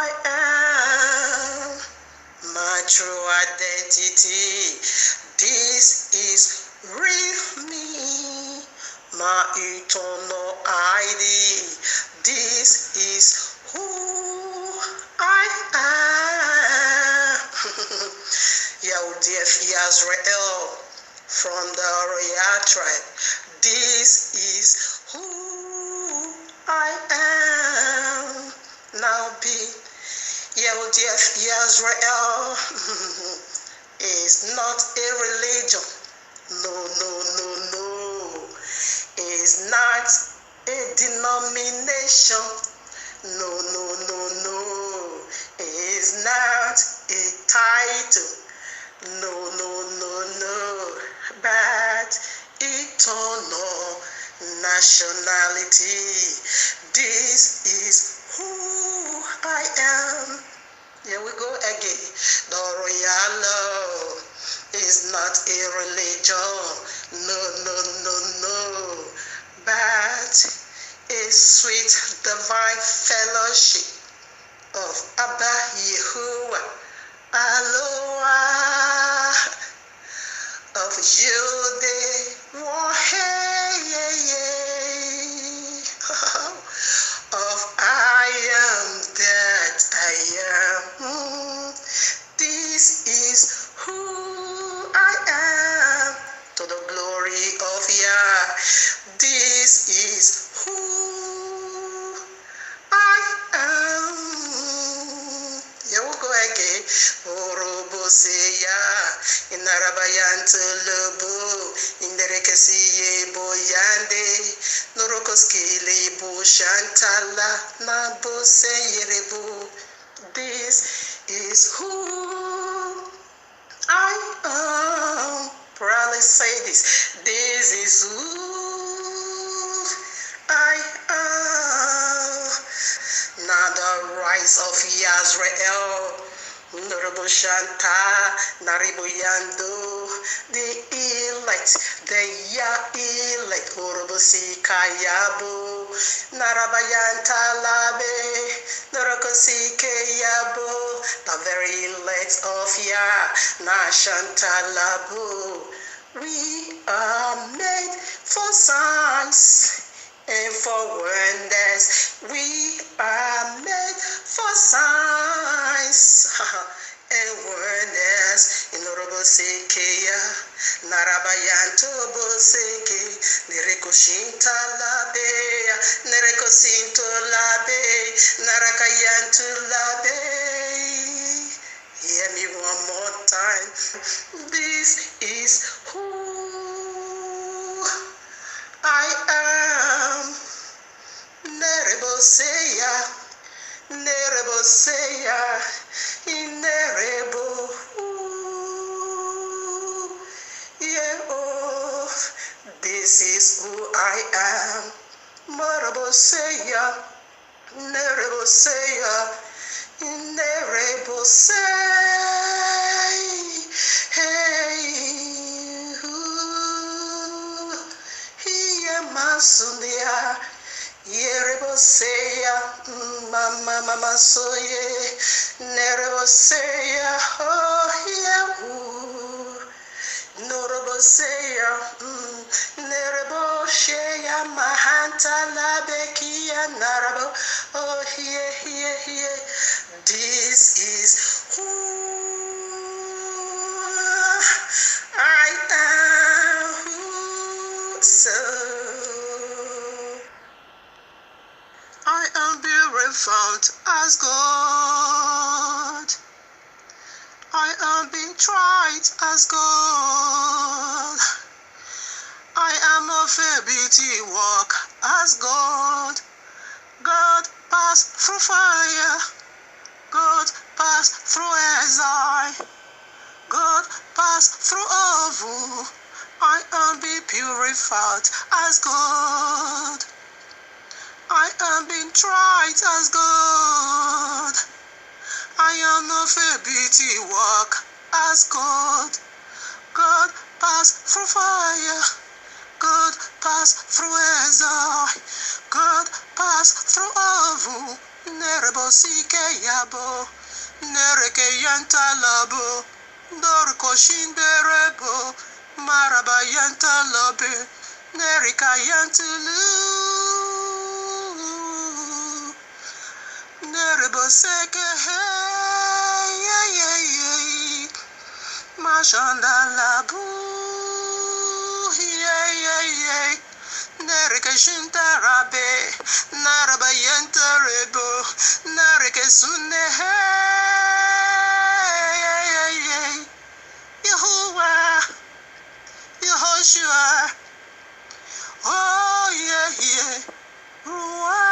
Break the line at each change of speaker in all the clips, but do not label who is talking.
I am my true identity. This is real me, my eternal ID. This is who I am. Yahudef Yazrael from the royal tribe. This is who I am. Now be Yahudef Yazrael is not a religion. No. It's not a denomination. No. It's not a title. No. But eternal nationality. This is who I am. Here we go again. The royal love is not a religion. No. But a sweet divine fellowship of Abba Yehovah. Aloha of you they want of I am that I am. This is who I am, to the glory of Yah. This is who I am. Here we go again. Oroboseya, Inarabayantulubu, Inderekesiye boyande, Norokoskili bo shantala, Naboseyerebo. This is who I am. Proudly say this. This is who I am. Now the rise of Yazrael, Nurbu Shanta, Naribu Yando, the elect, the Ya elect, Urubu Sikayabu, Narabayanta Labe, Nurukosike Yabu, the very elect of Ya, Nashanta Labu. We are made for signs and for wonders. We are made for signs and wonders. In Robosekeya, Narabayanto Boseke, Nerekoshinta Labea, Nerekosinto Labe, Narakayanto Labe. Hear me one more time. This is who I am. Nerebo seya, inerebo. Yeah, oh, this is who I am. Marabo seya, nerebo seya, inerebo say. Hey, Masundia, Yereboseya, Mama Soye, Nereboseya, oh, yeah, Noroboseya, Nereboseya, Mahanta Labekia, Narabo, oh, here. This is who I am. So I am beautified as God. I am being tried as God. I am of a beauty walk as God. God passed through fire. God passed through exile. God passed through oval. I am being purified as God. I am being tried as God. I am of a beauty walk as God. God passed through fire. God pass through Ezra. God pass through Avu. Nerebo sike yabo. Nereke yanta labo. Dorko shinderebo. Maraba yanta lobe. Nerika yantulu. Nerebo seke hey. Mashanda labu. Nereke shintarabe, naraba yentarebo, nareke sunne hey. Yehovah, Yehoshua, oh yeah. Ruahodesh,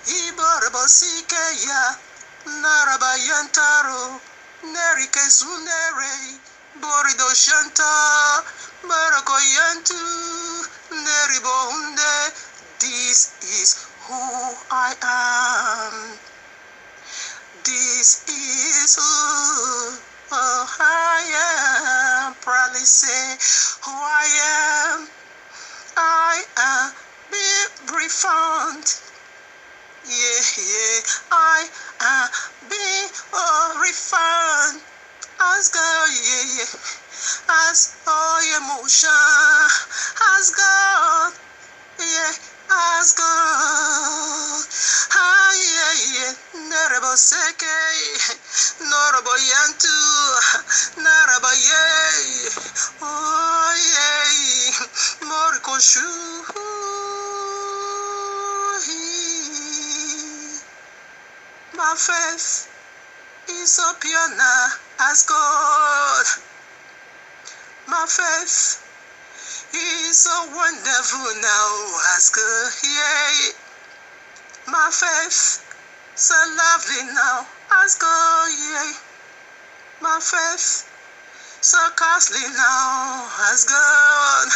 Iborabo sikeya, naraba yentaro, nereke sunere. Borido Shanta, Barako Yantu, Neribo Hunde. This is who I am. This is who I am. Proudly say who I am. I am being found. Yeah. I am being refound. As God, yeah. As all emotion, as God, yeah. As God, yeah. Nerebo seke, norobo yantu, naraba yeah. Oh yeah, moriko shu. My faith is so pure now as God. My faith is so wonderful now as God. Yeah. My faith so lovely now as God. Yeah. My faith so costly now as God.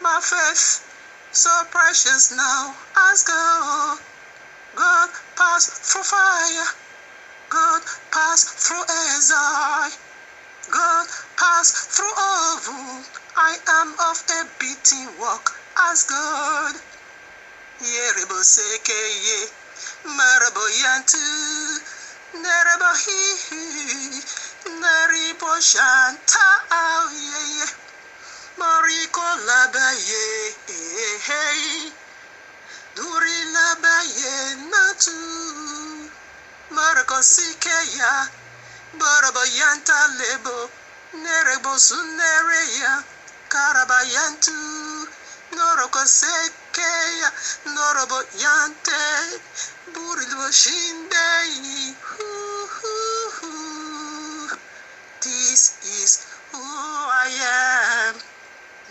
My faith so precious now as God. God pass through fire. God pass through Ezra. God pass through Ovu. I am of a beating walk as God. Yerebo seke ye. Marabo yantu. Nerebo hi. Neribo shanta au ye. Moriko labaye. Hey. Duri labaye natu. Marako sikeya, barabayanta lebo, nerebo sunereya, karabayantu, noroko sekeya, norobo yante, burido shindei. This is who I am.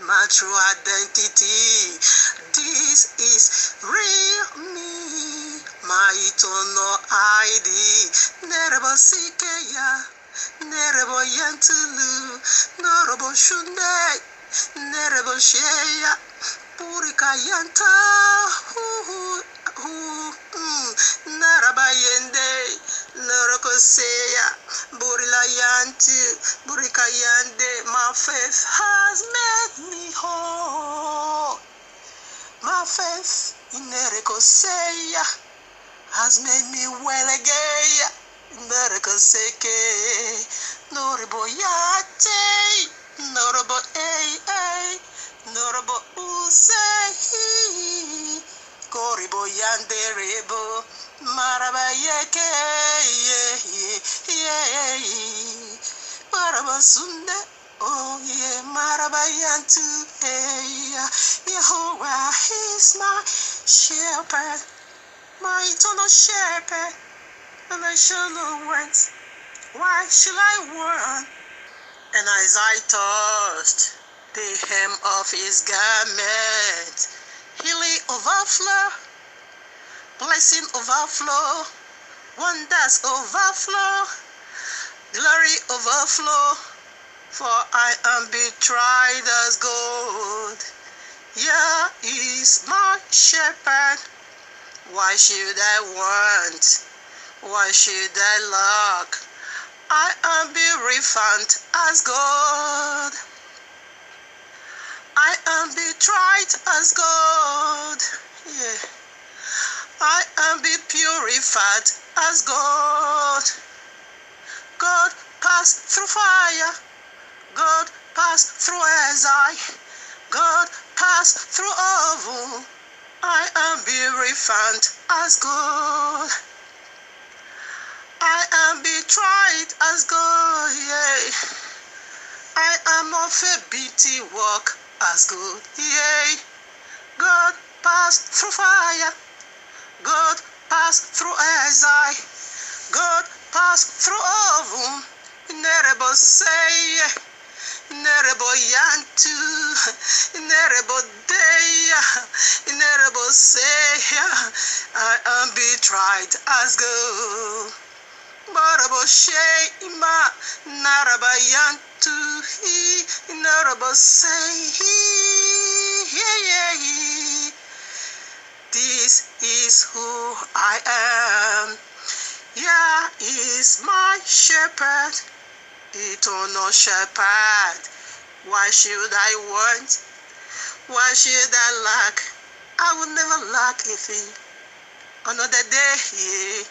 My true identity. This is real me. My eternal ID. Nerebo sikeya. Nerebo yantulu. Nerebo shunde. Nerebo sheya. Purika yanta. Narabayende. Neroko seya. Burila yanti. Burika yande. My faith has made me whole. My faith in Nereko seya has made me well again. Nereko seke. Noribo yate. Norobo ay. Norobo usei. Koribo yande rebo. Marabayeke. Yeah. Maraba sunde. Oh yeah, Marabayantu, yeah. Yehovah is my shepherd, my eternal shepherd, and I shall not want. Why shall I want? And as I touched the hem of his garment, healing overflow, blessing overflow, wonders overflow, glory overflow. For I am betrayed as gold. Yeah, is my shepherd. Why should I want? Why should I lack? I am be refined as gold. I am be tried as gold. Yeah. I am be purified as gold. God passed through fire. God passed through exile. God passed through oven. I am be refined as gold. I am be tried as gold. Yeah. I am of a beauty walk as gold. Yeah. God passed through fire. God passed through exile. God passed through oven. Nerebo say, nerebo yantu, nerebo day, nerebo say, I am be tried as gold. Barabo shema, naraba yantu, nerebo say, this is who I am. Yah is my shepherd, eternal shepherd. Why should I want? Why should I lack? I will never lack a thing. Another day, yeah.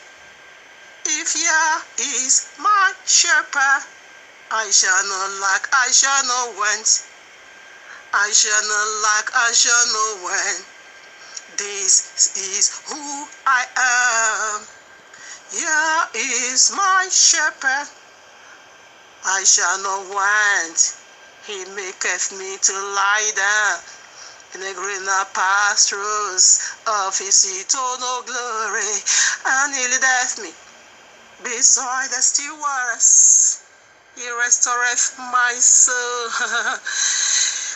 If Yah is my shepherd, I shall not lack, I shall not want. I shall not lack, I shall not want. This is who I am. Yah is my shepherd, I shall not want. He maketh me to lie down in the greener pastures of his eternal glory, and he leadeth me beside the still waters. He restoreth my soul.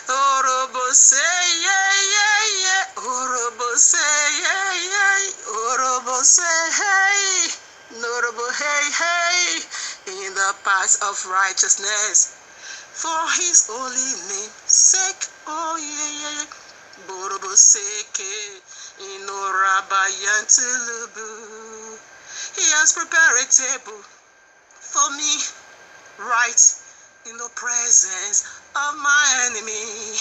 Orobo say, yeah. Orobo say, yeah. Orobo say, hey. Notable, hey, in the paths of righteousness, for his holy name's sake, oh yeah. Borobo seke, inorabayantulubu. He has prepared a table for me, right in the presence of my enemy.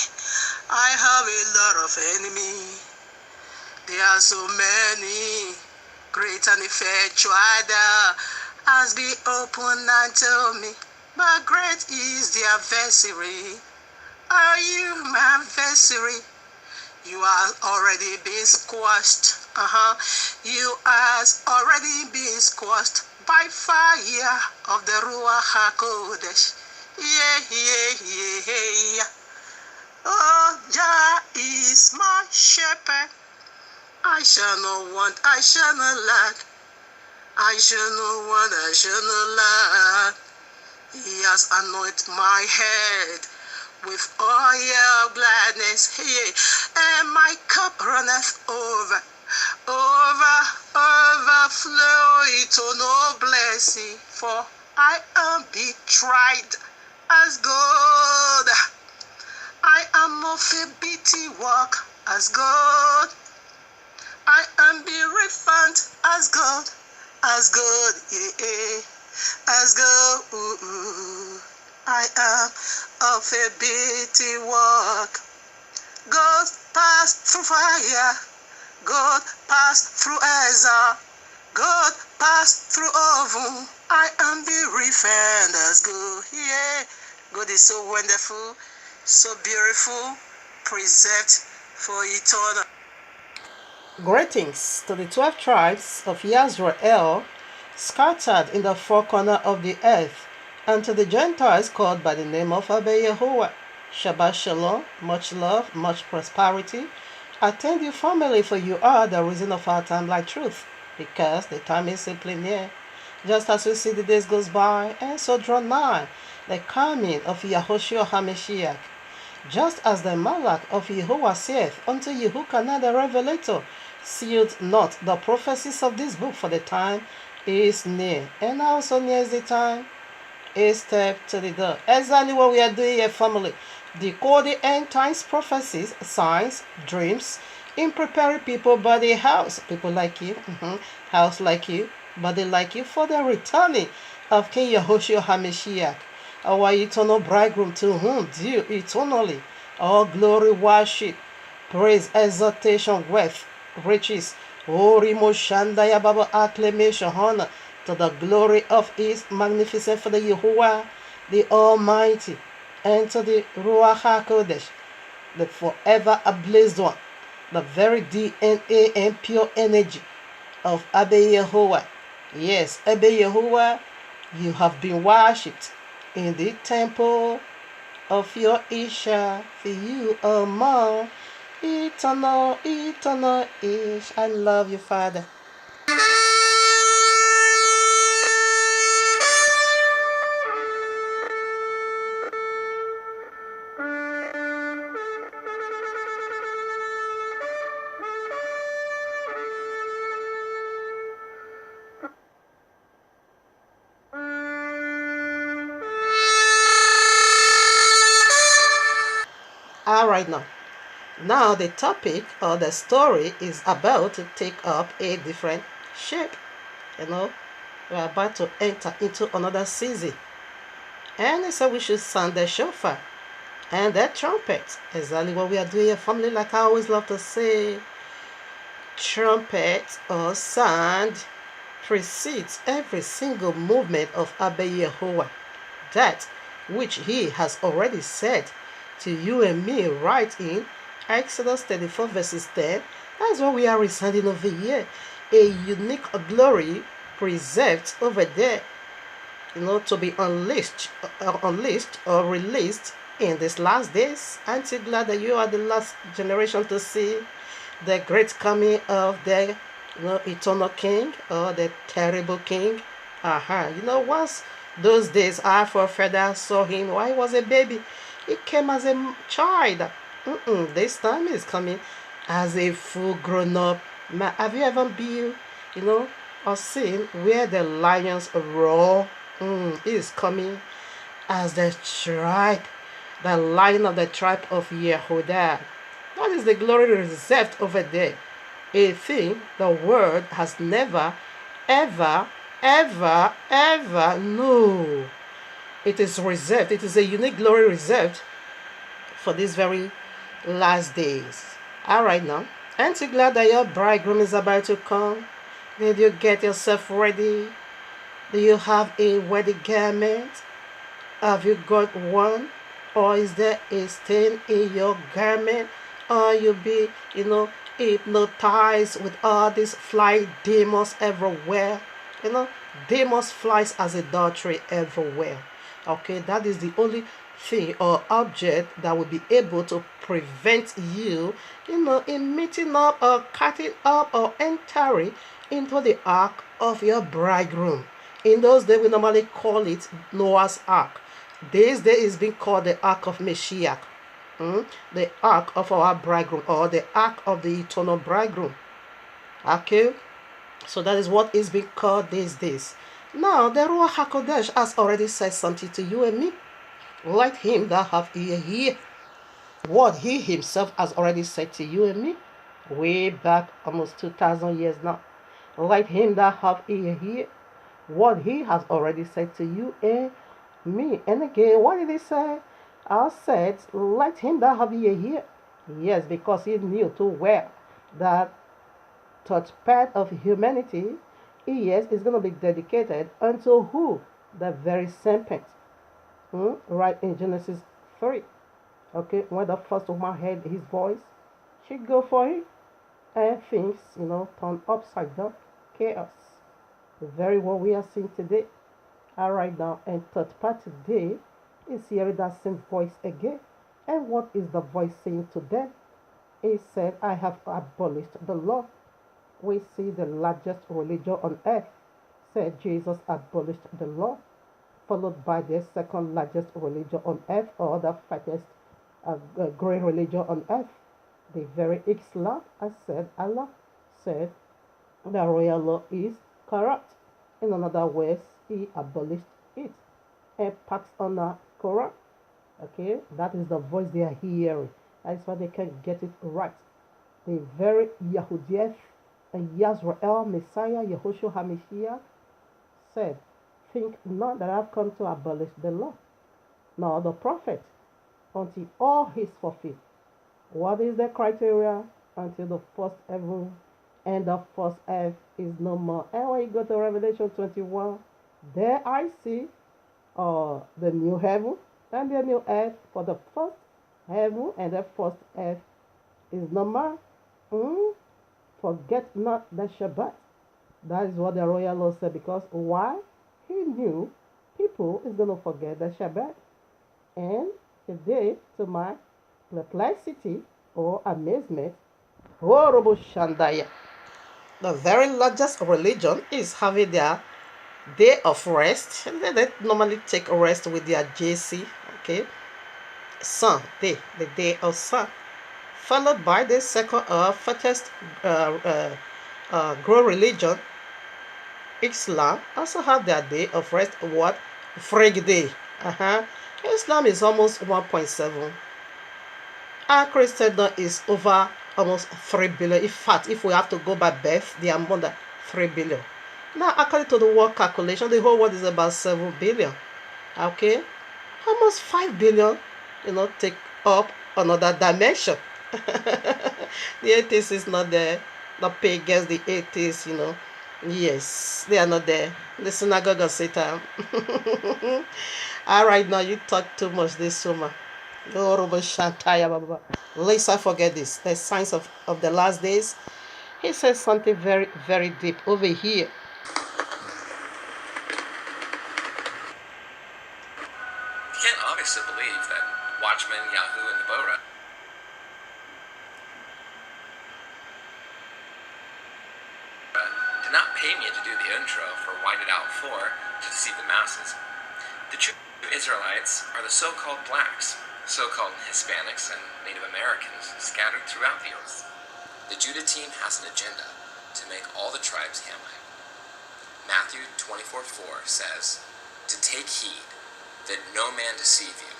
I have a lot of enemies. There are so many. Great and effectual door has been opened unto me, but great is the adversary. Are you my adversary? You are already been squashed. You has already been squashed by fire of the Ruach HaKodesh. Yeah. Oh, Jah is my shepherd. I shall not want, I shall not lack. I shall not want, I shall not lack. He has anointed my head with oil of gladness. And my cup runneth over. Overflow eternal blessing. For I am betrayed as gold. I am of a beauty walk as gold. I am be refined as God, yeah, as God. I am of a beauty walk. God passed through fire, God passed through exile, God passed through oven. I am be refined as God, yeah. God is so wonderful, so beautiful, preserved for eternal. Greetings to the 12 tribes of Yisrael, scattered in the four corners of the earth, and to the Gentiles called by the name of Abba Yehovah. Shabbat Shalom, much love, much prosperity. Attend you family, for you are the reason of our time like truth, because the time is simply near. Just as we see the days goes by, and so draw nigh the coming of Yahushua HaMashiach. Just as the Malach of Yehovah saith unto Yehukanah the Revelator, sealed not the prophecies of this book, for the time is near. And also near is the time, a step to the door. Exactly what we are doing here, family. Decode the end times prophecies, signs, dreams, in preparing people by the house. People like you, house like you, body like you, for the returning of King Yehoshua HaMashiach, our eternal bridegroom, to whom due eternally all glory, worship, praise, exaltation, wealth, riches, Orimo Shandaya Baba, acclamation, honor to the glory of His magnificent for the Yahuwah, the Almighty, and to the Ruach HaKodesh, the forever ablaze one, the very DNA and pure energy of Abba Yehovah. Yes, Abba Yehovah, you have been worshipped in the temple of your Isha, for you are more eternal, eternal Ish. I love you, Father. All right, now the topic or the story is about to take up a different shape. We're about to enter into another season. And so we should sound the shofar and the trumpet. Exactly what we are doing here, family. Like I always love to say, trumpet or sound precedes every single movement of Abba Yehovah. That which he has already said to you and me right in Exodus 34 verses 10. That's what we are reciting over here. A unique glory preserved over there, to be unleashed or released in these last days. Aren't you glad that you are the last generation to see the great coming of the eternal king or the terrible king? Once those days our forefathers saw him while he was a baby, he came as a child. This time he's coming as a full grown up man. Have you ever been, or seen where the lions roar? He is coming as the lion of the tribe of Yehudah. That is the glory reserved over there. A thing the world has never, ever, ever, ever known. It is reserved. It is a unique glory reserved for these very last days. All right, now. Aren't you glad that your bridegroom is about to come? Did you get yourself ready? Do you have a wedding garment? Have you got one? Or is there a stain in your garment? Or you be, hypnotized with all these fly demons everywhere? Demons flies as adultery everywhere. Okay, that is the only thing or object that will be able to prevent you, in meeting up or cutting up or entering into the ark of your bridegroom. In those days, we normally call it Noah's Ark. This day is being called the Ark of Mashiach, the Ark of our bridegroom, or the Ark of the eternal bridegroom. Okay, so that is what is being called these days. Now, the Ruach HaKodesh has already said something to you and me. Let him that have ear hear what he himself has already said to you and me, way back almost 2,000 years now. Let him that have ear hear what he has already said to you and me. And again, what did he say? I said, let him that have ear hear. Yes, because he knew too well that third part of humanity, yes, is going to be dedicated unto who? The very serpent. Right in Genesis 3. Okay, when the first woman heard his voice, she go for it, and things, turn upside down. Chaos. Very what we are seeing today. All right, now, and third part today is hearing that same voice again. And what is the voice saying to them? It said, I have abolished the law. We see the largest religion on earth, said Jesus abolished the law, followed by the second largest religion on earth, or the fattest great religion on earth, the very Islam. I said Allah said the royal law is corrupt. In other words, he abolished it and passed on the Quran. Okay, that is the voice they are hearing. That is why they can get it right. The very Yahudieth and Yisrael Messiah Yehoshua HaMashiach said, think not that I've come to abolish the law, nor the prophet, until all is fulfilled. What is the criteria? Until the first heaven and the first earth is no more. And when you go to Revelation 21, there I see the new heaven and the new earth. For the first heaven and the first earth is no more. Forget not the Shabbat. That is what the royal law said. Because why? He knew people is going to forget the Shabbat. And today, to my perplexity or amazement, horrible Shandaya, the very largest religion is having their day of rest. And they normally take rest with their JC, okay? Sunday, the day of sun, followed by the second fattest grow religion, Islam, also have their day of rest. What? Frig day. Islam is almost 1.7. Our Christendom is over almost 3 billion. In fact, if we have to go by birth, they are more than 3 billion. Now, according to the world calculation, the whole world is about 7 billion. Okay? Almost 5 billion, take up another dimension. The atheists is not there. The pagans, the atheists, Yes, they are not there. The synagogue of Satan. All right, now you talk too much this summer. Let's not forget this. The signs of the last days. He says something very, very deep over here.
You can't obviously believe that Watchmen, Yahoo, and Deborah did not pay me to do the intro for Wind It Out 4 to deceive the masses. The true Israelites are the so-called blacks, so-called Hispanics, and Native Americans scattered throughout the earth. The Judah team has an agenda to make all the tribes Hamite. Matthew 24:4 says, "To take heed that no man deceive you."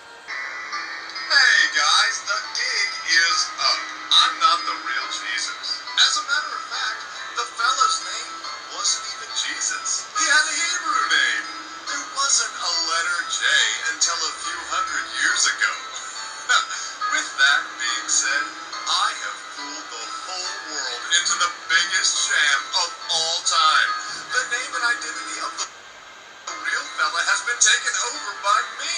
Hey guys, the gig is up. I'm not the real Jesus. As a matter of fact, the fella's name wasn't even Jesus. He had a Hebrew name. There wasn't a letter J until a few hundred years ago. With that being said, I have fooled the whole world into the biggest sham of all time. The name and identity of the real fella has been taken over by me.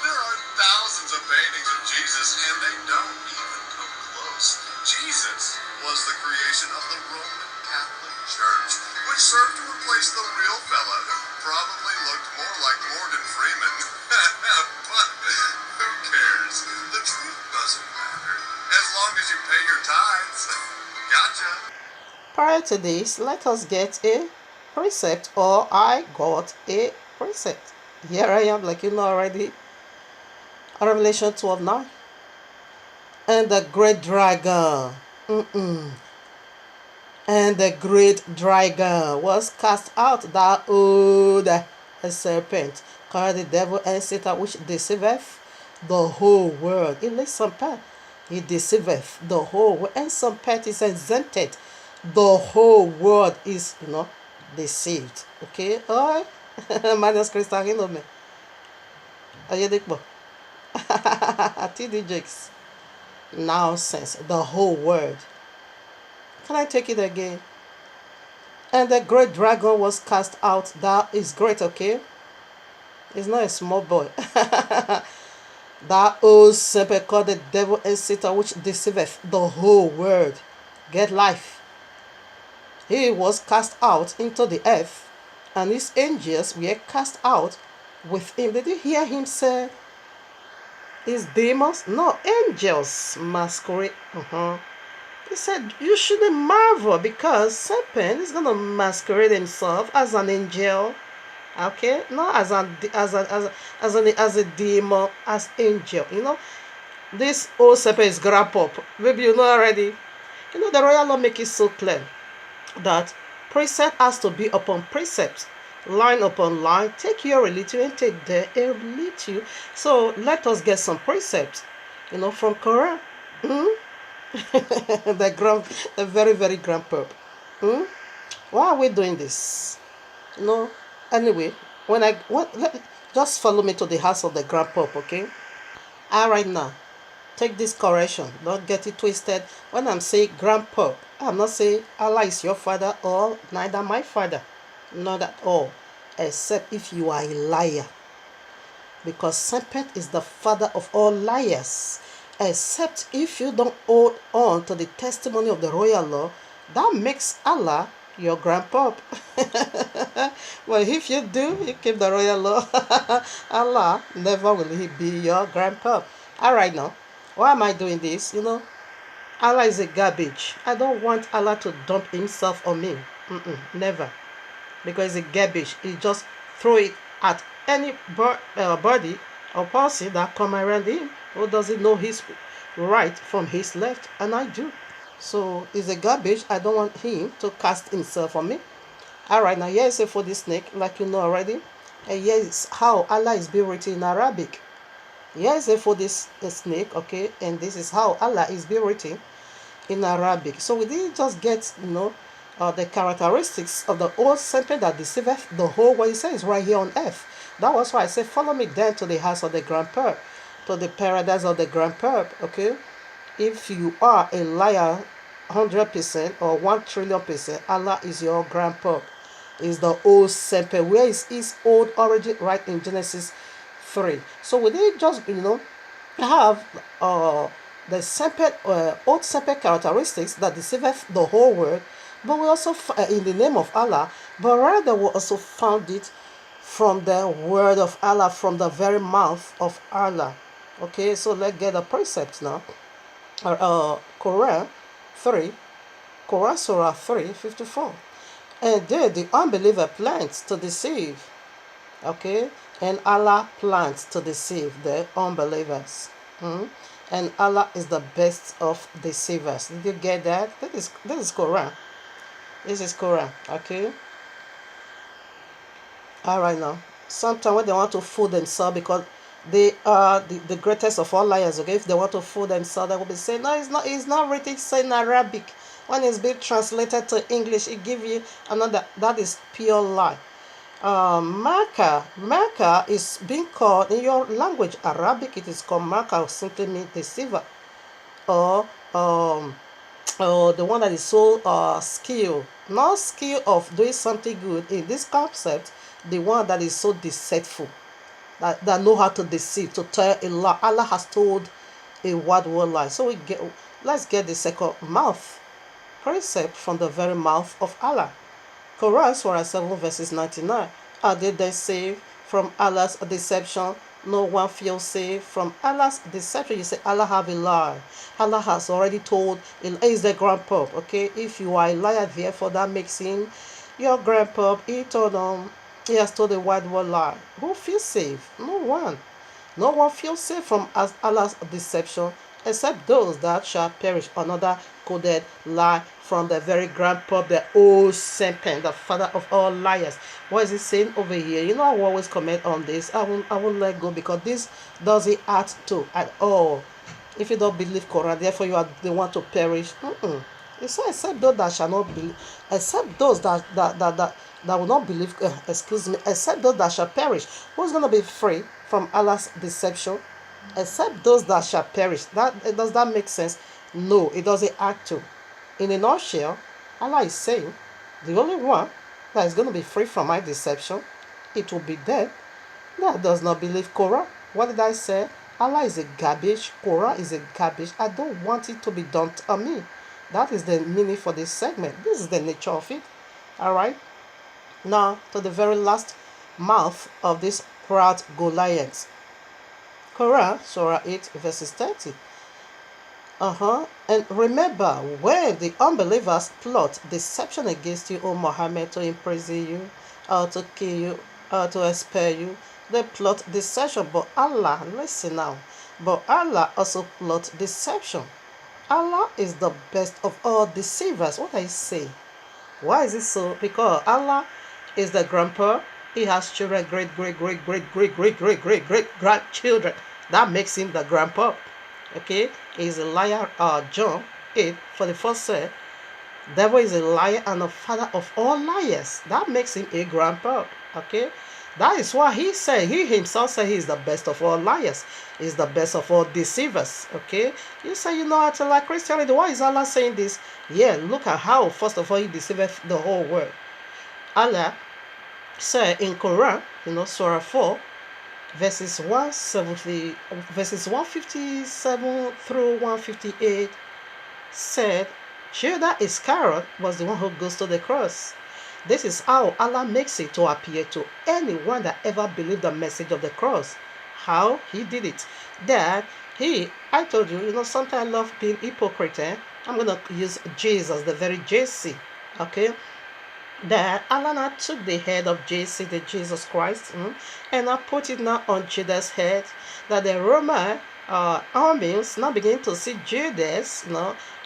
There are thousands of paintings of Jesus, and they don't even come close. Jesus was the creation of the Roman Catholic Church, which served to replace the real fella who probably looked more like Morgan Freeman. But who cares? The truth doesn't matter, as long as you pay your tithes. Gotcha.
Prior to this, let us get a precept, or I got a precept. Here I am, like you know already. Revelation 12:9. And the great dragon, and the great dragon was cast out, that old serpent, called the devil and Satan, which deceiveth the whole world. In some part, he deceiveth the whole world, and some part is exempted. The whole world is, deceived. Okay? Alright? Minus Christian, me. Ayedikbo. TD Jakes. Nonsense. The whole world. Can I take it again? And the great dragon was cast out. That is great, okay? It's not a small boy. That old serpent called the devil and Satan, which deceiveth the whole world. Get life. He was cast out into the earth, and his angels were cast out with him. Did you hear him say his demons? No, angels masquerade. He said you shouldn't marvel, because serpent is gonna masquerade himself as an angel. Okay, not as a demon, as angel. This old serpent is grandpa. Maybe you know already. The royal law make it so clear that precept has to be upon precept, line upon line. Take your religion and take their religion. So let us get some precepts, from Quran. The very, very grand pope. Why are we doing this? Anyway, Just follow me to the house of the grandpa, okay? All right now, take this correction. Don't get it twisted. When I'm saying grandpa, I'm not saying Allah is your father or neither my father. Not at all. Except if you are a liar. Because serpent is the father of all liars. Except if you don't hold on to the testimony of the royal law, that makes Allah your grandpa. Well, if you do, you keep the royal law. Allah never will he be your grandpa. All right now, why am I doing this? Allah is a garbage. I don't want Allah to dump himself on me. Never. Because it's a garbage. He just throw it at any body or person that come around him who doesn't know his right from his left, and I do. So it's a garbage. I don't want him to cast himself on me. All right, now here is a for the snake, like you know already. And here is how Allah is being written in Arabic. Here is a for this snake, okay, and this is how Allah is being written in Arabic. So we didn't just get, the characteristics of the old serpent that deceiveth the whole world. He says right here on earth. That was why I said, follow me then to the house of the grandpa, to the paradise of the grandpa, okay? If you are a liar 100% or 1,000,000,000%, Allah is your grandpa. Is the old serpent. Where is his old origin? Right in Genesis 3. So we didn't just, have the serpent, old serpent characteristics that deceiveth the whole world, but we also, in the name of Allah, but rather we also found it from the word of Allah, from the very mouth of Allah. Okay, so let's get the precepts now. Quran Surah 3:54. And there the unbeliever plans to deceive. Okay, and Allah plans to deceive the unbelievers. And Allah is the best of deceivers. Did you get that? This is Quran. This is Quran. Okay. All right now. Sometimes when they want to fool themselves because they are the greatest of all liars, okay? If they want to fool themselves, they will be saying, no, it's not written in Arabic. When it's being translated to English, it gives you another. That is pure lie. Marker is being called in your language, Arabic. It is called marker, simply means deceiver, or the one that is so skilled, not skill of doing something good. In this concept, the one that is so deceitful, that know how to deceive, to tell a lie. Allah has told a word lie. So let's get the second mouth precept from the very mouth of Allah. Quran Surah 7 verses 99. Are they saved from Allah's deception? No one feels safe from Allah's deception. You say Allah have a lie. Allah has already told, he is the grandpa. Okay, if you are a liar, therefore that makes him your grandpa. He has told a word lie. Who feels safe? No one. No one feels safe from Allah's deception except those that shall perish. Another coded lie from the very grandpa, the old serpent, the father of all liars. What is it saying over here? I will always comment on this. I won't let go because this doesn't add to at all. If you don't believe Quran, therefore you are the one to perish. It says except those that shall not believe, except those that will not believe. Except those that shall perish. Who's going to be free from Allah's deception? Except those that shall perish. Does that make sense? No, it doesn't add to. In a nutshell, Allah is saying the only one that is going to be free from my deception, it will be dead. That does not believe Quran. What did I say? Allah is a garbage. Quran is a garbage. I don't want it to be dumped on me. That is the meaning for this segment. This is the nature of it. Alright. Now to the very last mouth of this proud Goliath. Quran Surah 8 verses 30. And remember when the unbelievers plot deception against you, O Muhammad, to imprison you, or to kill you, or to expel you, they plot deception. But Allah, listen now, but Allah also plot deception. Allah is the best of all deceivers. What I say? Why is it so? Because Allah is the grandpa. He has children, great grandchildren. That makes him the grandpa. Okay, he's a liar. John 8:44 said, devil is a liar and the father of all liars. That makes him a grandpa. Okay, That is what he said. He himself said he is the best of all liars. He's the best of all deceivers. Okay? You say you know how to lie Christianity. Why is Allah saying this? Yeah, look at how, first of all, he deceived the whole world. Allah said in Quran, Surah 4, verses 157 through 158, said Judas Iscariot was the one who goes to the cross. This is how Allah makes it to appear to anyone that ever believed the message of the cross. How he did it. That I told you, sometimes I love being hypocrite. I'm going to use Jesus, the very JC. Okay? That Allah now took the head of JC, the Jesus Christ, and I put it now on Judas' head. That the Roman armies now begin to see Judas,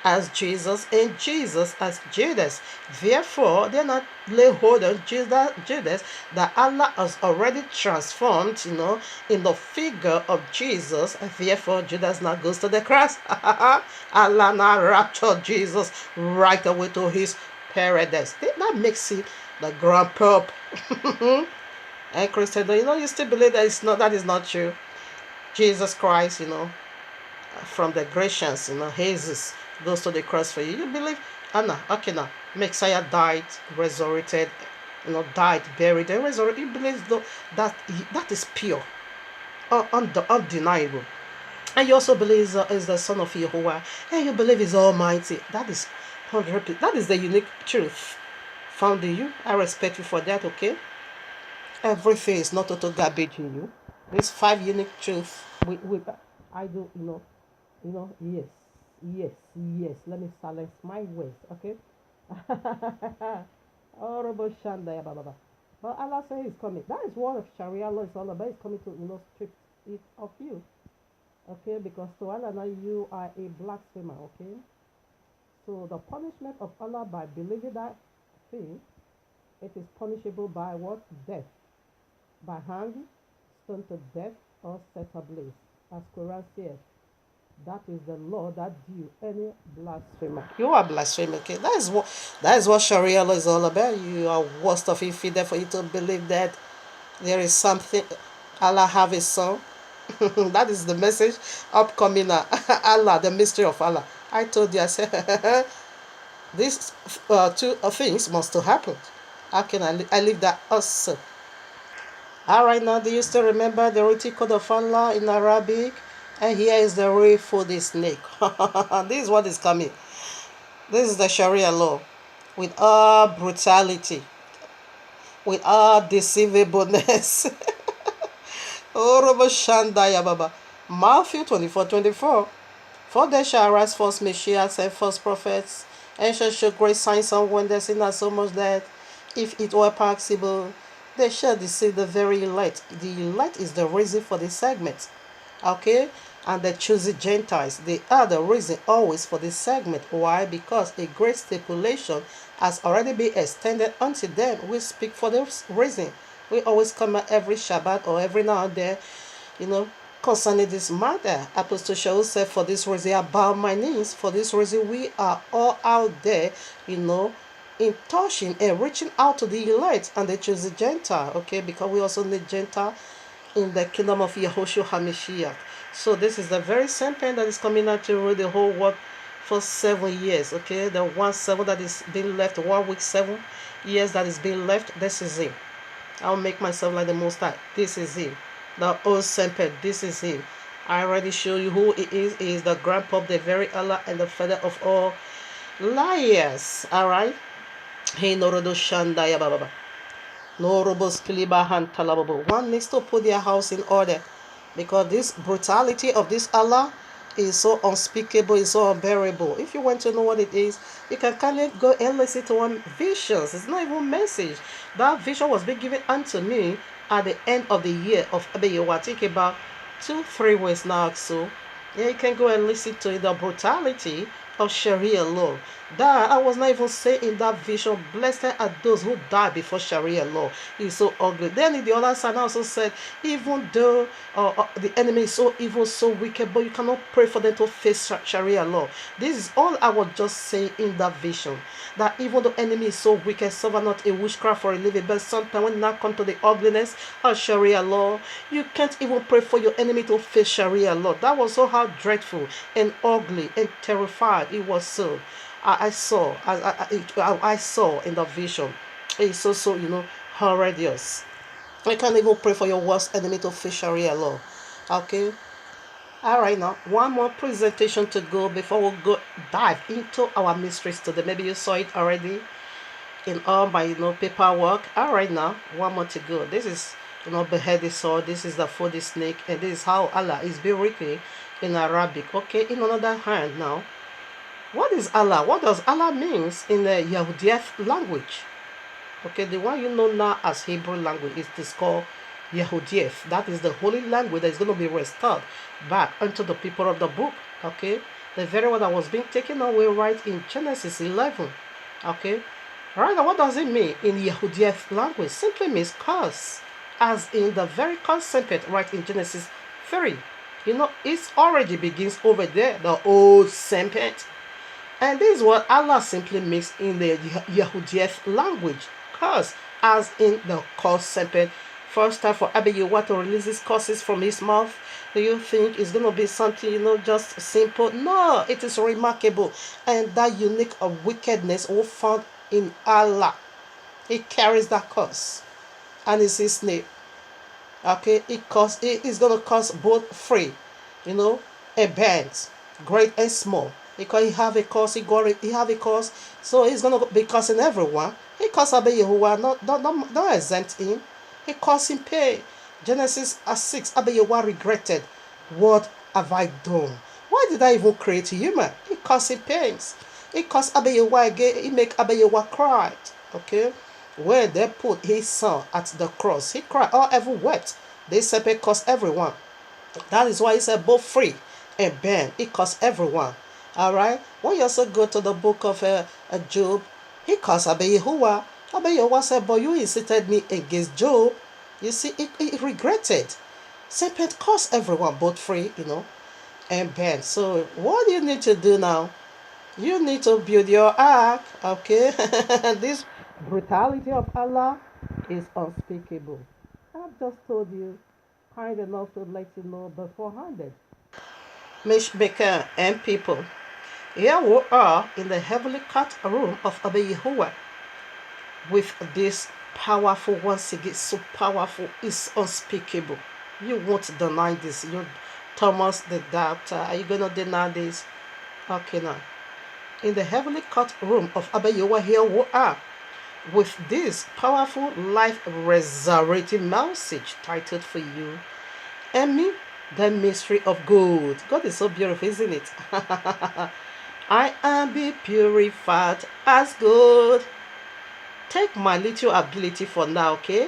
as Jesus and Jesus as Judas. Therefore, they not lay hold on Judas that Allah has already transformed, in the figure of Jesus. And therefore, Judas now goes to the cross. Allah now raptured Jesus right away to his paradise. That makes it the grand pope. And Christian, you still believe that is not true. Jesus Christ, from the Grecians, Jesus goes to the cross for you. You believe? Anna, okay now. Messiah died, resurrected, died, buried, and resurrected. You believe that is pure, undeniable. And you also believe is the Son of Jehovah, and you believe is Almighty. That is 100%. That is the unique truth found in you. I respect you for that. Okay. Everything is not total garbage in you. These 5 unique truths. I do. Yes. Let me silence my words. Okay. Horrible Shandaya Baba. But Allah says He's coming. That is what Sharia law is all about. He's coming to strip it of you. Okay, because to Allah now you are a blasphemer. Okay. So the punishment of Allah by believing that thing, it is punishable by what? Death. By hanging, stoned to death, or set ablaze. As Quran says, that is the law that due any blasphemer. You are blaspheming, okay? That is what Sharia law is all about. You are worst of infidel for you to believe that there is something. Allah have a son. That is the message upcoming. Allah, the mystery of Allah. I told you, I said, these 2 things must happen. How can I leave that also? Alright, now do you still remember the written code of Allah in Arabic? And here is the way for the snake. This is what is coming. This is the Sharia law. With all brutality. With all deceivableness. Matthew 24:24. For they shall arise false messiahs and false prophets, and shall show great signs and wonders, in so much that, if it were possible, they shall deceive the very elect. The elect is the reason for this segment. Okay? And the chosen Gentiles, they are the reason always for this segment. Why? Because a great stipulation has already been extended unto them. We speak for this reason. We always come out every Shabbat or every now and then, concerning this matter. Apostle Shaul said, for this reason I bow my knees. For this reason we are all out there, in touching and reaching out to the elect and the chosen Gentile. Okay, because we also need Gentile in the kingdom of Yahushua HaMashiach. So this is the very same pen that is coming out to rule the whole world for 7 years. Okay, the 1/7 that is being left, 1 week 7 years that is being left. This is it. I'll make myself like the Most High. This is him. The old Semper. This is him. I already show you who he is. He is the grandpa, the very Allah, and the father of all liars. Alright? Hey, Norodo Shandaya Baba. Norobos Kilibahan Talababo. One needs to put their house in order. Because this brutality of this Allah is so unspeakable, is so unbearable. If you want to know what it is, you can kindly go and listen to one visions. It's not even a message. That vision was being given unto me at the end of the year of Abiyawa. I think about 2-3 weeks now. So yeah, you can go and listen to it, the brutality of Sharia law. That I was not even saying in that vision, blessed are those who die before Sharia law. It's so ugly. Then in the other side I also said, even though the enemy is so evil, so wicked, but you cannot pray for them to face Sharia law. This is all I was just saying in that vision. that even the enemy is so wicked, suffer not a witchcraft for a living. But sometimes when you now come to the ugliness of Sharia law, you can't even pray for your enemy to face Sharia law. That was so how dreadful and ugly and terrified it was. So I saw, I saw in the vision. It's so horrendous. You can't even pray for your worst enemy to face Sharia law. Okay. All right, now one more presentation to go before we go dive into our mysteries today. Maybe you saw it already in all my paperwork. All right, now one more to go. This is beheaded sword. This is the 4D snake, and this is how Allah is being written in Arabic. Okay, in another hand now, what is Allah? What does Allah means in the Yahudiya language? Okay, the one you know now as Hebrew language is called Yehudiev. That is the holy language that is going to be restored back unto the people of the book. Okay, the very one that was being taken away right in Genesis 11. Okay, right now what does it mean in Yehudiev language? Simply means curse, as in the very curse serpent right in Genesis 3. It already begins over there, the old serpent. And this is what Allah simply means in the Yehudiev language. Curse, as in the curse serpent. First time for Abba Yehovah to release his curses from his mouth. Do you think it's going to be something, just simple? No, it is remarkable. And that unique of wickedness all found in Allah. He carries that curse. And it's his name. Okay, it is going to cause both free, and bands, great and small. Because he have a curse, he have a curse, so he's going to be cursing everyone. He curse Abba Yehovah, not exempt him. He caused him pain. Genesis 6, Abba Yehovah regretted. What have I done? Why did I even create human? He caused him pains. He caused Abba Yehovah again. He make Abba Yehovah cry. Okay? When they put his son at the cross, he cried. All ever wept. They separate caused everyone. That is why he said both free and banned. It caused everyone. Alright? When you also go to the book of Job, he caused Abba Yehovah. Abba Yehovah said, but you incited me against Job. You see, he regretted. Serpent caused everyone both free, and banned. So what do you need to do now? You need to build your ark, okay? This brutality of Allah is unspeakable. I've just told you, kind enough to let you know beforehand. Mishmaker and people, here we are in the heavenly courtroom of Abba Yehovah with this powerful, once again, so powerful, it's unspeakable. You won't deny this. Thomas the doubter, are you going to deny this? Okay, now. In the heavenly courtroom of Abba Yehovah, here we are with this powerful, life-resurrecting message titled for you, and me, the mystery of God. God is so beautiful, isn't it? I am be purified as gold. Take my little ability for now, okay?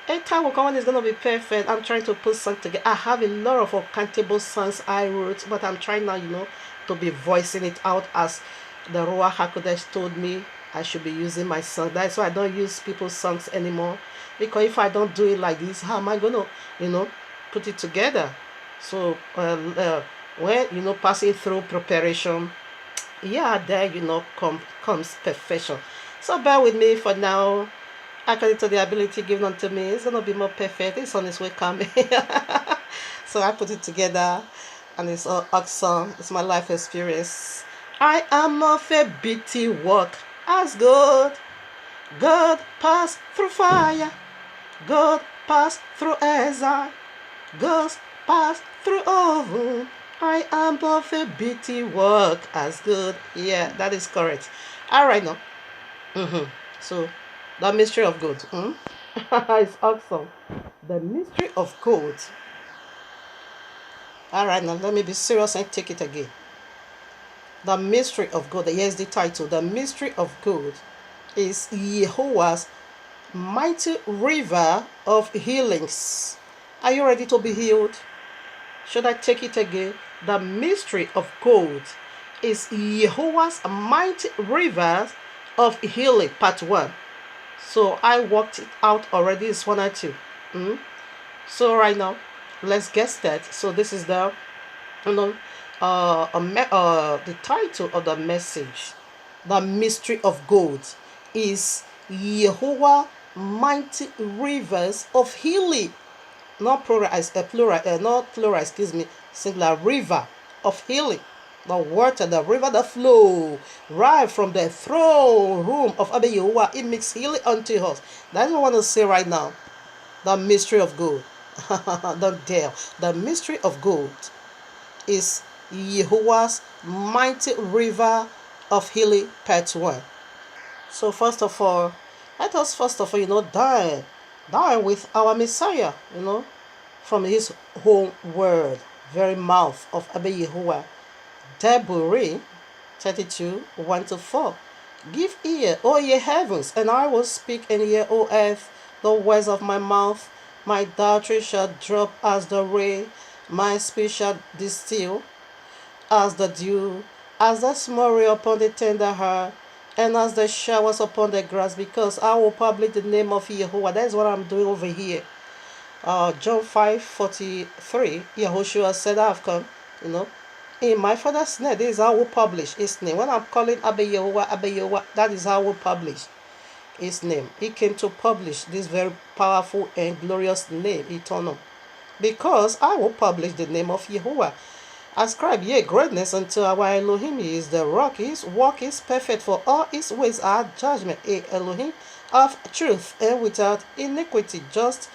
A time will come when it's going to be perfect. I'm trying to put songs together. I have a lot of uncountable songs I wrote, but I'm trying now, to be voicing it out as the Ruach HaKodesh told me I should be using my song. That's why I don't use people's songs anymore. Because if I don't do it like this, how am I going to, put it together? So, when, passing through preparation, there, comes perfection. So bear with me for now. According to the ability given unto me, it's going to be more perfect. It's on its way coming. So I put it together, and it's all awesome. It's my life experience. I am of a bitty work as God. God passed through fire. God passed through exile. God passed through oven. I am of a bitty work as good. Yeah, that is correct. All right now. So, the mystery of God. It's awesome. The mystery of God. All right, now let me be serious and take it again. The mystery of God. Here's the title. The mystery of God is Yehovah's mighty river of healings. Are you ready to be healed? Should I take it again? The mystery of God is Yehovah's mighty rivers of healing, part 1. So I worked it out already. It's 1 and 2. So right now, let's get started. So this is the the title of the message. The mystery of gold is Yehovah mighty rivers of healing. Not plural, not plural, excuse me, singular, river of healing. The water, the river that flow right from the throne room of Abba Yehovah, it makes healing unto us. That's what I want to say right now. The mystery of gold. Don't dare. The mystery of gold is Yehovah's mighty river of healing, part 1. So first of all, let us die with our Messiah, from his whole word, very mouth of Abba Yehovah. Deborah 32, 1-4. Give ear, O ye heavens, and I will speak, and hear, O earth, the words of my mouth. My doctrine shall drop as the rain, my speech shall distill as the dew, as the small rain upon the tender heart, and as the showers upon the grass, because I will publish the name of Yehovah. That's what I'm doing over here. John 5:43, Yahushua said, I have come, in my Father's name. This is how we publish his name. When I'm calling Abba Yehovah, that is how we publish his name. He came to publish this very powerful and glorious name, eternal. Because I will publish the name of Yehovah. Ascribe ye greatness unto our Elohim. He is the rock. His work is perfect, for all his ways are judgment. A Elohim of truth and without iniquity, just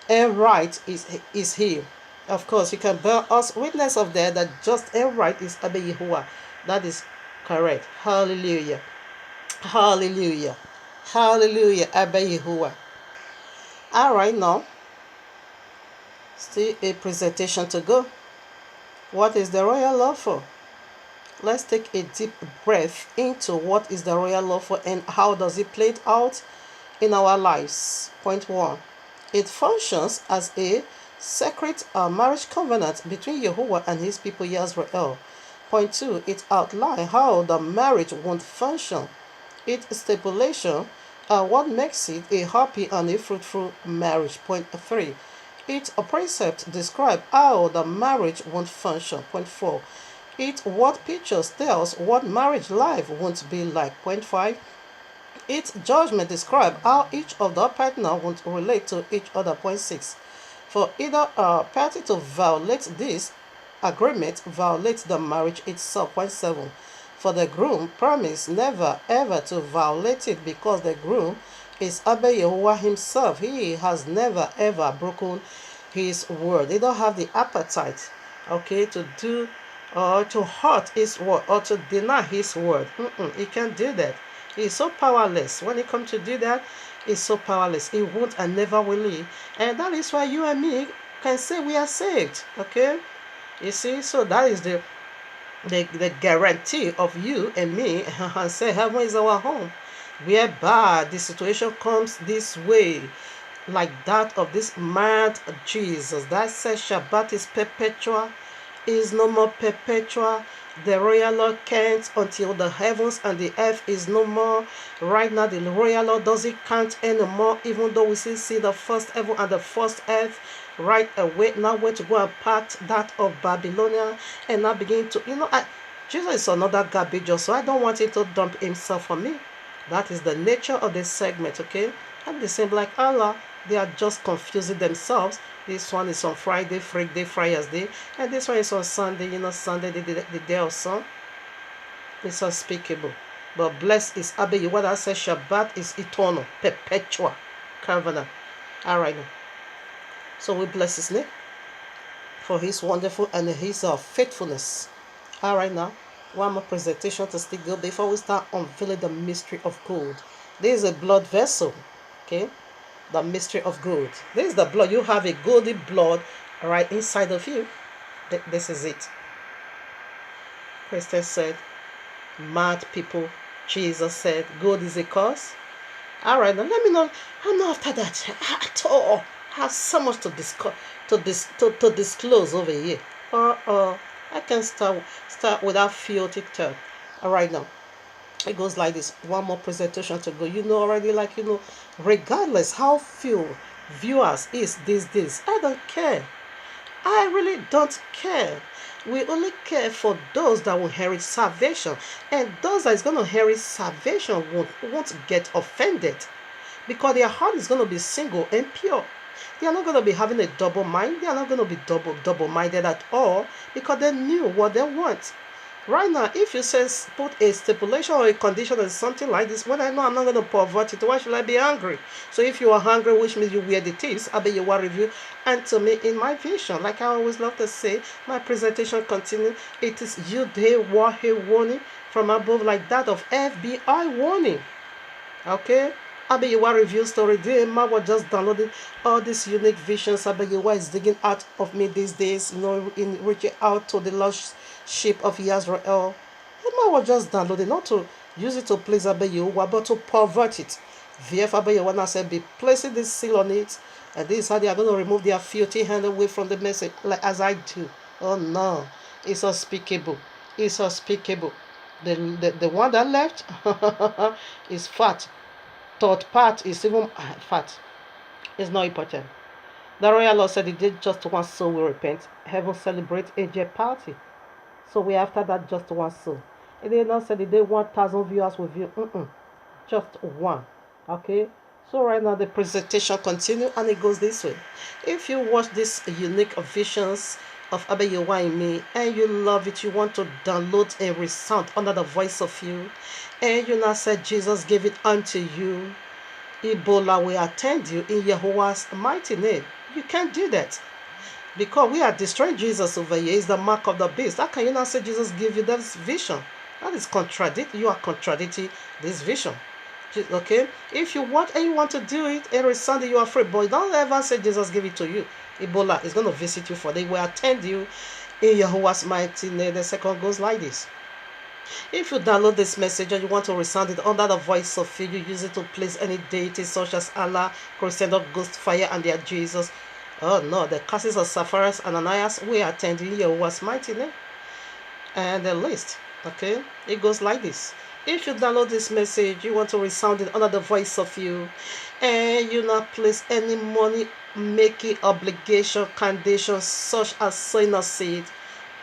and right is he. Of course, you can bear us witness of that just and right is Abba Yehovah. That is correct. Hallelujah. Hallelujah. Hallelujah. Abba Yehovah. Alright, now, still a presentation to go. What is the royal law for? Let's take a deep breath into what is the royal law for and how does it play out in our lives. Point 1. It functions as a sacred marriage covenant between Yehovah and his people Israel. Point 2. It outlines how the marriage won't function. Its stipulation what makes it a happy and a fruitful marriage. Point 3. Its precept describe how the marriage won't function. Point 4. What pictures tells what marriage life won't be like. Point 5. Its judgment describe how each of the partner won't relate to each other. Point 6. For either party to violate this agreement violates the marriage itself. Point 7. For the groom promise never ever to violate it, because the groom is Abba Yehovah himself. He has never ever broken his word. They don't have the appetite, to do or to hurt his word or to deny his word. He can't do that. He's so powerless. When it comes to do that, he's so powerless. He won't and never will leave. And that is why you and me can say we are saved. Okay? You see, so that is the guarantee of you and me and say heaven is our home, whereby the situation comes this way, like that of this mad Jesus that says Shabbat is perpetual, is no more perpetual. The royal law can't until the heavens and the earth is no more. Right now the royal law doesn't count anymore, even though we still see the first heaven and the first earth right away. Now we're to go and part that of Babylonia and now begin to, Jesus is another garbage, so I don't want him to dump himself on me. That is the nature of this segment, okay? And the same like Allah, they are just confusing themselves. This one is on Friday, Freak Day, Friars Day, and this one is on Sunday, Sunday, the day of sun. It's unspeakable. But blessed is Abba Yehovah that says Shabbat is eternal, perpetual covenant. Alright. So we bless his name for his wonderful and his faithfulness. Alright, now, one more presentation to still go before we start unveiling the mystery of gold. This is a blood vessel, okay? The mystery of gold. This is the blood. You have a goldy blood right inside of you. This is it. Christians said, mad people. Jesus said, gold is a curse. Alright, now let me know. I'm not after that at all. I have so much to disclose over here. I can start without filthy talk. Alright, now it goes like this. One more presentation to go. Already, regardless how few viewers is this, I don't care. I really don't care. We only care for those that will inherit salvation. And those that is going to inherit salvation won't get offended, because their heart is going to be single and pure. They are not going to be having a double mind. They are not going to be double-minded at all, because they knew what they want. Right now, if you say put a stipulation or a condition or something like this, when I know I'm not going to pervert it, why should I be angry? So if you are hungry, which means you wear the teeth, I bet you will review. And to me, in my vision, like I always love to say, my presentation continue. It is you day warning from above, like that of FBI warning. Okay? I bet you review story. The man was just downloading all these unique visions. I bet you is digging out of me these days, in reaching out to the lost sheep of Israel. The man was just downloading, not to use it to please Abeyewa, but to pervert it. VF Abeyewa said, be placing this seal on it, and this is how they are going to remove their filthy hand away from the message, like as I do. Oh no, it's unspeakable. It's unspeakable. The one that left is fat. Third part is even fat. It's not important. The royal law said it did just one soul will repent. Heaven celebrate angel party. So we after that just one soul. It did not say it did 1,000 viewers with you. Just one. Okay. So right now the presentation continue, and it goes this way. If you watch this unique visions of Abeyewa in me and you love it, you want to download and resound under the voice of you, and you now said Jesus gave it unto you, Ebola will attend you in Yahweh's mighty name. You can't do that, because we are destroying Jesus over here. It's the mark of the beast. How can you not say Jesus gave you this vision? That is you are contradicting this vision. Okay? If you want and you want to do it every Sunday, you are free. But don't ever say Jesus gave it to you. Ebola is going to visit you, for they will attend you in Yahweh's mighty name. The second goes like this. If you download this message and you want to resound it under the voice of you, you use it to place any deity such as Allah, Christian, Ghost, Fire, and their Jesus. Oh no, the curses of Sapphira and Ananias, we are attending Yahweh's mighty name. And the list, okay, it goes like this. If you download this message, you want to resound it under the voice of you, and you not place any money making obligation conditions such as sowing a seed,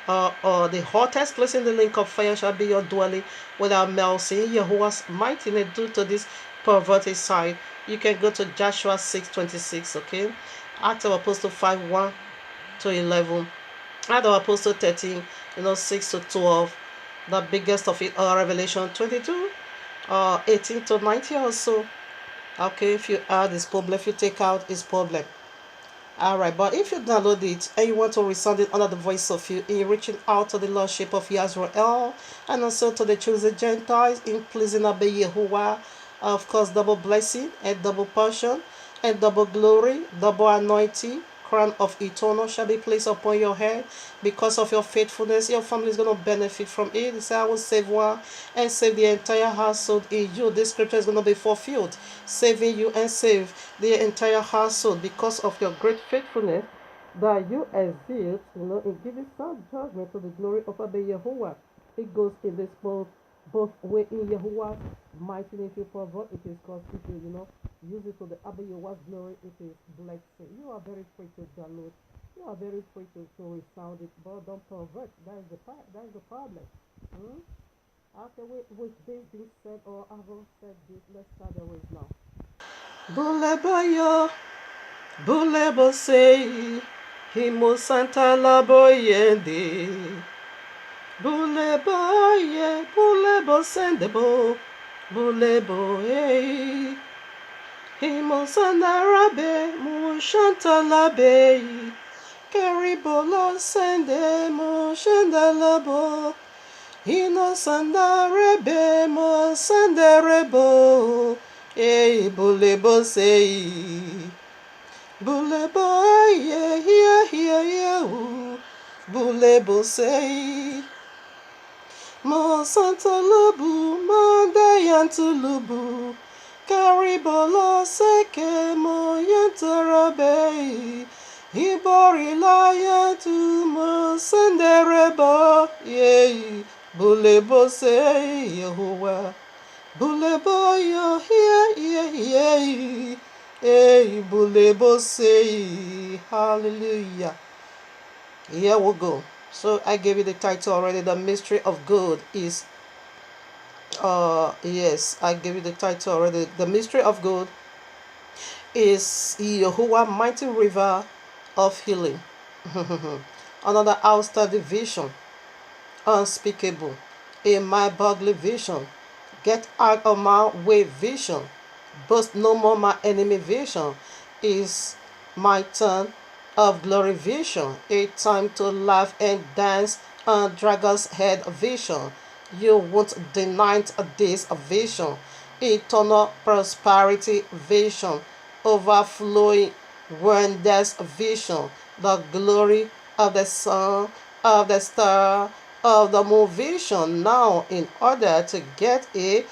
or the hottest place in the link of fire shall be your dwelling without melting. Yahweh's mighty name due to this perverted side. You can go to Joshua 6:26, okay? Acts of Apostle 5:1 to 11. Acts of Apostle 13, 6 to 12. The biggest of it, Revelation 22, 18 to 19 also. Okay, if you add this problem, if you take out this problem. Alright, but if you download it and you want to resound it under the voice of you, in reaching out to the Lordship of Israel, and also to the chosen Gentiles, in pleasing Abeyewa, of course, double blessing and double portion and double glory, double anointing, crown of eternal shall be placed upon your head. Because of your faithfulness, your family is going to benefit from it. He said, I will save one and save the entire household in you. This scripture is going to be fulfilled, saving you and save the entire household because of your great faithfulness that you exalt, in giving sound judgment to the glory of Abeyewa. It goes in this both way in Yahuwah's mighty name. If you pervert, it is called, if you use it to the Abeyewa's glory, it is blessing. You are very free to download. You are very free to resound it, but don't pervert. That is the problem. Okay, with this being said, or having said this, let's start the race now. Bulebayo, bulebo say, himo santa laboyende. Bulebo, bulebo sendebo, bulebo hey. Himo santa rabe, mu shanta labe. Keribolo sende mo shandalabo. Hino sanda rebe mo sanderebo. Hey, bulebo say. Bulebo yeah. Bulebo say. Mo santa lubu, mo dayantulubu. Keribolo seke mo yantarabe. Ibori laya tu mo senderebo, yei, bulebo se Yehovah, bulebo yo yei, bulebo se, hallelujah. Here we go. So I gave you the title already. The mystery of God is yes, I gave you the title already. The mystery of God is Yahuwah, mighty river of healing. Another outer division, unspeakable. In my bodily vision, get out of my way vision. Boast no more my enemy vision is my turn of glory vision. A time to laugh and dance on dragon's head vision. You won't deny this vision. Eternal prosperity vision. Overflowing wonders vision. The glory of the sun, of the star, of the moon vision. Now, in order to get a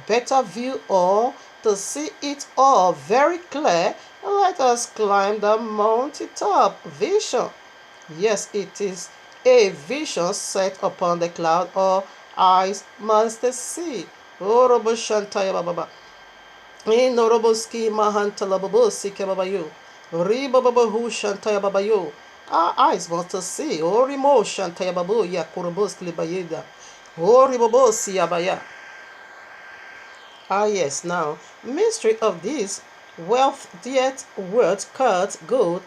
better view or to see it all very clear, let us climb the mountaintop vision. Yes, it is a vision set upon the cloud, or eyes must see. Orobo Shantaya Baba. Inoroboski Mahantalababu Sikababayu. Ribababu Shantaya Babayu. Our eyes must see. Orimo Shantaya Babu Yakurubuski Bayida. Oribobo Siabaya. Ah yes, now mystery of this wealth yet word called gold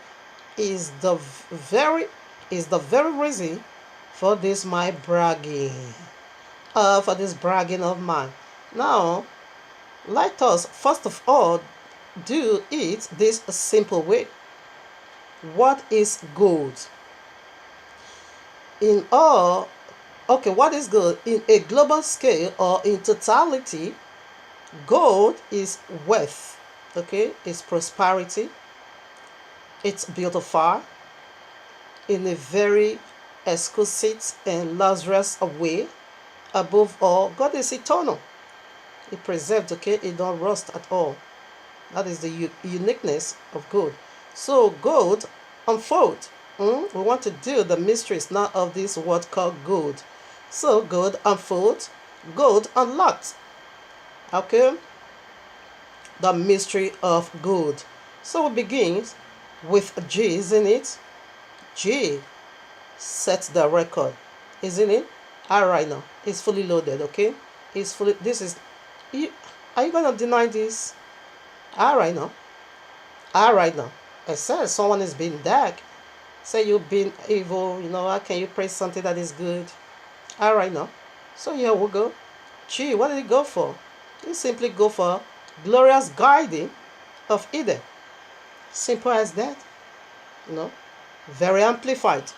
is the very reason for this my bragging. For this bragging of mine. Now let us first of all do it this simple way. What is gold? In all, okay, what is gold? In a global scale or in totality, gold is wealth, okay? It's prosperity. It's beautified in a very exquisite and luxurious way. Above all, God is eternal. It preserved, okay? It don't rust at all. That is the uniqueness of gold. So gold unfold. We want to do the mysteries now of this word called gold. So gold unfold, gold unlocked. Okay, the mystery of gold. So we begin with G, isn't it? G sets the record, isn't it? All right, now it's fully loaded. Okay, it's fully. This is. Are you gonna deny this? All right now. All right now. I said someone is being dark. Say you've been evil. How can you praise something that is good? All right now. So here we go. G. What did it go for? You simply go for glorious guiding of Eden. Simple as that. Very amplified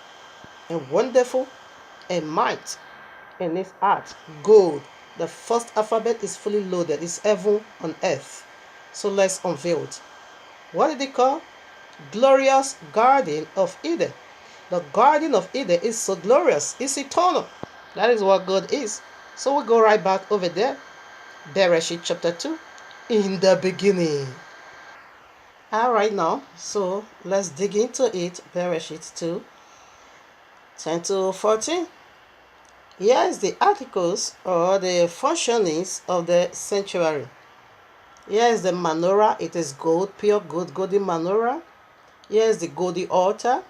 and wonderful and might in its art. Gold. The first alphabet is fully loaded. It's heaven on earth. So let's unveil it. What did it call? Glorious Garden of Eden. The Garden of Eden is so glorious. It's eternal. That is what God is. So we go right back over there. Bereshit chapter 2, in the beginning. Alright now, so let's dig into it. Bereshit 2, 10 to 14. Here is the articles or the functionings of the sanctuary. Here is the menorah. It is gold, pure gold, golden menorah. Here is the golden altar.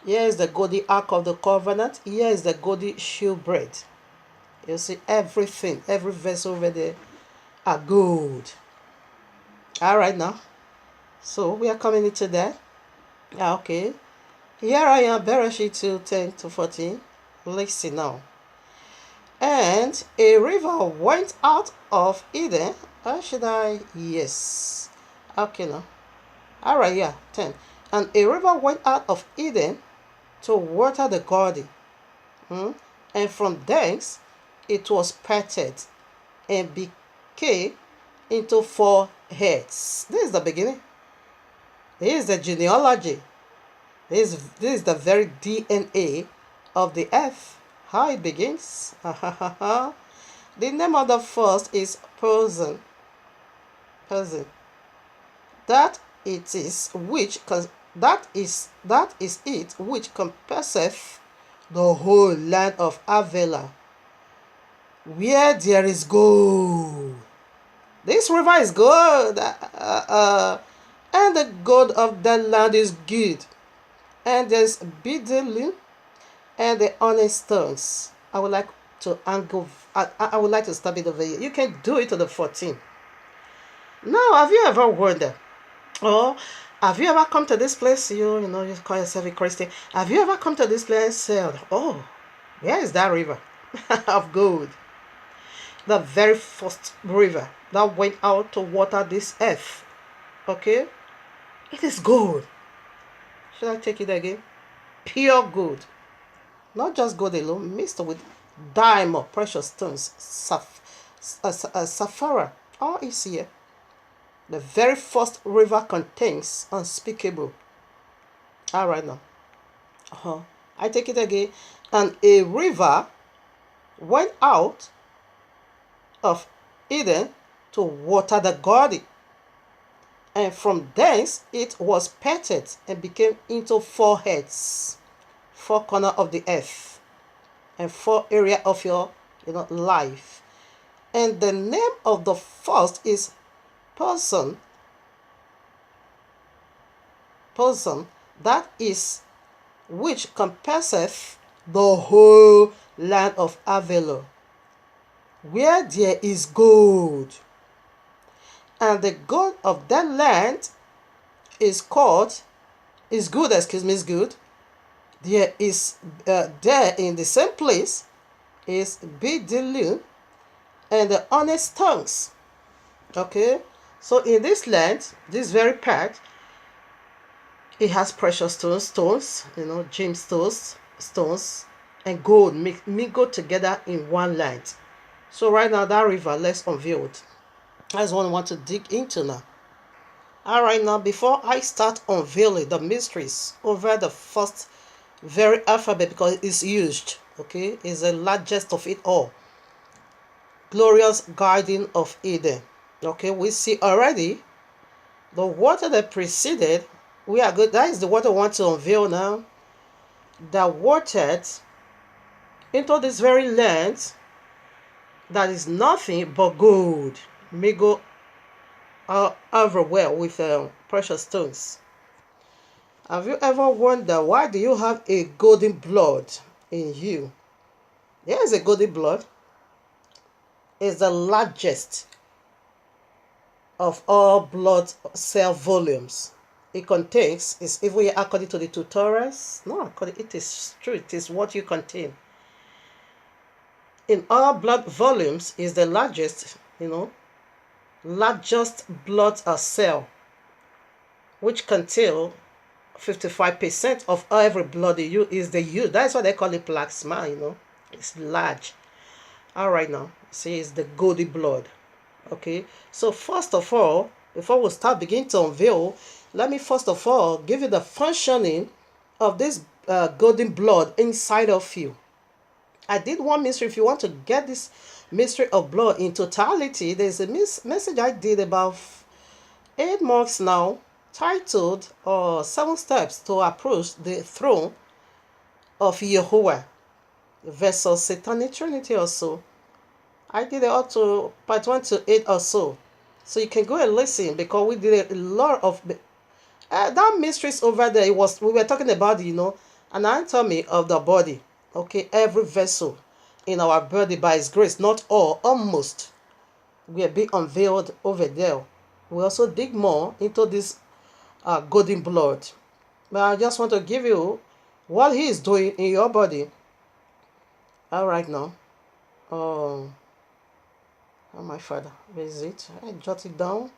Here is the golden ark of the covenant. Here is the golden shewbread. You see everything, every vessel over there are gold. All right now, so we are coming into that. Okay, here I am, Bereshit 2, 10 to 14. Listen now. And a river went out of Eden. How should I? Yes. Okay now. All right, yeah, 10. And a river went out of Eden to water the garden. And from thence it was parted and became into 4 heads. This is the beginning. This is the genealogy. This is the very DNA of the earth. How it begins. The name of the first is Person. That it is which that is it which compasseth the whole land of Avila, where there is gold. This river is good, and the gold of that land is good. And there's bidulum, and the honest stones. I would like to angle. I would like to stop it over here. You can do it to the 14. Now, have you ever wondered, or have you ever come to this place? You know, you call yourself a Christian. Have you ever come to this place and said, "Oh, where is that river of gold?" The very first river that went out to water this earth. Okay, it is gold. Should I take it again? Pure gold. Not just gold alone, mixed with diamond, precious stones, sapphire. All is here. The very first river contains unspeakable. All right now. I take it again. And a river went out of Eden to water the garden. And from thence it was parted and became into 4 heads, 4 corners of the earth, and 4 areas of your life. And the name of the first is person, that is, which compasseth the whole land of Avalon, where there is gold. And the gold of that land is good. There is there in the same place is bdellium and the honest tongues. Okay, so in this land, this very part, it has precious stones, gemstones, stones, and gold mingled together in one land. So right now, that river, let's unveil it. That's what I want to dig into now. All right, now before I start unveiling the mysteries over the first very alphabet, because it's used, okay, is the largest of it all. Glorious Garden of Eden. Okay, we see already the water that preceded. We are good. That is the water I want to unveil now. That watered into this very land that is nothing but gold. May go everywhere with precious stones. Have you ever wondered why do you have a golden blood in you? There is a golden blood. It's the largest of all blood cell volumes. It contains, is even according to the tutorials. No, it is true. It is what you contain. In all blood volumes is the largest, largest blood cell, which contain 55% of every blood you is the use. That's why they call it plasma. It's large. All right now, see, it's the golden blood. Okay, so first of all, before we begin to unveil, let me first of all give you the functioning of this golden blood inside of you. I did one mystery. If you want to get this mystery of blood in totality, there's a message I did about 8 months now, titled 7 Steps to Approach the Throne of Yahuwah versus Satanic Trinity or so. I did it up to part 1 to 8 or so. So you can go and listen, because we did a lot of that mysteries over there. We were talking about anatomy of the body. Okay, every vessel in our body by His grace, not all, almost, will be unveiled over there. We also dig more into this golden blood. But I just want to give you what He is doing in your body. All right now. Oh, my Father, where is it? I jot it down.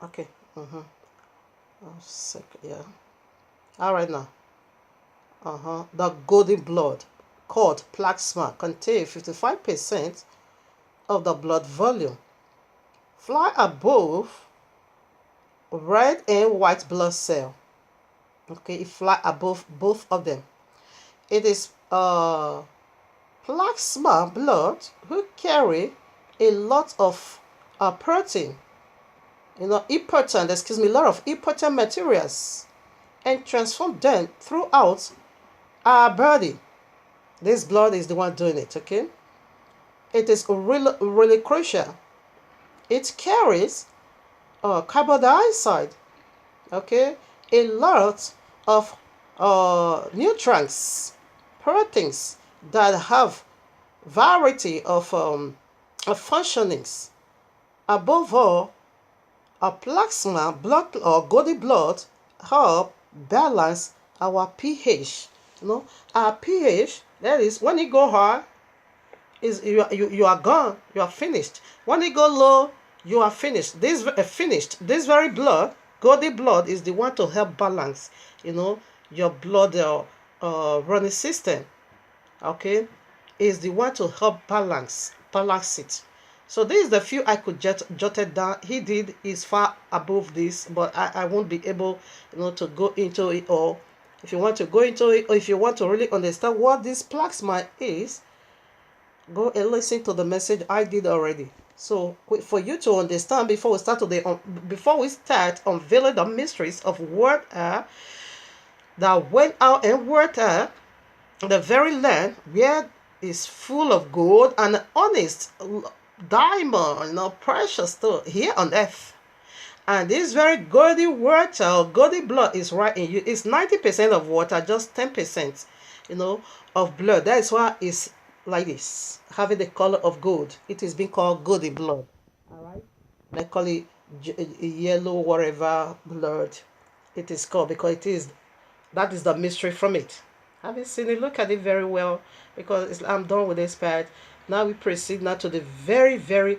Okay. Yeah. All right now. The golden blood, called plasma, contains 55% of the blood volume. Fly above red and white blood cell. Okay, it fly above both of them. It is plasma blood who carry a lot of protein, a lot of important materials, and transform them throughout our body. This blood is the one doing it, okay? It is really, really crucial. It carries carbon dioxide, okay? A lot of nutrients, proteins that have variety of functionings. Above all, a plasma blood or golden blood help balance our pH. Our pH, that is, when it go high, is you are gone, you are finished. When it go low, you are finished. This very blood, golden blood, is the one to help balance, your blood running system. Okay, is the one to help balance it. So this is the few I could jotted down. He did is far above this, but I won't be able, to go into it all. If you want to go into it, or if you want to really understand what this plasma is, go and listen to the message I did already. So for you to understand, before we start unveiling the mysteries of water that went out and water, the very land where is full of gold and honest diamond, precious stone here on earth. And this very golden water, golden blood is right in you. It's 90% of water, just 10%, of blood. That is why it's like this, having the color of gold. It is being called golden blood. All right, they call it yellow whatever blood. It is called because that is the mystery from it. Having seen it, look at it very well, because I'm done with this part. Now we proceed now to the very, very.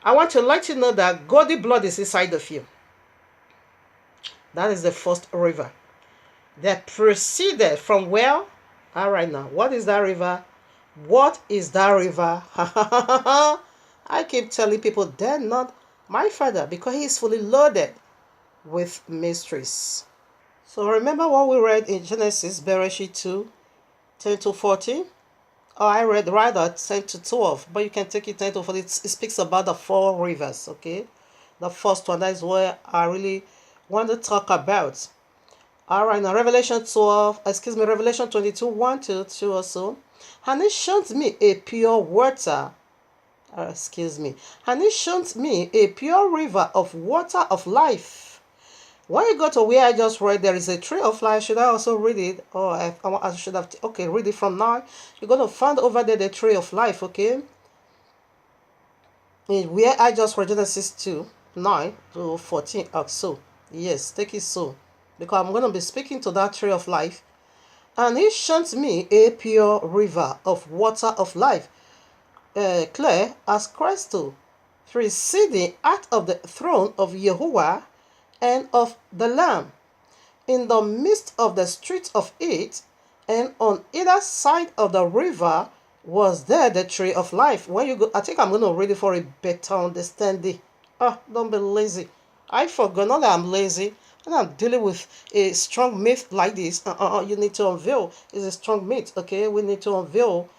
I want to let you know that golden blood is inside of you. That is the first river that proceeded from where? All right, now what is that river? What is that river? I keep telling people they're not my father, because he is fully loaded with mysteries. So remember what we read in Genesis, Bereshit 2, 10 to 14? Oh, I read rather 10 to 12, but you can take it 10 to 14. It speaks about the 4 rivers, okay? The first one, that is where I really want to talk about. All right, now Revelation 22, 1 to 2 or so. And he showed me a pure water, and he showed me a pure river of water of life. When you go to where I just read, there is a tree of life. Should I also read it? Or I should have, okay, read it from now. You're going to find over there the tree of life, okay? Where I just read Genesis 2, 9 to 14 or so. Yes, take it so. Because I'm going to be speaking to that tree of life. And he showed me a pure river of water of life, clear as crystal, proceeding out of the throne of Yahuwah and of the Lamb. In the midst of the street of it, and on either side of the river, was there the tree of life. When you go, I think I'm going to read it for a better understanding. Don't be lazy. I forgot, not that I'm lazy, and I'm dealing with a strong myth like this. You need to unveil. It's a strong myth, okay? We need to unveil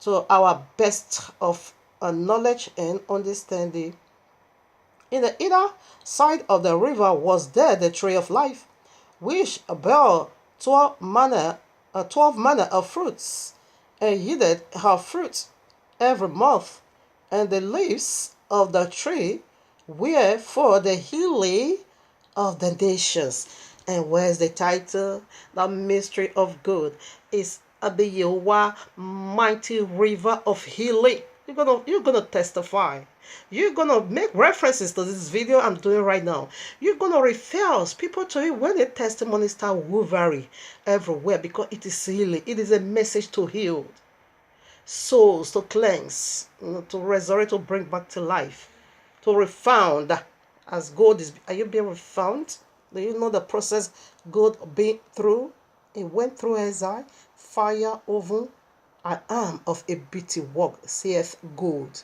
to our best of knowledge and understanding. In the either side of the river was there the tree of life, which bare 12 manner of fruits, and yielded her fruit every month. And the leaves of the tree were for the healing of the nations. And where's the title? The mystery of God is the Yahuwah mighty river of healing. You're gonna testify. You're gonna make references to this video I'm doing right now. You're gonna refer people to it when the testimonies start wavering everywhere, because it is healing. It is a message to heal souls, to cleanse, to resurrect, to bring back to life, to refound. As God is, are you being refound? Do you know the process God been through? It went through exile, fire, oven. I am of a bitter work, saith God.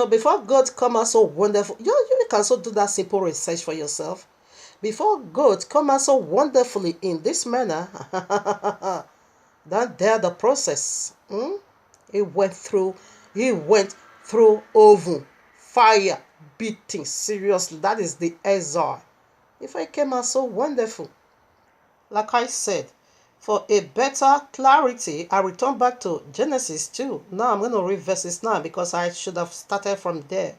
Before God come out so wonderful, you can also do that simple research for yourself. Before God come out so wonderfully in this manner, that there the process. He went through oven, fire, beating, seriously. That is the exile. If I came out so wonderful, like I said, for a better clarity, I return back to Genesis 2. Now I'm going to read verses 9, because I should have started from there.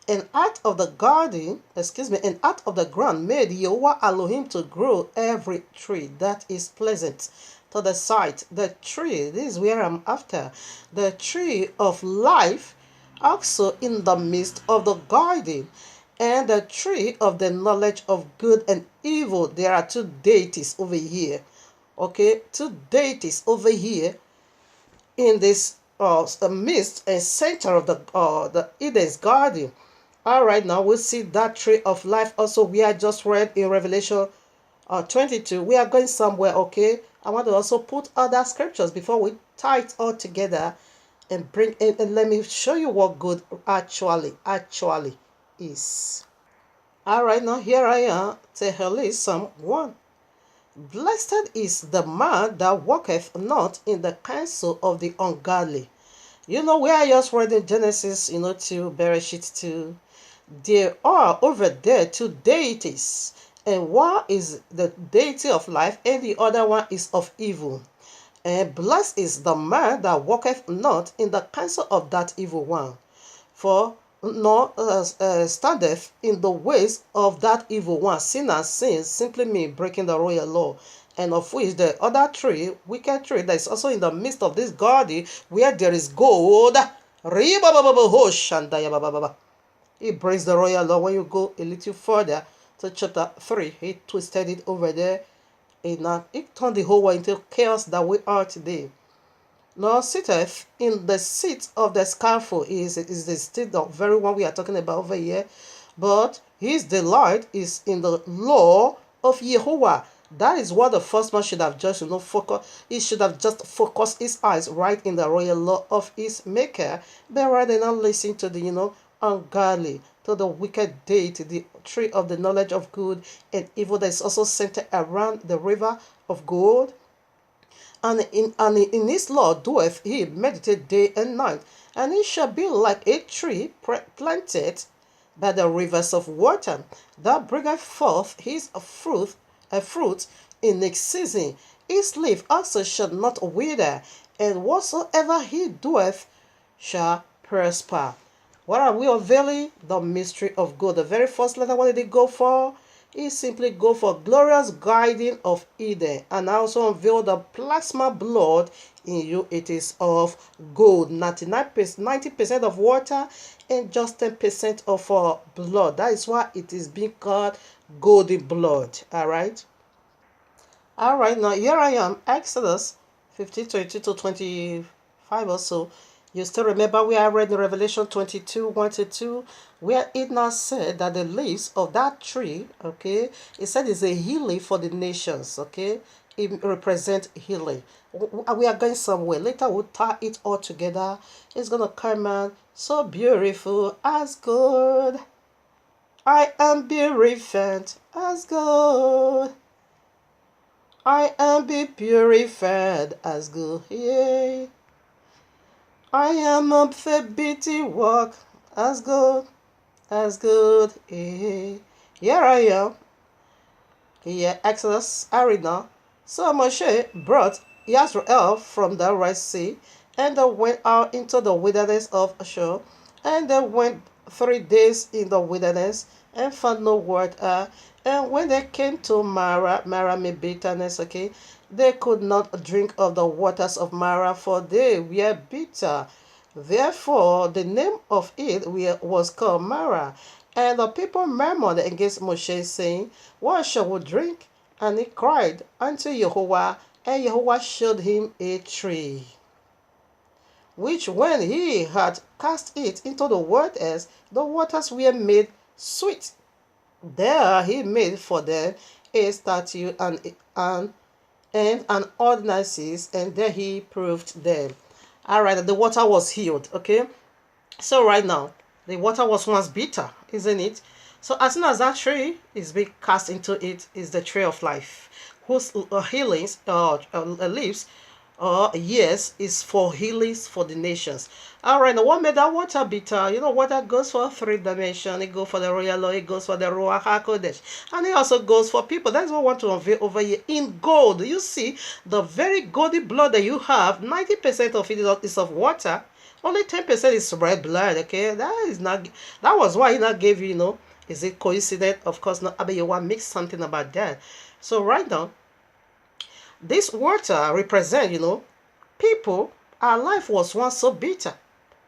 And out of the ground made Yahuwah Elohim to grow every tree that is pleasant to the side. The tree, this is where I'm after. The tree of life, also in the midst of the garden, and the tree of the knowledge of good and evil. There are two deities over here. Okay, two deities over here in this midst and center of the Eden's garden. All right, now we see that tree of life also we are just read in Revelation 22. We are going somewhere, okay? I want to also put other scriptures before we tie it all together and bring in, and let me show you what good actually is. All right, now here I am. Tehillim Psalm 1. Blessed is the man that walketh not in the counsel of the ungodly. You know, we are just reading Genesis, to Bereshit 2. There are over there two deities, and one is the deity of life, and the other one is of evil. And blessed is the man that walketh not in the counsel of that evil one, for nor standeth in the ways of that evil one. Sin and sin simply mean breaking the royal law, and of which the other tree, wicked tree, that is also in the midst of this garden where there is gold. He breaks the royal law. When you go a little further to chapter 3, he twisted it over there, and it turned the whole world into chaos that we are today. Nor sitteth in the seat of the scaffold is the state of very one we are talking about over here, but his delight is in the law of Jehovah. That is what the first man should have just focus. He should have just focused his eyes right in the royal law of his maker, but rather than listen to the ungodly, to the wicked deity, the tree of the knowledge of good and evil that is also centered around the river of gold. And in his law doeth he meditate day and night, and he shall be like a tree planted by the rivers of water, that bringeth forth his fruit in its season. His leaf also shall not wither, and whatsoever he doeth shall prosper. What are we unveiling? The mystery of God. The very first letter, what did it go for? He simply go for glorious guiding of Eden, and also unveil the plasma blood in you. It is of gold, 90% of water and just 10% of blood. That is why it is being called golden blood. All right, now here I am, Exodus 15:22 to 25 or so. You still remember we are reading Revelation 22, 1-2, where it now said that the leaves of that tree, okay, it said it's a healing for the nations, okay? It represents healing. We are going somewhere. Later we'll tie it all together. It's going to come out so beautiful as gold. I am purified as gold. I am be purified as gold. Yeah. I am up for bitty walk as good, eh. Here I am. Here, Exodus arena. So Moshe brought Yisrael from the Red Sea, and they went out into the wilderness of Ashur, and they went 3 days in the wilderness, and found no water. And when they came to Mara means bitterness, okay, they could not drink of the waters of Mara, for they were bitter. Therefore, the name of it was called Mara. And the people murmured against Moshe, saying, what shall we drink? And he cried unto Jehovah, and Jehovah showed him a tree, which when he had cast it into the waters were made sweet. There he made for them a statute and an ordinances, and there he proved them. All right, the water was healed, okay? So right now, the water was once bitter, isn't it? So as soon as that tree is being cast into it, is the tree of life, whose healings, leaves, yes, is for healings for the nations. All right, now what made that water bitter? Water goes for 3 dimensions. It goes for the royal law, it goes for the Ruach HaKodesh, and it also goes for people. That's what I want to unveil over here in gold. You see, the very goldy blood that you have, 90% of it is of water, only 10% is red blood, okay? That was why he not gave you, is it coincident? Of course not. Abe, you want to mix something about that. So right now, This water represent, people. Our life was once so bitter.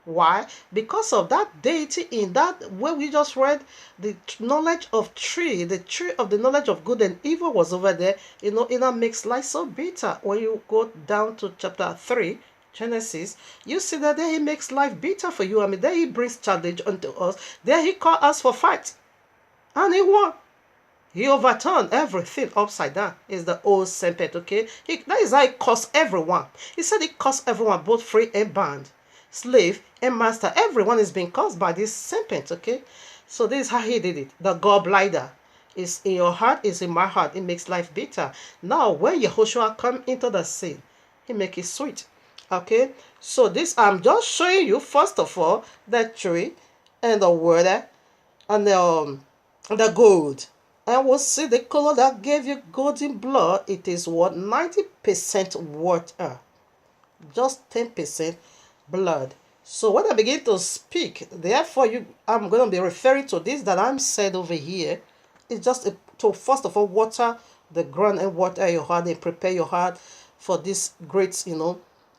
Why? Because of that deity in that where we just read the knowledge of tree, the tree of the knowledge of good and evil was over there. It makes life so bitter. When you go down to chapter 3, Genesis, you see that there he makes life bitter for you. I mean, there he brings challenge unto us. There he called us for fight. And he won. He overturned everything upside down. Is the old serpent, okay? That is how he cursed everyone. He said he cursed everyone, both free and bond, slave and master. Everyone is being caused by this serpent, okay? So this is how he did it. The gallbladder is in your heart, is in my heart. It makes life bitter. Now, when Yehoshua come into the scene, he make it sweet, okay? So this, I'm just showing you, first of all, the tree and the water and the gold. And we'll see the color that gave you golden blood. It is what? 90% water. Just 10% blood. So when I begin to speak, therefore I'm going to be referring to this that I'm said over here. It's just to first of all water the ground and water your heart and prepare your heart for this great,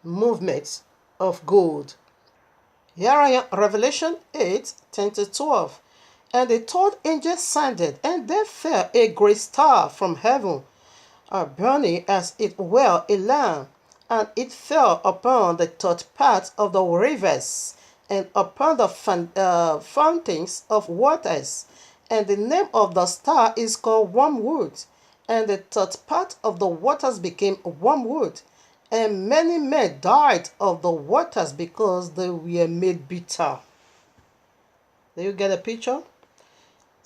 movement of gold. Here I am, Revelation 8:10-12. And the third angel sounded, and there fell a great star from heaven, burning as it were a lamp, and it fell upon the third part of the rivers, and upon the fountains of waters. And the name of the star is called Wormwood, and the third part of the waters became wormwood. And many men died of the waters because they were made bitter. Do you get a picture?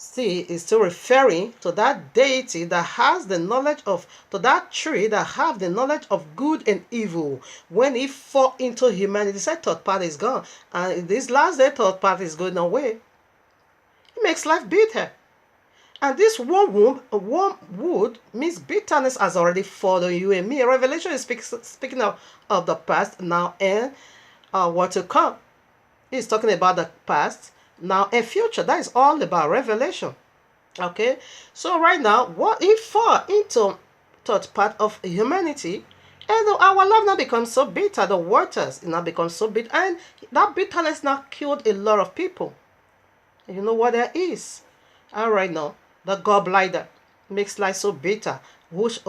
See, it's still referring to that deity that has the knowledge of, to that tree that have the knowledge of good and evil. When it fall into humanity, said third part is gone. And in this last day, third part is going away. It makes life bitter. And this wormwood means bitterness has already fallen you and me. Revelation is speaking of the past, now, and what to come. He's talking about the past, now, and future. That is all about Revelation. Okay, so right now, what it fall into third part of humanity, and our life now becomes so bitter. The waters now become so bitter, and that bitterness now killed a lot of people. You know what that is? All right, now the gallbladder makes life so bitter. Whose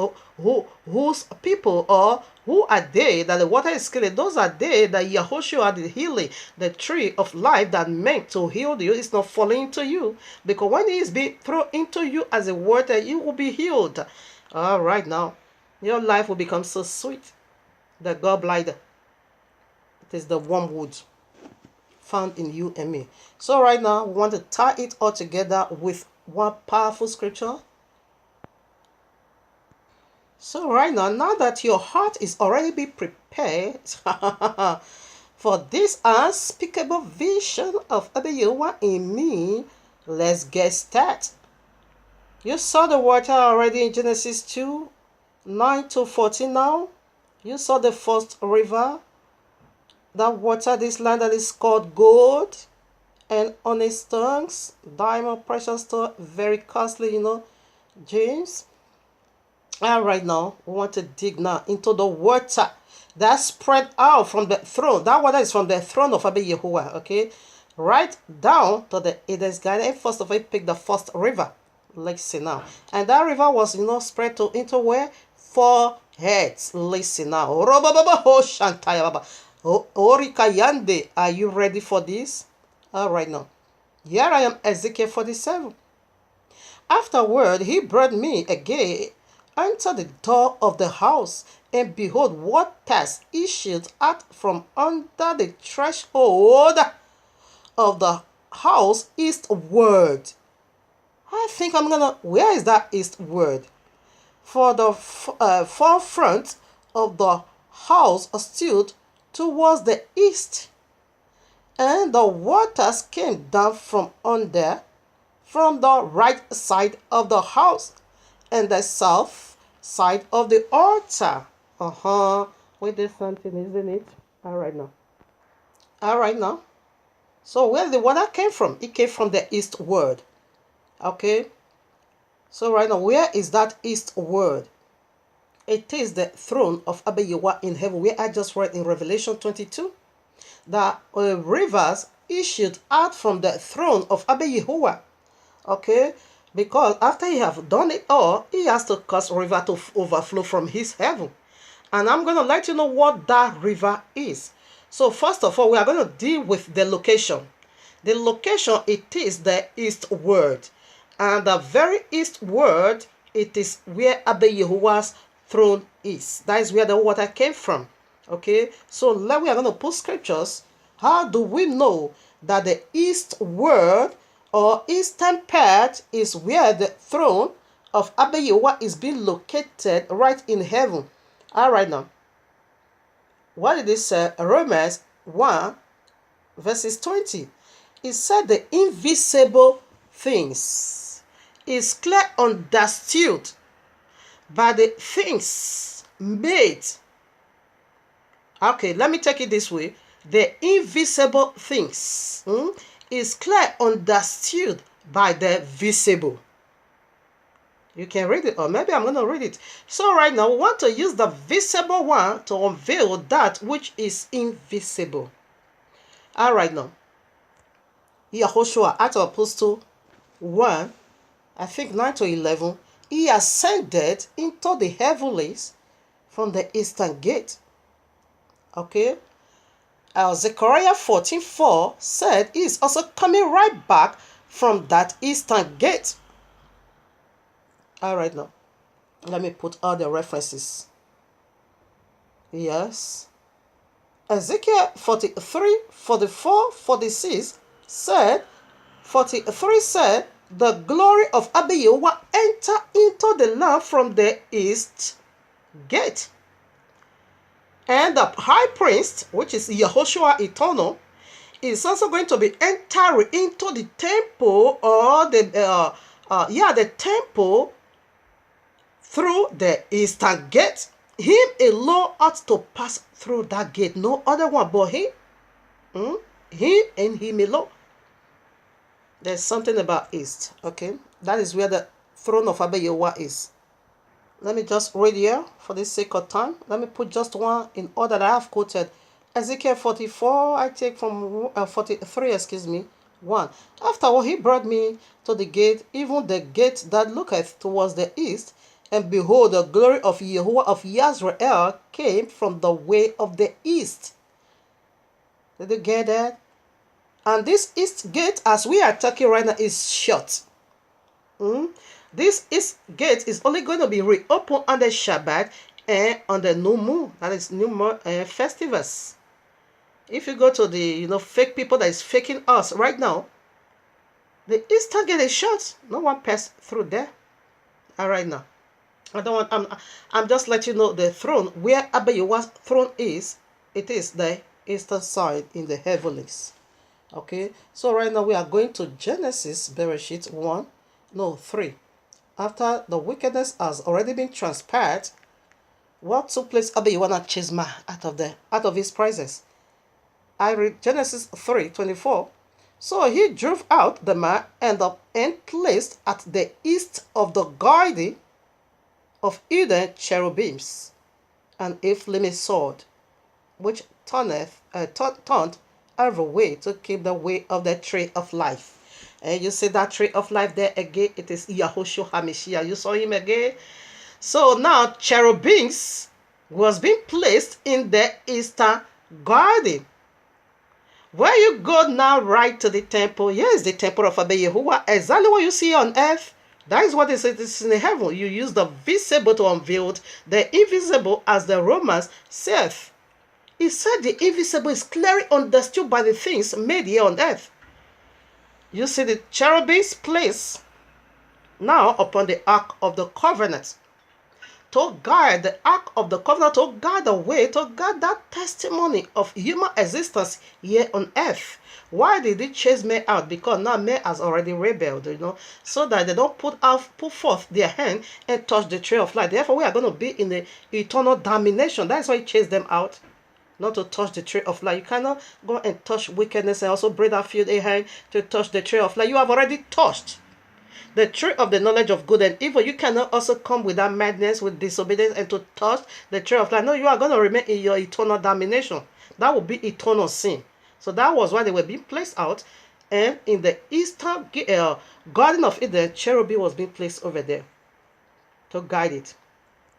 people, or who are they that the water is killing? Those are they that Yahushua the healing, the tree of life that meant to heal you, is not falling into you. Because when it is being thrown into you as a water, you will be healed. All right, now your life will become so sweet. The gallbladder, it is the wormwood found in you and me. So right now, we want to tie it all together with one powerful scripture. So right now that your heart is already be prepared for this unspeakable vision of Abiyuwa in me, let's get started. You saw the water already in Genesis 2:9-14 now. You saw the first river. That water, this land that is called gold and honest stones, diamond, precious stone, very costly, James. And right now, we want to dig now into the water that spread out from the throne. That water is from the throne of Abba Yehovah, okay? Right down to the Eden's Garden. First of all, pick the first river. Listen now. And that river was, spread into where? 4 heads. Listen now. Orikayande, are you ready for this? All right now. Here I am, Ezekiel 47. Afterward, he brought me again unto the door of the house, and behold, waters issued out from under the threshold of the house eastward. I think where is that eastward? For the forefront of the house stood towards the east, and the waters came down from under, from the right side of the house, and the south side of the altar. We did something, isn't it? All right now. So where the water came from? It came from the eastward. Okay. So right now, where is that eastward? It is the throne of Abba Yahweh in heaven, where I just read in Revelation 22 that rivers issued out from the throne of Abba Yahweh. Okay, because after he have done it all, he has to cause river to overflow from his heaven. And I'm going to let you know what that river is. So first of all, we are going to deal with the location. The location, it is the eastward. And the very eastward, it is where Abba Yahuwah's throne is. That is where the water came from. Okay, so we are going to put scriptures. How do we know that the eastward or eastern part is where the throne of Abba Yahuwah is being located right in heaven? All right, now, what did it say? Romans 1 verses 20. It said the invisible things is clear understood by the things made. Okay, let me take it this way. The invisible things is clear understood by the visible. You can read it, or maybe I'm going to read it. So right now, we want to use the visible one to unveil that which is invisible. All right, now. Yahushua, Acts of Apostle 1, I think 9 to 11, he ascended into the heavenlies from the eastern gate. Okay. Zechariah 14:4 said he is also coming right back from that eastern gate. All right, now, let me put all the references. Yes. Ezekiel 43, 44, 46 said, 43 said, the glory of Abba Yahuwah enter into the land from the east gate. And the high priest, which is Yehoshua Eternal, is also going to be entering into the temple, or the temple through the eastern gate. Him alone ought to pass through that gate. No other one but him. Him and him alone. There's something about east. Okay. That is where the throne of Abba Yahuwah is. Let me just read here for the sake of time. Let me put just one in order that I have quoted. Ezekiel 44, I take from 43, 1. Afterward he brought me to the gate, even the gate that looketh towards the east, and behold, the glory of Yahuwah of Yisrael came from the way of the east. Did you get that? And this east gate, as we are talking right now, is shut. This east gate is only going to be reopened on the Shabbat and on the new moon. That is new moon festivals. If you go to the fake people that is faking us right now, the eastern gate is shut. No one passed through there. All right, now. I'm just letting you know the throne where Abba Yahuwah's throne is. It is the eastern side in the heavenlies. Okay, so right now we are going to Genesis Bereshit 3. After the wickedness has already been transpired, what took place? Abba Yahuwah chased man out of his presence. I read Genesis 3:24. So he drove out the man and placed at the east of the garden of Eden cherubims, and a flaming sword, which turned every way to keep the way of the tree of life. And you see that tree of life there again, it is Yahushua HaMashiach. You saw him again. So now cherubims was being placed in the eastern garden. Where you go now right to the temple, here's the temple of Abba Yahuwah. Exactly what you see on earth, that is what it is in heaven. You use the visible to unveil the invisible, as the Romans said. He said the invisible is clearly understood by the things made here on earth. You see the cherubims placed now upon the Ark of the Covenant to guard the Ark of the Covenant, to guard the way, to guard that testimony of human existence here on earth. Why did he chase men out? Because now men has already rebelled, so that they don't put forth their hand and touch the tree of life. Therefore, we are going to be in the eternal damnation. That's why he chased them out. Not to touch the tree of life. You cannot go and touch wickedness and also breathe out your hand to touch the tree of life. You have already touched. the tree of the knowledge of good and evil. You cannot also come with that madness, with disobedience, and to touch the tree of life. No, you are going to remain in your eternal damnation. That will be eternal sin. So that was why they were being placed out. And in the eastern Garden of Eden, cherubim was being placed over there to guide it.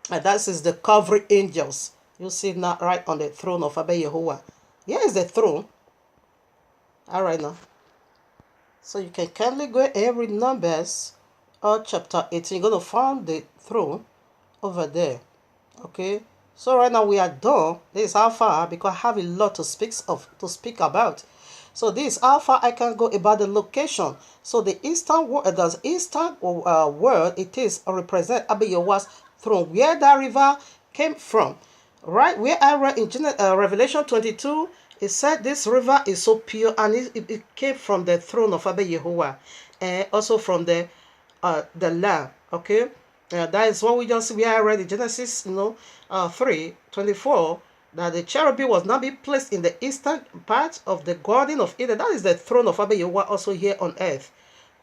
And that is the covering angels. You see now right on the throne of Abba Yehovah. Here is the throne. All right now. So you can kindly go and read Numbers or chapter 18. You're going to find the throne over there. Okay. So right now we are done. This is how far, because I have a lot to speak about. So this is how far I can go about the location. So the eastern world, it is represent Abba Yehovah's throne, where that river came from. Right where I read in Revelation 22, it said this river is so pure, and it came from the throne of Abba Yehovah, and also from the Lamb. Okay, that is what we just see. Where I read in Genesis, 3:24, that the cherubim was not be placed in the eastern part of the Garden of Eden. That is the throne of Abba Yehovah, also here on earth,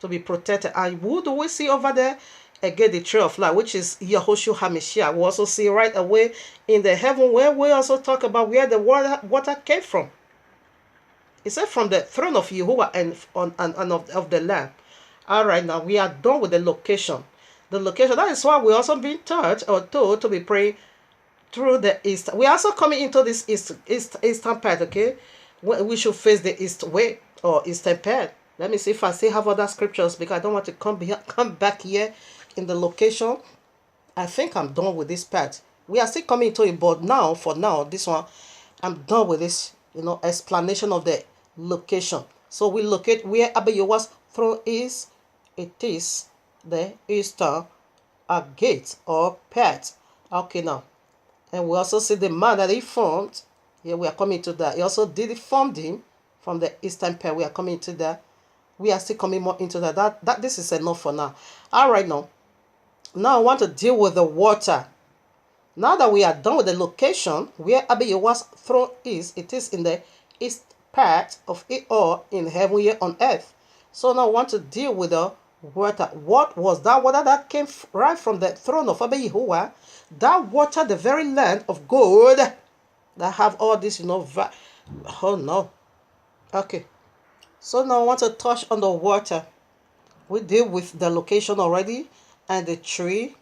to be protected. And who do we see over there? Again, the tree of life, which is Yahushua HaMashiach. We also see right away in the heaven, where we also talk about where the water came from. It said from the throne of Yehovah and of the Lamb. All right, now we are done with the location. The location, that is why we also being taught or told to be praying through the east. We are also coming into this eastern part, okay? We should face the east way or eastern part. Let me see if I still have other scriptures, because I don't want to come back here in the location. I think I'm done with this part. We are still coming to it, but now, for now, this one, I'm done with this, explanation of the location. So we locate where Abba Yehovah's throne is. It is the eastern gate or part. Okay, now. And we also see the man that he formed. Here we are coming to that. He also formed him from the eastern part. We are coming to that. We are still coming more into that. This is enough for now. All right, now I want to deal with the water. Now that we are done with the location where Abba Yehovah's throne is, it is in the east part of it, or in heaven here on earth. So now I want to deal with the water. What was that water that came right from the throne of Abba Yehovah? That water, the very land of gold that have all this, oh no. Okay. So now I want to touch on the water. We deal with the location already, and the tree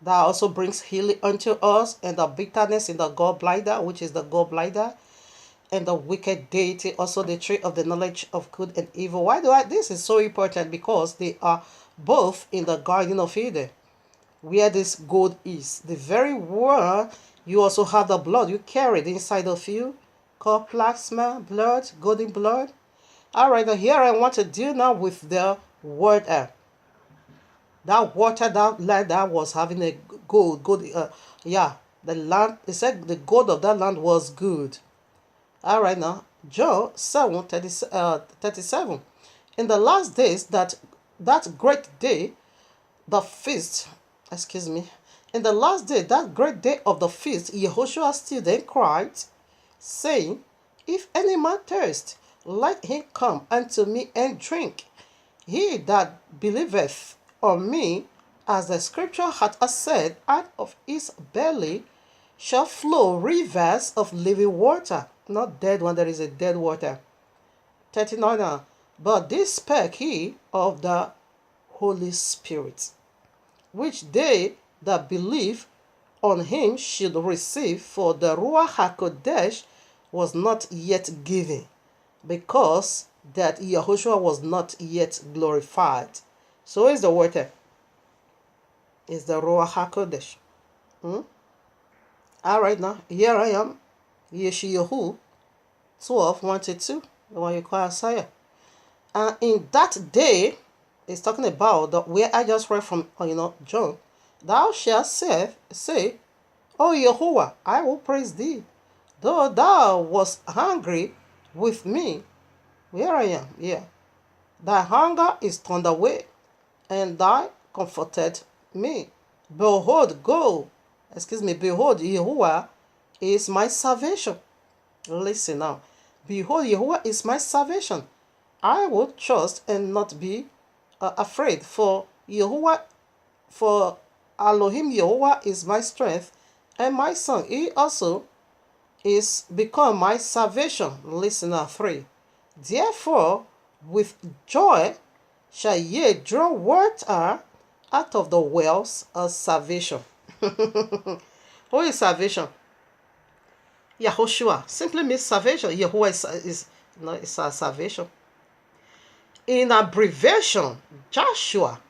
that also brings healing unto us, and the bitterness in the gallbladder, which is the gallbladder, and the wicked deity, also the tree of the knowledge of good and evil. Why this is so important? Because they are both in the Garden of Eden, where this gold is. The very word, you also have the blood you carried inside of you, called plasma, blood, golden blood. All right, now here I want to deal now with the water. That water, that land that was having a gold, the land, it said the gold of that land was good. All right, now, John 7:37. In the last days, that great day, the feast, in the last day, that great day of the feast, Yehoshua still then cried, saying, if any man thirst, let him come unto me and drink. He that believeth on me, as the scripture hath said, out of his belly shall flow rivers of living water. Not dead when there is a dead water. 39. But this spake he of the Holy Spirit, which they that believe on him should receive, for the Ruach HaKodesh was not yet given, because that Yahushua was not yet glorified. So is the water. Is the Ruach HaKodesh. All right, now, here I am. Yeshayahu 12:1-2, the one you call Isaiah. And in that day, it's talking about where I just read from, John. Thou shalt say, O Yehovah, I will praise thee. Though thou wast hungry with me, here I am, thy hunger is turned away, and thou comforted me. Behold, Yehovah is my salvation. Listen now. Behold, Yehovah is my salvation. I will trust and not be afraid, for Yehovah, for Elohim Yehovah is my strength and my song. He also is become my salvation. Listener 3. Therefore, with joy shall ye draw water out of the wells of salvation. Who is salvation? Yahushua simply means salvation. Yahuwah is our salvation. In abbreviation, Joshua,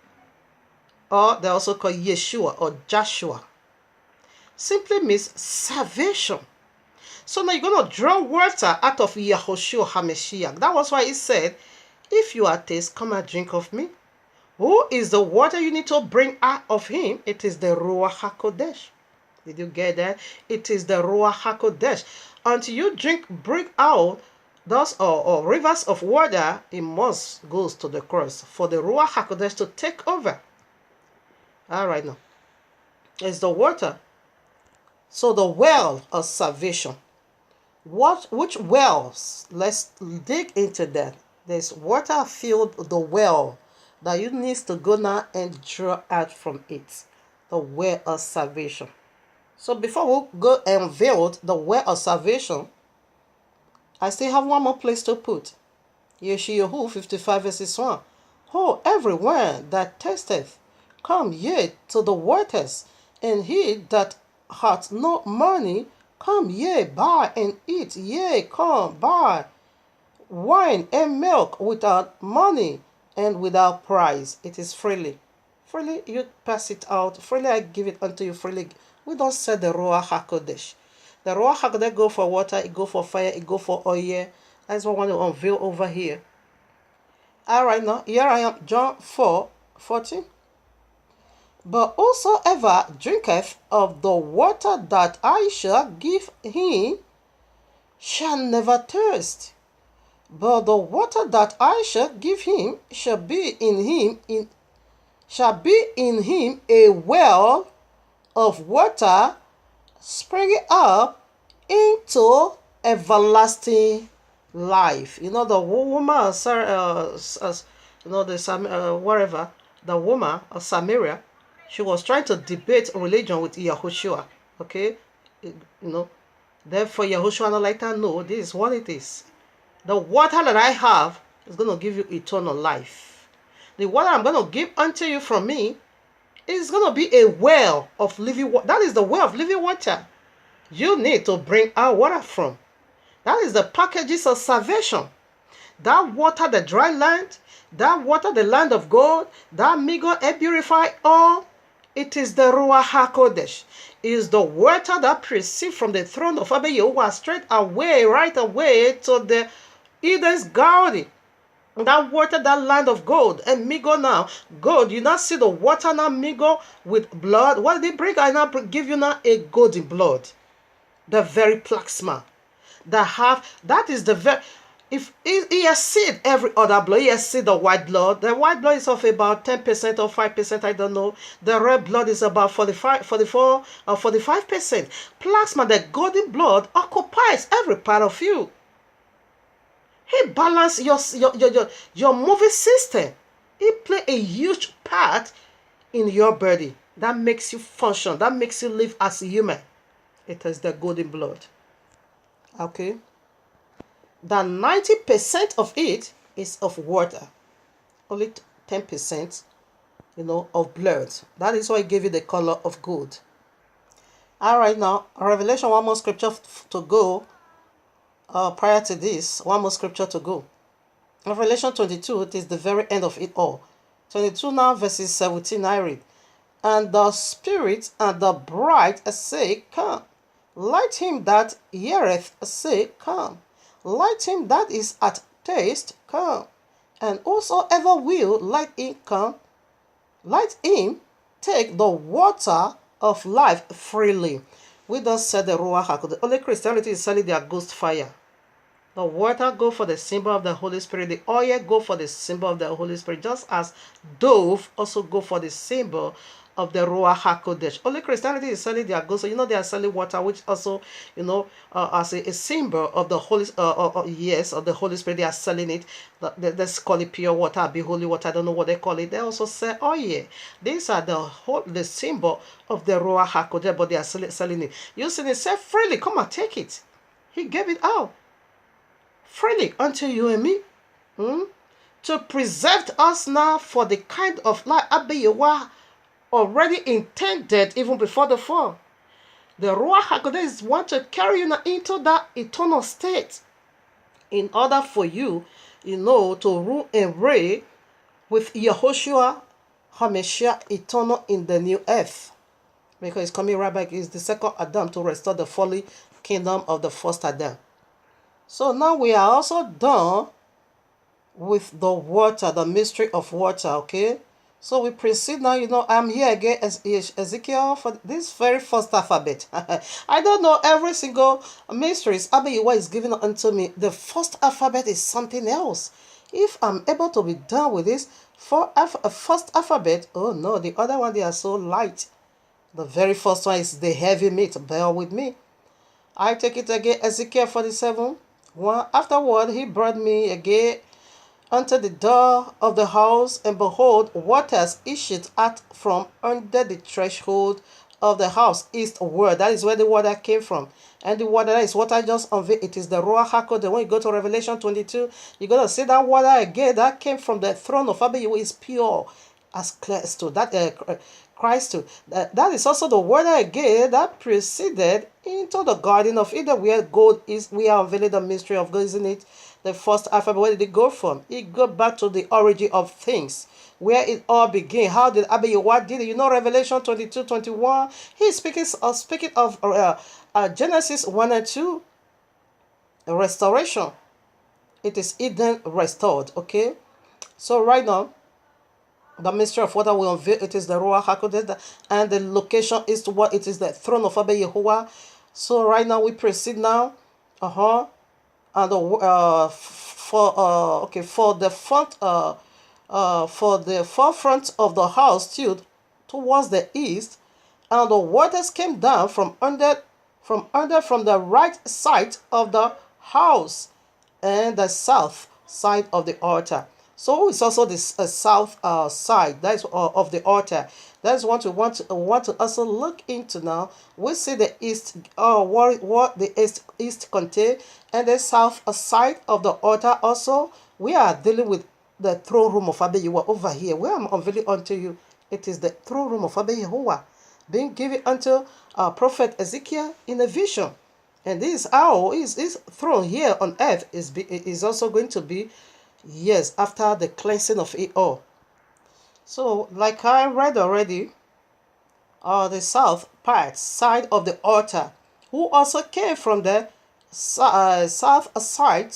or they also call Yeshua or Joshua, simply means salvation. So now you're going to draw water out of Yahushua HaMashiach. That was why he said, if you are thirsty, come and drink of me. Who is the water you need to bring out of him? It is the Ruach HaKodesh. Did you get that? It is the Ruach HaKodesh. Until you bring out those or rivers of water, it must go to the cross for the Ruach HaKodesh to take over. All right, now. It's the water. So the well of salvation. Which wells? Let's dig into that. There's water filled the well that you need to go now and draw out from it. The well of salvation. So before we go and unveil the well of salvation, I still have one more place to put. Yeshayahu 55 verses 1. Oh, everyone that testeth, come ye to the waters, and he that hath no money, come ye buy and eat. Yea, come buy wine and milk without money and without price. It is freely. Freely you pass it out. Freely I give it unto you. Freely. We don't sell the Ruach HaKodesh. The Ruach HaKodesh go for water, it go for fire, it go for oil. That's what I want to unveil over here. Alright, now, here I am, John 4:14. But whosoever drinketh of the water that I shall give him shall never thirst. But the water that I shall give him shall be in him a well of water springing up into everlasting life. You know, the woman, wherever, the woman of Samaria, she was trying to debate religion with Yahushua. Okay? You know, therefore Yahushua not like that. No, this is what it is. The water that I have is going to give you eternal life. The water I'm going to give unto you from me is going to be a well of living water. That is the well of living water you need to bring our water from. That is the packages of salvation. That water, the dry land, that water, the land of God, that migo and purify all. It is the Ruach HaKodesh. It is the water that proceeds from the throne of Abba Yehovah straight away, right away to the Eden's garden. That water, that land of gold. And migo now, gold, you now see the water now migo with blood. What did they bring? I now give you now a golden blood. The very plasma. That is the very, if he has seen every other blood, he has seen the white blood. The white blood is of about 10% or 5%, I don't know. The red blood is about 44 or 45%. Plasma, the golden blood, occupies every part of you. He balances your moving system. He plays a huge part in your body. That makes you function. That makes you live as a human. It is the golden blood. Okay? That 90% of it is of water. Only 10%, of blood. That is why I gave you the color of gold. Alright, now, Revelation, one more scripture to go. Prior to this, one more scripture to go. Revelation 22, it is the very end of it all. 22 now, verses 17, I read. And the Spirit and the bride say, come. Let him that heareth say, come. Let him that is at taste come. And whosoever will, let him come. Let him take the water of life freely. We don't say the Ruach HaKodesh. Only Christianity is selling their ghost fire. The water go for the symbol of the Holy Spirit. The oil go for the symbol of the Holy Spirit. Just as dove also go for the symbol of the Ruach HaKodesh. Only Christianity is selling their goods. So, they are selling water, which also, as a symbol of the Holy, yes, of the Holy Spirit. They are selling it. Let's call it pure water, be holy water. I don't know what they call it. They also say, oh yeah, these are the symbol of the Ruach HaKodesh, but they are selling it. You see, they say freely, come and take it. He gave it out freely unto you and me. To preserve us now for the kind of life Abiyawa already intended even before the fall. The Ruach HaKodesh is want to carry you into that eternal state in order for you, to rule and reign with Yehoshua HaMashiach eternal in the new earth. Because it's coming right back. It's the second Adam to restore the fallen kingdom of the first Adam. So now we are also done with the water, the mystery of water, okay? So we proceed now, I'm here again as Ezekiel for this very first alphabet. I don't know every single mysteries Abiyawa is given unto me. The first alphabet is something else. If I'm able to be done with this first alphabet, oh no, the other one, they are so light. The very first one is the heavy meat. Bear with me. I take it again, Ezekiel 47. Afterward, he brought me again unto the door of the house, and behold, waters issued out from under the threshold of the house eastward. That is where the water came from. And the water is what I just unveiled. It is the Ruach HaKodesh. When you go to Revelation 22, you're going to see that water again that came from the throne of Abiyawa is pure as clear as to that Christ too. That is also the water again that preceded into the Garden of Eden, where gold is. We are unveiling the mystery of God, isn't it? The first alphabet, where did it go from? It go back to the origin of things, where it all began. How did Abiyawa did it? Revelation 22:21. He's speaking of Genesis 1 and 2. Restoration. It is Eden restored. Okay. So right now, the mystery of water will unveil. It is the Ruach HaKodesh, and the location is to what? It is the throne of Abiyawa. So right now we proceed now. And for the forefront of the house stood towards the east, and the waters came down from the right side of the house and the south side of the altar. So it's also the south side, that is of the altar. That's what we want to also look into now. We see the east, what the east contain, and the south side of the altar also. We are dealing with the throne room of Abiyawa over here. Where I'm unveiling unto you, it is the throne room of Abiyawa being given unto prophet Ezekiel in a vision. And this his throne here on earth is also going to be, yes, after the cleansing of it all. So, like I read already, the south side of the altar, who also came from the south side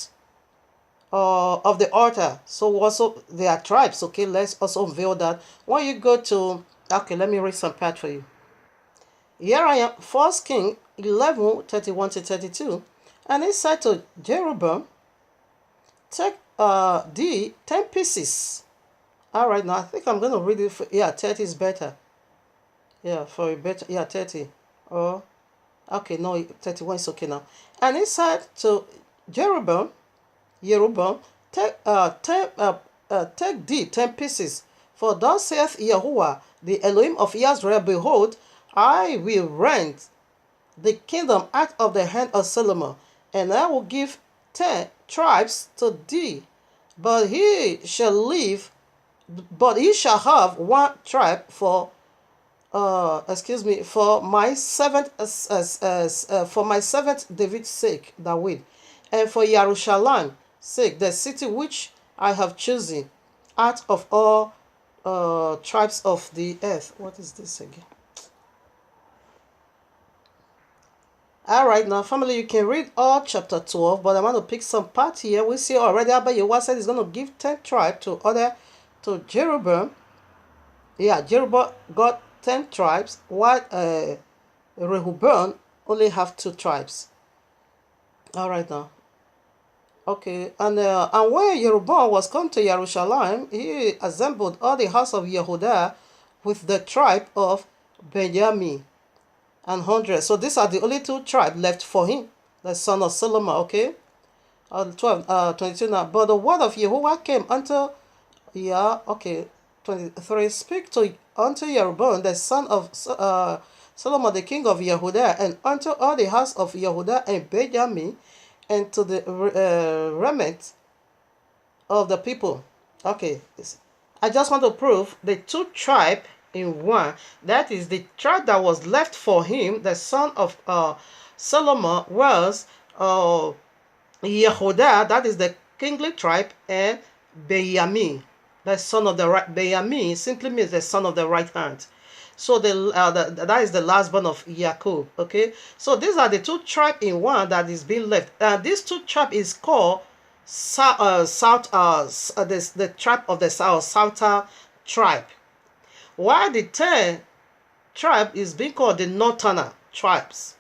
of the altar. So also there are tribes. Okay, let's also unveil that. When you go to, okay, let me read some part for you. Here I am, 1 King 11:31-32, and he said to Jeroboam, take the 10 pieces. All right, now I think I'm going to read it. 30 is better. Yeah, for a better. 30. Oh, okay, no, 31 is okay now. And he said to Jeroboam, take thee 10 pieces. For thus saith Yahuwah, the Elohim of Israel, behold, I will rend the kingdom out of the hand of Solomon, and I will give 10 tribes to thee. But he shall have one tribe for my servant David's sake, David, and for Jerusalem's sake, the city which I have chosen out of all tribes of the earth. What is this again? All right, now, family, you can read all chapter 12, but I want to pick some part here. We see already Abiyawa said he's going to give 10 tribes to Jeroboam. Yeah, Jeroboam got 10 tribes, while Rehoboam only have 2 tribes. All right, now. Okay, and when Jeroboam was come to Jerusalem, he assembled all the house of Yehudah with the tribe of Benjamin and 100. So these are the only two tribes left for him, the son of Solomon, okay? 22 now. But the word of Yehovah came unto, 23. Speak unto Jeroboam, the son of Solomon, the king of Yehudah, and unto all the house of Yehudah and Benjamin, and to the remnant of the people. Okay, I just want to prove the two tribes in one. That is the tribe that was left for him, the son of Solomon, was Yehudah, that is the kingly tribe, and Benjamin, the son of the right. Benjamin simply means the son of the right hand. So that is the last born of Jacob. Okay, so these are the two tribes in one that is being left. These two tribes is called the tribe of the south, Southern tribe, while the 10 tribe is being called the Northerner tribes.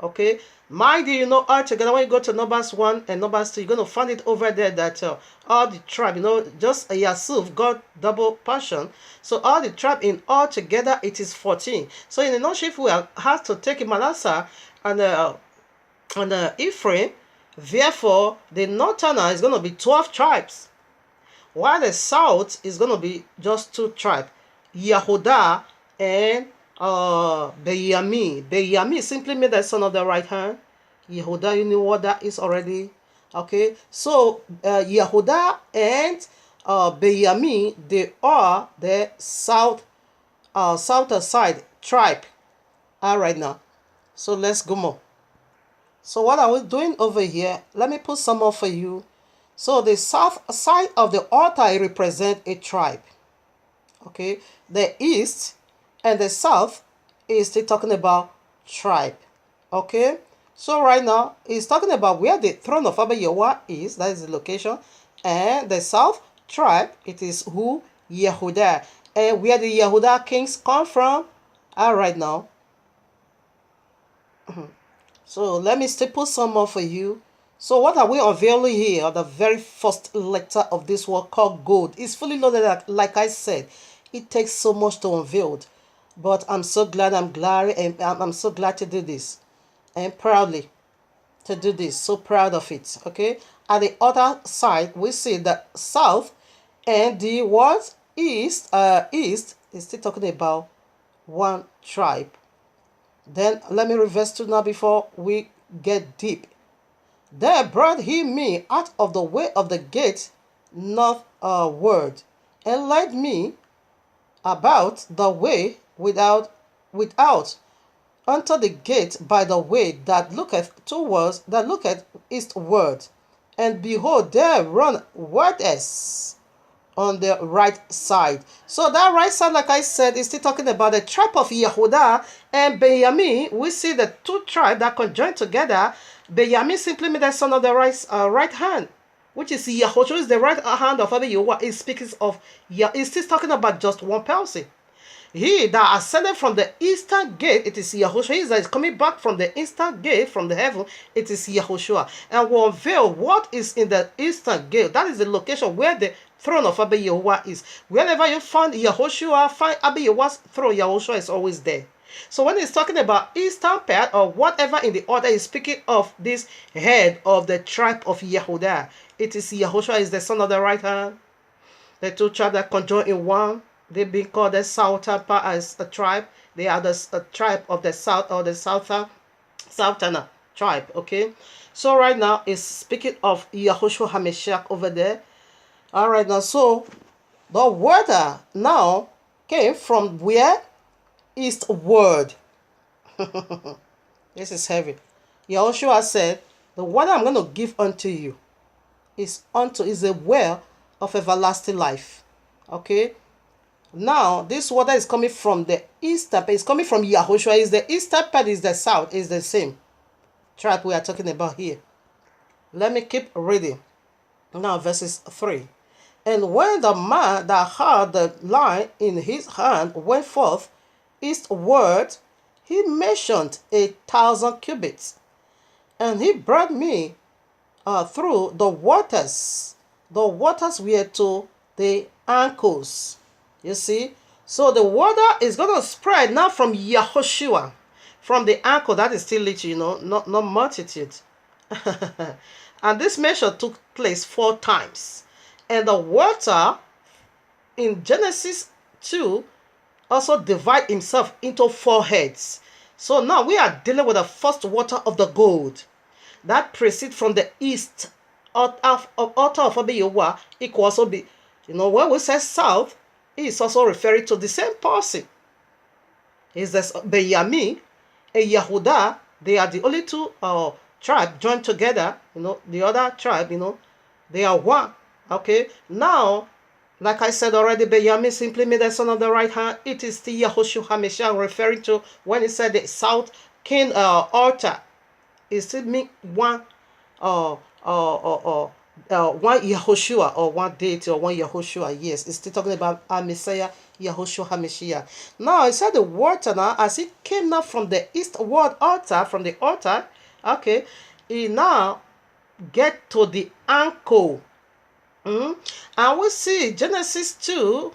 Okay, mind you, all together, when you go to Numbers 1 and Numbers 2, you're going to find it over there that all the tribe, just Yasuf got double portion. So all the tribe in all together, it is 14. So in the nutshell, we have to take Manasseh and Ephraim. Therefore, the Northerner is going to be 12 tribes, while the south is going to be just 2 tribes, Yehudah and Benjamin. Benjamin simply means the son of the right hand. Yehudah, you know what that is already. Okay, so Yehudah and Benjamin, they are the southern side tribe. All right now, so let's go more. So what are we doing over here? Let me put some more for you. So the south side of the altar represents a tribe. Okay, the east and the south is still talking about tribe. Okay, so right now it's talking about where the throne of Abba Yehovah is. That is the location. And the south tribe, it is who? Yehudah. And where the Yehudah kings come from. All right now. So let me still put some more for you. So what are we unveiling here? The very first letter of this word called gold. It's fully loaded, like I said. It takes so much to unveil. But I'm so glad, and I'm so glad to do this. And proudly to do this. So proud of it. Okay. At the other side, we see the south and the what? East is still talking about one tribe. Then let me reverse to now before we get deep. There brought he me out of the way of the gate northward, and led me about the way without unto the gate by the way that looketh eastward. And behold, there run waters on the right side. So that right side, like I said, is still talking about the tribe of Yehudah and Benjamin. We see the two tribes that conjoin together. Benjamin simply means the son of the right hand, which is Yahushua, is the right hand of Abba Yehovah. It speaks of, it's still talking about just one person. He that ascended from the eastern gate, it is Yahushua. He that is coming back from the eastern gate, from the heaven, it is Yahushua. And will unveil what is in the eastern gate. That is the location where the throne of Abba Yehovah is. Wherever you find Yahushua, find Abba Yehovah's throne, Yahushua is always there. So when he's talking about eastern part or whatever in the order, is speaking of this head of the tribe of Yehudah. It is Yahushua is the son of the right hand. The two tribes that conjoin in one. They've been called the southern part as a tribe. They are the tribe of the south, or the southerner tribe. Okay. So right now it's speaking of Yahushua HaMashiach over there. All right now. So the water now came from where? Eastward. This is heavy. Yahushua said, the water I'm going to give unto you is a well of everlasting life. Okay. Now, this water is coming from the eastern part. It's coming from Yahushua. Is the eastern part, is the south. Is the same tribe we are talking about here. Let me keep reading. Now, verses 3. And when the man that had the line in his hand went forth eastward, he measured 1,000 cubits. And he brought me through the waters. The waters were to the ankles. You see, So the water is going to spread now from Yahushua, from the ankle. That is still little, not multitude. And this measure took place 4 times. And the water in Genesis 2 also divide himself into 4 heads. So now we are dealing with the first water of the gold that proceeds from the east. Altar of Abiyawa, it could also be, when we say south, it is also referring to the same person. Is this Benjamin and Yehuda? They are the only 2 tribes joined together. The other tribe, they are one. Okay, now, like I said already, Benjamin simply made the son of the right hand. It is the Yahushua HaMashiach referring to when he said the south king altar. It still means one one Yahushua, or one deity, or one Yahushua. Yes, it's still talking about our Messiah, Yahushua HaMashiach. Now, it said the water now, as it came now from the eastward altar, from the altar, okay, it now get to the ankle. And we see Genesis 2,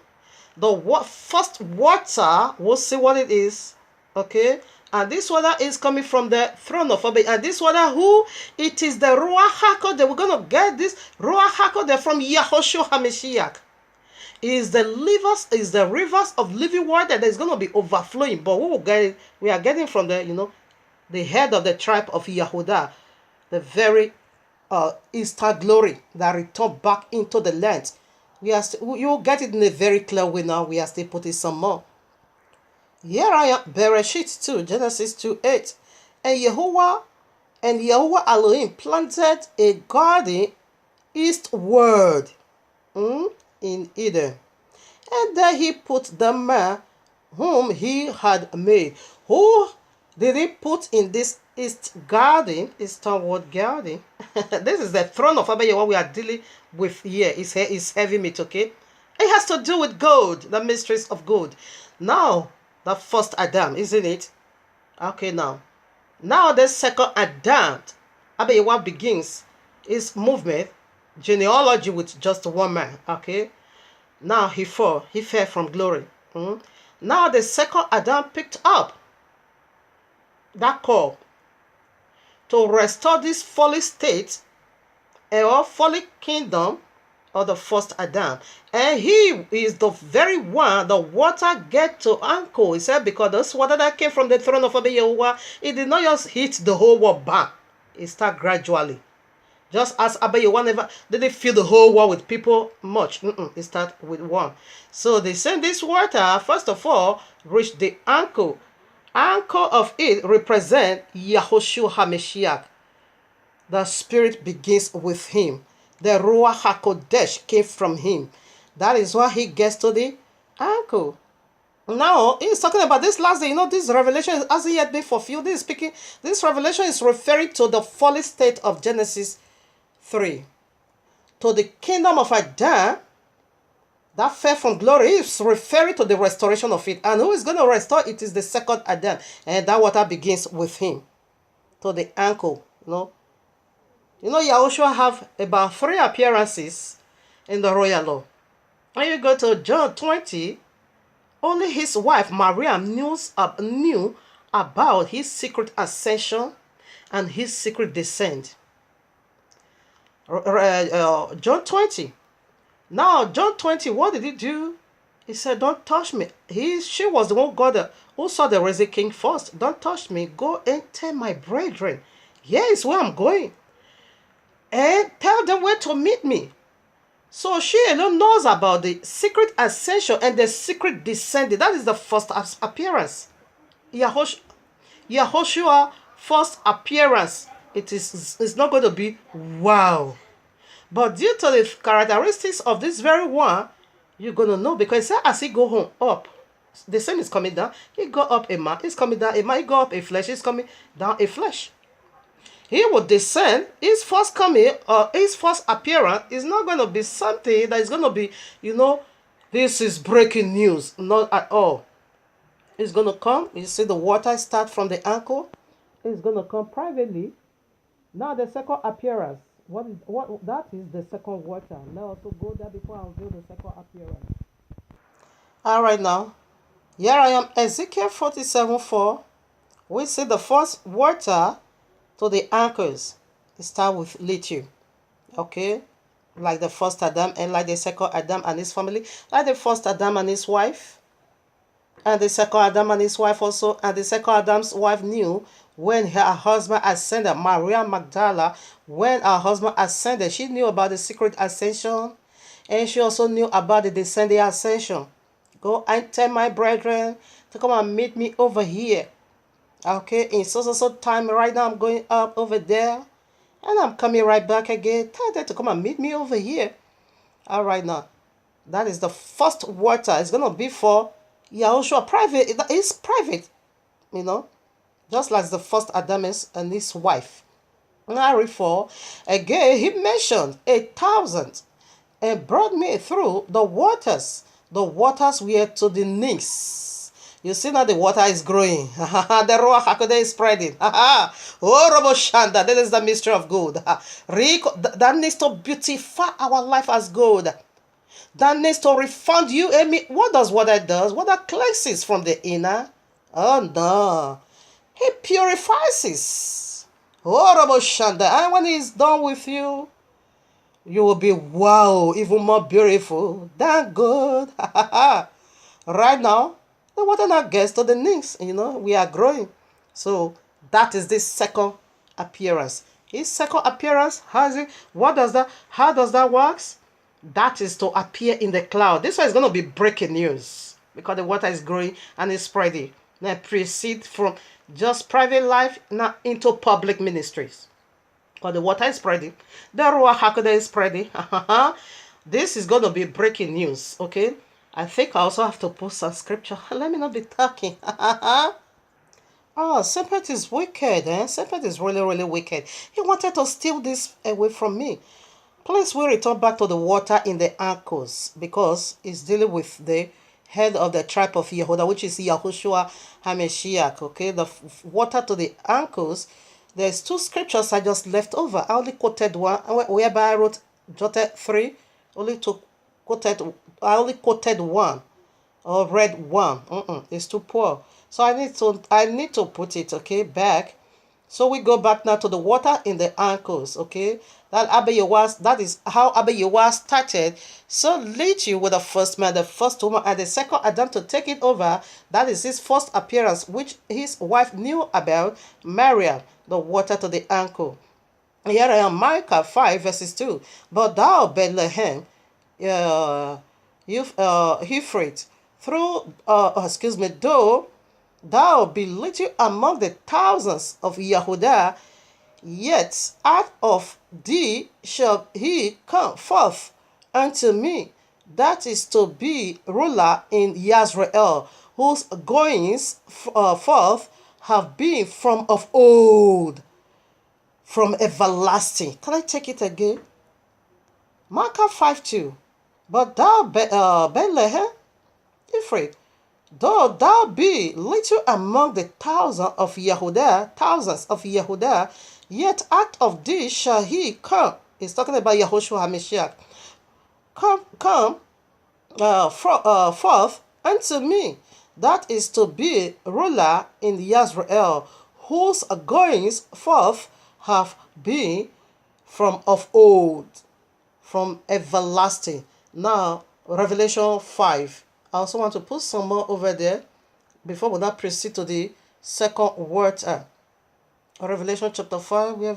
the first water, we'll see what it is, okay? And this water is coming from the throne of Abba. And this water, who? It is the Ruach HaKodesh. We're going to get this Ruach HaKodesh from Yahushua HaMashiach. It is the rivers of living water that is going to be overflowing. But we are getting from the head of the tribe of Yehuda, the very Easter glory that returned back into the land. You'll get it in a very clear way now. We are still putting some more. Here I am, Bereshit 2, Genesis 2:8. And Yahuwah Elohim planted a garden eastward in Eden. And there he put the man whom he had made. Who did he put in this eastward garden? This is the throne of Abba Yahweh we are dealing with here. It's heavy meat, okay? It has to do with gold, the mysteries of gold. Now, the first Adam, isn't it? Okay, now the second Adam, Abba Yahweh begins his movement, genealogy with just one man, okay? Now he fell from glory. Now the second Adam picked up that call to restore this folly state or folly kingdom of the first Adam. And he is the very one the water get to ankle. He said, because this water that came from the throne of Abba Yahuwah, it did not just hit the whole world back. It started gradually. Just as Abba Yahuwah never didn't fill the whole world with people much. It started with one. So they send this water, first of all, reach the ankle. Ankle of it represent Yahushua HaMashiach. The spirit begins with him. The Ruach HaKodesh came from him. That is why he gets to the ankle. Now, he's talking about this last day. This revelation hasn't yet been fulfilled. This revelation is referring to the fallen state of Genesis 3. To the kingdom of Adam that fell from glory. Is referring to the restoration of it. And who is going to restore it is the second Adam. And that water begins with him. To the ankle, Yahushua have about 3 appearances in the royal law. When you go to John 20, only his wife Maria knew about his secret ascension and his secret descent. John 20. Now, John 20, what did he do? He said, don't touch me. She was the one who saw the risen king first. Don't touch me. Go and tell my brethren. Here is where I'm going. And tell them where to meet me. So she alone knows about the secret ascension and the secret descending. That is the first appearance. Yahushua first appearance. It's not going to be wow. But due to the characteristics of this very one, you're going to know, because as he go home up, the sun is coming down. He go up a man. He's coming down a man. He go up a flesh. He's coming down a flesh. He will descend. His first coming or his first appearance is not going to be something that is going to be, this is breaking news. Not at all. It's going to come. You see the water start from the ankle. It's going to come privately. Now the second appearance. That is the second water. Now also go there before I reveal the second appearance. All right now. Here I am, Ezekiel 47:4. We see the first water to the ankles. It starts with little. Okay? Like the first Adam and like the second Adam and his family. Like the first Adam and his wife. And the second Adam and his wife also. And the second Adam's wife knew when her husband ascended. Maria Magdala, when her husband ascended, she knew about the secret ascension. And she also knew about the descending ascension. Go and tell my brethren to come and meet me over here. Okay, in so time right now I'm going up over there. And I'm coming right back again. Tell them to come and meet me over here. All right now. That is the first water. It's going to be for Yahushua private. It's private. You know. Just like the first Adam and his wife. Now read for. Again, he mentioned 1,000 and brought me through the waters. The waters were to the knees. You see now the water is growing. The Ruach HaKodesh is spreading. Oh, Robo Shanda, that is the mystery of gold. That needs to beautify our life as gold. That needs to refund you and me. What does water does? Water cleanses from the inner. Oh no. It purifies us. Oh, Robo Shanda. And when he's done with you, you will be wow, even more beautiful than gold. Right now, the water now gets to the knees. We are growing. So that is this second appearance. His second appearance has it. What does that? How does that work? That is to appear in the cloud. This one is going to be breaking news because the water is growing and it's spreading. Now proceed from just private life now into public ministries. Because the water is spreading. The Ruach HaKodesh is spreading. This is going to be breaking news. Okay. I think I also have to post some scripture. Let me not be talking. Serpent is wicked. Serpent is really, really wicked. He wanted to steal this away from me. Please, we return back to the water in the ankles because it's dealing with the head of the tribe of Yehuda, which is Yahushua HaMashiach. Okay, the water to the ankles. There's two scriptures I just left over. I only quoted one, whereby I jotted three. I only quoted one or read one. It's too poor. So I need to put it back. So we go back now to the water in the ankles. That is how Abba Yehoshua started. So lead you with the first man, the first woman, and the second Adam to take it over. That is his first appearance, which his wife knew about, Maria, the water to the ankle. Here I am, Micah 5 verses 2. But thou, Bethlehem, Euphrates, though thou be little among the thousands of Yehudah, yet out of thee shall he come forth unto me, that is to be ruler in Yisrael, whose goings forth have been from of old, from everlasting. Can I take it again? Micah 5:2. But thou, Bethlehem, Ephraim, though thou be little among the thousands of Yehudah, yet out of thee shall he come. He's talking about Yahushua HaMashiach. Come forth unto me, that is to be ruler in Yisrael, whose goings forth have been from of old, from everlasting. Now, Revelation 5. I also want to put some more over there before we now proceed to the second word. Revelation chapter 5. Where?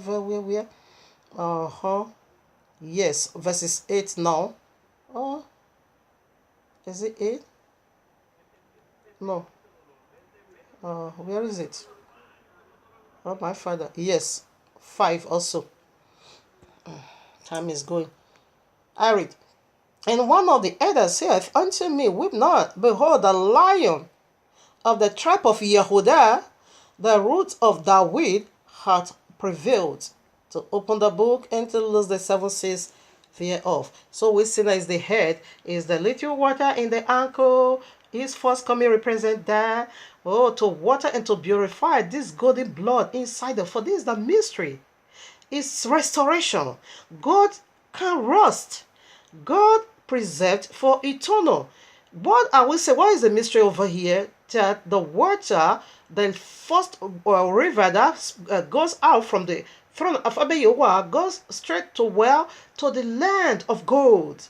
Yes, verses 8 now. Is it 8? No. Where is it? Oh, my father. Yes, 5 also. Time is going. I read. And one of the elders saith unto me, weep not, behold, the Lion of the tribe of Yehudah, the root of David, hath prevailed to open the book and to loose the seven seals thereof. So we see that is the head, is the little water in the ankle. His first coming represent that. To water and to purify this golden blood inside for this is the mystery. It's restoration. God can rust. God preserved for eternal. What I will say, what is the mystery over here? That the water, the first river that goes out from the throne of Abiyawa goes straight to where? To the land of gold.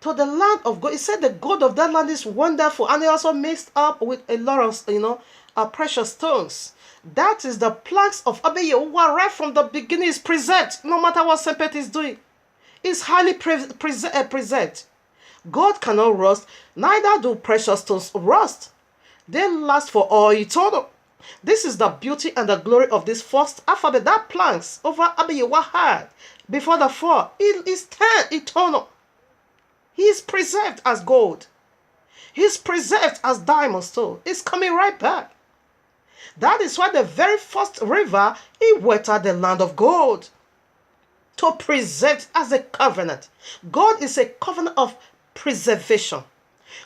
To the land of gold. It said the gold of that land is wonderful, and it also mixed up with a lot of precious stones. That is the planks of Abiyawa right from the beginning is preserved. No matter what Sempet is doing, it's highly preserved. God cannot rust, neither do precious stones rust. They last for all eternal. This is the beauty and the glory of this first alphabet that planks over Abiyawa had before the fall. It is eternal. He is preserved as gold. He is preserved as diamond stone. It's coming right back. That is why the very first river, it watered the land of gold to preserve as a covenant. God is a covenant of preservation.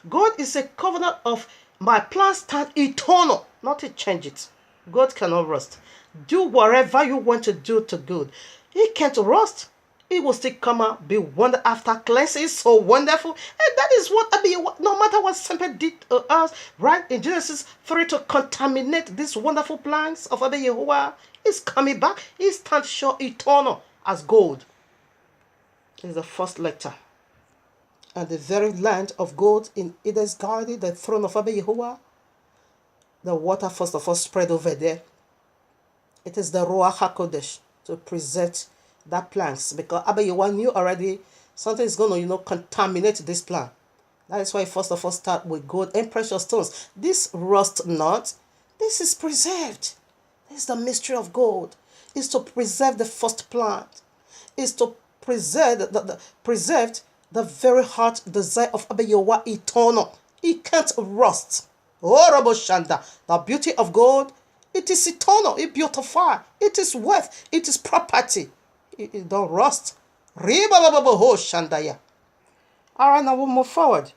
God is a covenant of my plans stand eternal, not to change it. God cannot rust. Do whatever you want to do to good. He can't rust. It will still come out, be wonder after cleansing, so wonderful. And that is what no matter what Semper did to us, right in Genesis 3 to contaminate these wonderful plans of Abba Yehovah, is coming back. He stands sure eternal as gold. Is the first letter. And the very land of gold in Eden's garden, the throne of Abba Yehovah, the water first of all spread over there. It is the Ruach HaKodesh to preserve that plants, because Abba Yehovah knew already something is going to, contaminate this plant. That is why first of all start with gold and precious stones. This rust not. This is preserved. This is the mystery of gold. Is to preserve the first plant. Is to preserve the very heart desire of Abba Yehovah eternal. It can't rust. Oh, Rabbo Shanda, the beauty of gold, it is eternal, it beautifies, it is worth, it is property. It don't rust. Shandaya. All right, now we'll move forward.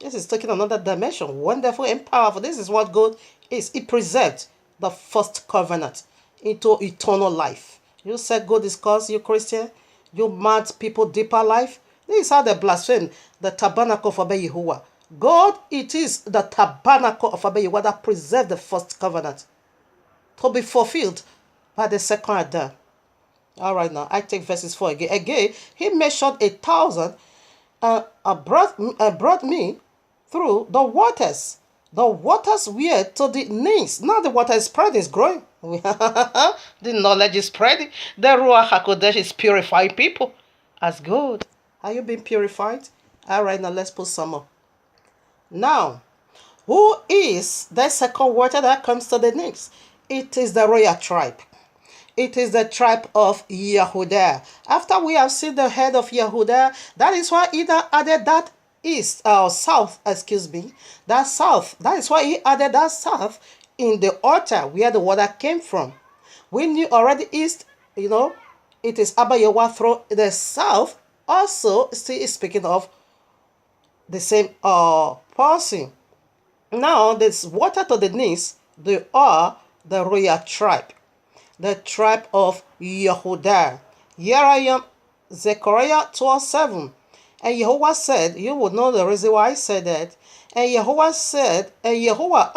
This is taking another dimension, wonderful and powerful. This is what gold is. It preserved the first covenant into eternal life. You said gold is cause you Christian, you mad people deeper life. This is how they blaspheme the tabernacle of Abba Yehovah. God, it is the tabernacle of Abba Yehovah that preserved the first covenant to be fulfilled by the second Adam. All right, now I take verses 4 again. Again, he measured 1,000 and brought me through the waters. The waters were to the knees. Now the water is spreading, is growing. The knowledge is spreading. The Ruach HaKodesh is purifying people as good. Are you being purified? All right, now let's put some more. Now, who is the second water that comes to the knees? It is the royal tribe. It is the tribe of Yehudah. After we have seen the head of Yehudah, that is why he added that east or south, that south. That is why he added that south in the altar where the water came from. We knew already east, it is Abba Yehovah through the south. Also, still is speaking of the same person. Now, this water to the knees, they are the royal tribe. The tribe of Yehudah. Here I am, Zechariah 12:7. And Yehovah said, you would know the reason why I said that. And Yehovah said, and Yehovah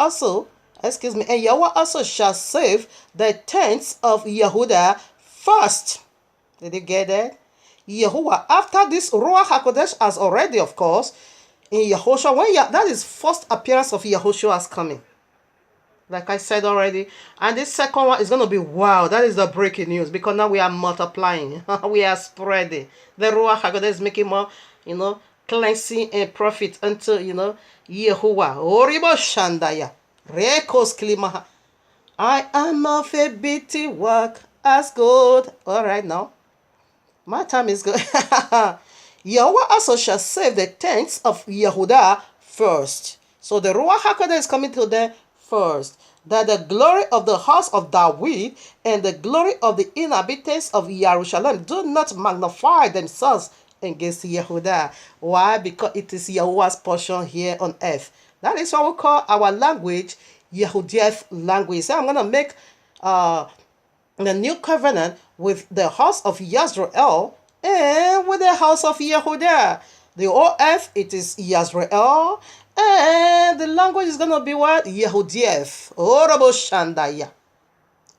also shall save the tents of Yehudah first. Did you get that? Yehovah, after this Ruach HaKodesh has already, of course, in Yehoshua, that is first appearance of Yehoshua as coming. Like I said already. And this second one is going to be wow. That is the breaking news. Because now we are multiplying. We are spreading. The Ruach HaKodesh is making more, cleansing and profit until, Yehovah. Oribo Shandaya. Rekos Klimaha. I am of a bitty work as gold. All right now. My time is good. Yehovah also shall save the tents of Yehudah first. So the Ruach HaKodesh is coming to them first. That the glory of the house of David and the glory of the inhabitants of Jerusalem do not magnify themselves against Yehudah. Why? Because it is Yehovah's portion here on earth. That is what we call our language Yehudiah language. So I'm going to make the new covenant with the house of Yisrael and with the house of Yehudah. The whole earth, it is Yisrael. And the language is going to be what? Yehudief. Orobo Shandaya.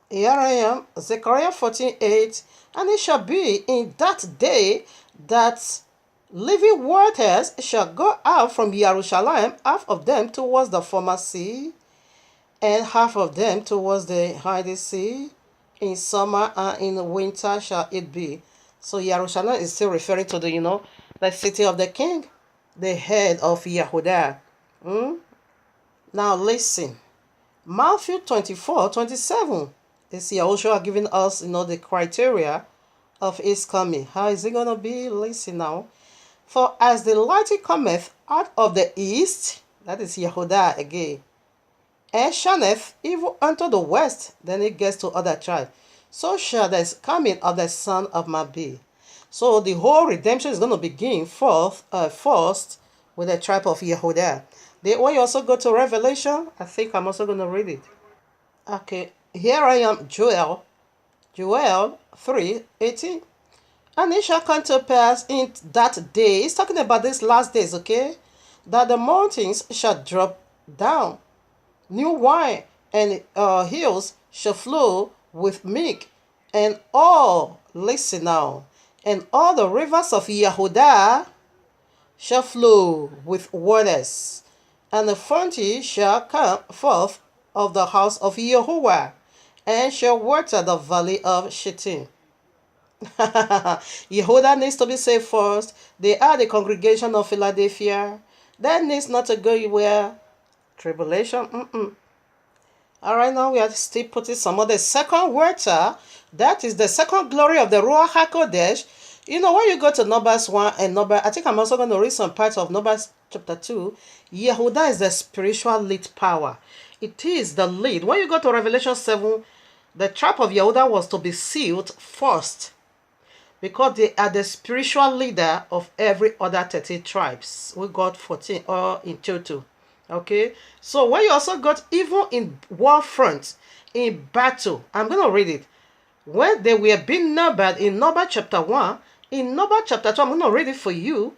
Here I am, Zechariah 14:8. And it shall be in that day that living waters shall go out from Jerusalem, half of them towards the former sea, and half of them towards the hiding sea. In summer and in winter shall it be. So Jerusalem is still referring to the city of the king, the head of Yehudah. Now listen. Matthew 24:27. This Yahushua giving us, the criteria of his coming. How is it going to be? Listen now. For as the light cometh out of the east, that is Yehudah again, and shineth even unto the west, then it gets to other tribe. So shall the coming of the Son of Man be. So the whole redemption is going to begin first with the tribe of Yehudah. When you also go to Revelation, I think I'm also going to read it. Okay, here I am, Joel 3:18. And it shall come to pass in that day, it's talking about these last days, okay, that the mountains shall drop down new wine, and hills shall flow with milk, and listen now, and all the rivers of Yehudah shall flow with waters, and the fountain shall come forth of the house of Yehovah, and shall water the valley of Shittim. Yehudah needs to be saved first. They are the congregation of Philadelphia. That needs not to go where tribulation. All right, now we are still putting some of the second water. That is the second glory of the Ruach HaKodesh. When you go to Numbers 1 and I think I'm also going to read some parts of Numbers chapter 2. Yehudah is the spiritual lead power. It is the lead. When you go to Revelation 7, the tribe of Yehudah was to be sealed first, because they are the spiritual leader of every other 30 tribes. We got 14 or in total. Okay, so when you also got even in war front, in battle, I'm going to read it. When they were being numbered in Numbers chapter 1, in Numbers chapter 2, I'm going to read it for you.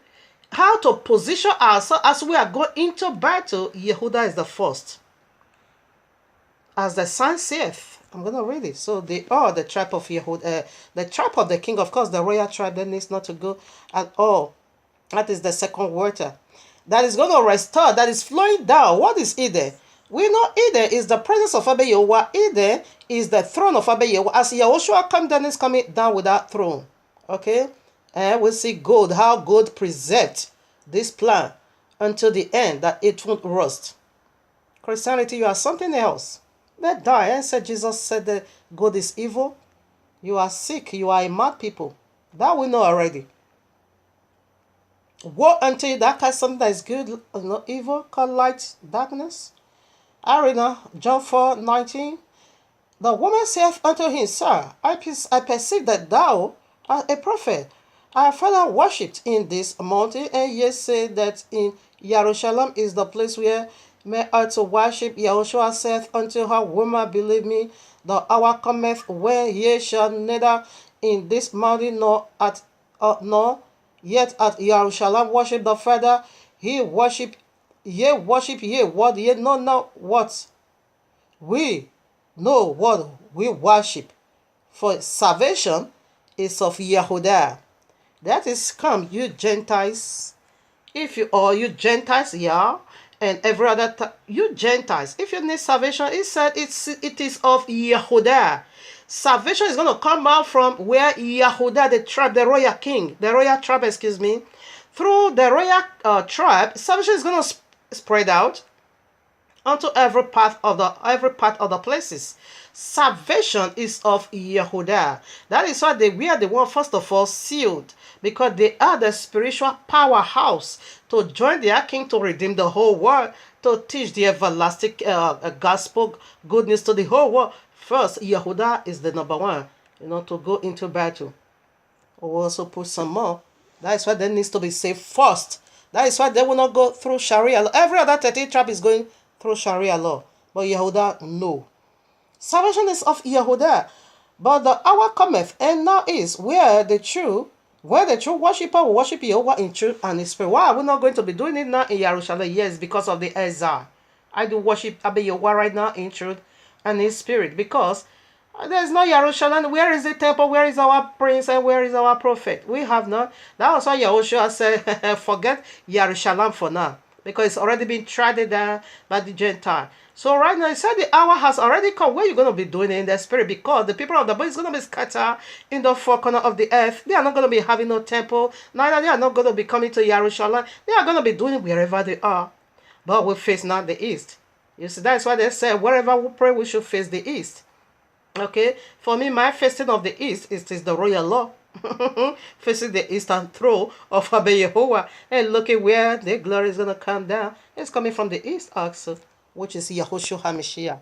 How to position ourselves as we are going into battle. Yehudah is the first. As the sign saith, I'm going to read it. So they are the tribe of Yehudah, the tribe of the king, of course, the royal tribe that needs not to go at all. That is the second water that is going to restore, that is flowing down. What is Eden? We know Eden is the presence of Abba Yehovah. Eden is the throne of Abba Yehovah. As Yahushua comes down, is coming down with that throne. Okay? And we see God, how God preserved this plan until the end, that it won't rust. Christianity, you are something else. They die and said, Jesus said that God is evil. You are sick. You are a mad people. That we know already. Woe unto you that cast something that is good, not evil, called light, darkness. Arena, John 4:19. The woman saith unto him, Sir, I perceive that thou art a prophet. Our father worshipped in this mountain, and ye say that in Jerusalem is the place where men are to worship. Yahushua saith unto her, Woman, believe me, the hour cometh when ye shall neither in this mountain nor yet at Jerusalem worship the Father. Ye worship, what ye know not what we know what we worship. For salvation is of Yehudah. That is, come, you Gentiles. You Gentiles, yeah, and every other you Gentiles. If you need salvation, it said it is of Yehudah. Salvation is going to come out from where Yehudah, the royal king, the royal tribe, through the royal tribe. Salvation is going to spread out onto every part of the places. Salvation is of Yehudah. That is why we are the one, first of all, sealed, because they are the spiritual powerhouse to join their king to redeem the whole world, to teach the everlasting gospel, good news to the whole world. First, Yehudah is the number one, to go into battle. We'll also put some more. That is why they needs to be saved first. That is why they will not go through Sharia law. Every other 30 tribe is going through Sharia law. But Yehudah, no. Salvation is of Yehudah. But the hour cometh, and now is, where the true Where the true worshiper will worship Jehovah in truth and in spirit. Why are we not going to be doing it now in Jerusalem? Yes, because of the exile. I do worship Jehovah right now in truth and in spirit, because there's no Jerusalem. Where is the temple? Where is our prince and where is our prophet? We have none. That was why Yahushua said, forget Jerusalem for now, because it's already been trodden down by the Gentile. So right now, he said the hour has already come where you're going to be doing it in the spirit, because the people of the Bible is going to be scattered in the four corners of the earth. They are not going to be having no temple. Neither they are not going to be coming to Jerusalem. They are going to be doing it wherever they are. But we face not the east. You see, that's why they say wherever we pray, we should face the east. Okay, for me, my facing of the east is the royal law. Facing the eastern throne of Abba Yehovah. And look at where the glory is going to come down. It's coming from the east also, which is Yahushua HaMashiach.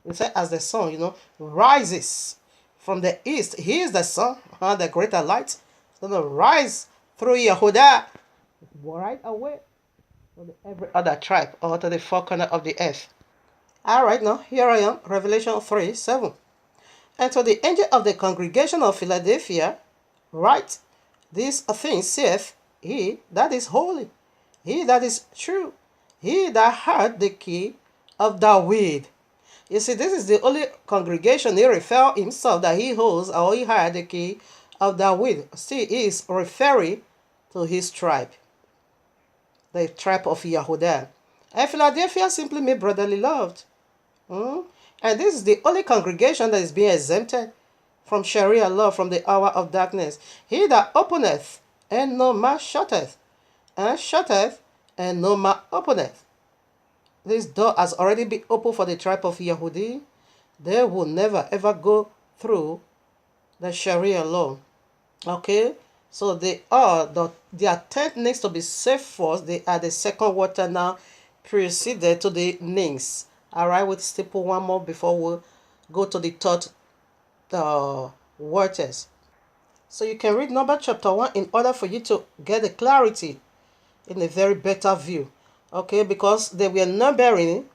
It said, as the sun, rises from the east. He is the sun, the greater light. It's going to rise through Yehudah right away to every other tribe or to the four corners of the earth. All right, now, here I am, Revelation 3:7. And to the angel of the congregation of Philadelphia, write, these things saith he that is holy, he that is true, he that had the key of David. You see, this is the only congregation he referred himself that he holds, or he had the key of David. See, he is referring to his tribe, the tribe of Yehudah. And Philadelphia simply means brotherly loved. And this is the only congregation that is being exempted from Sharia law, from the hour of darkness. He that openeth, and no man shutteth, and shutteth, and no man openeth. This door has already been opened for the tribe of Yehudi. They will never ever go through the Sharia law. Okay? So their tent needs to be safe first. They are the second water now, preceded to the links. Alright, we'll stipple one more before we go to the third waters. So you can read Numbers chapter 1 in order for you to get the clarity in a very better view. Okay, because they were numbering,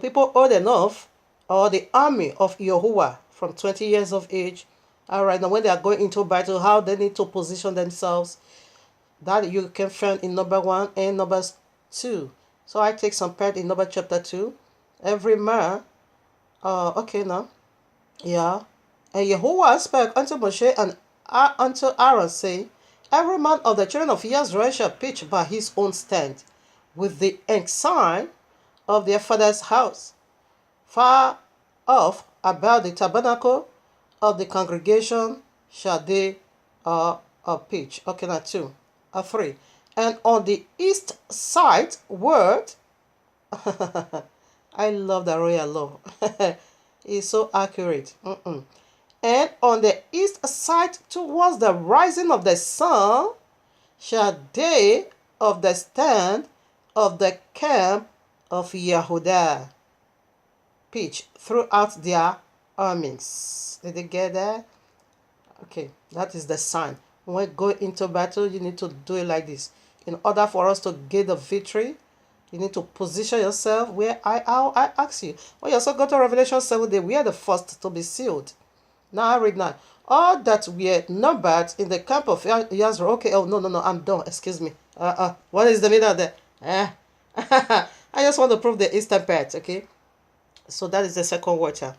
people old enough, or the army of Yahuwah from 20 years of age. Alright, now when they are going into battle, how they need to position themselves. That you can find in number 1 and Numbers 2. So I take some part in Numbers chapter 2. Every man, okay now, yeah. And Yahuwah spake unto Moshe and unto Aaron, saying, every man of the children of Israel shall pitch by his own stand, with the ensign of their father's house, far off about the tabernacle of the congregation shall they pitch. Okay, now 2, 3. And on the east side word, I love the royal law. It's so accurate. And on the east side towards the rising of the sun shall they of the stand of the camp of Yehudah pitch throughout their armies. Did they get that? Okay, that is the sign. When we go into battle, you need to do it like this. In order for us to get the victory, you need to position yourself where I ask you. When you also go to Revelation 7, we are the first to be sealed. Now I read now. All that were numbered in the camp of Israel. Okay, oh, no, I'm done. Excuse me. What is the middle there? I just want to prove the eastern part, okay? So that is the second water.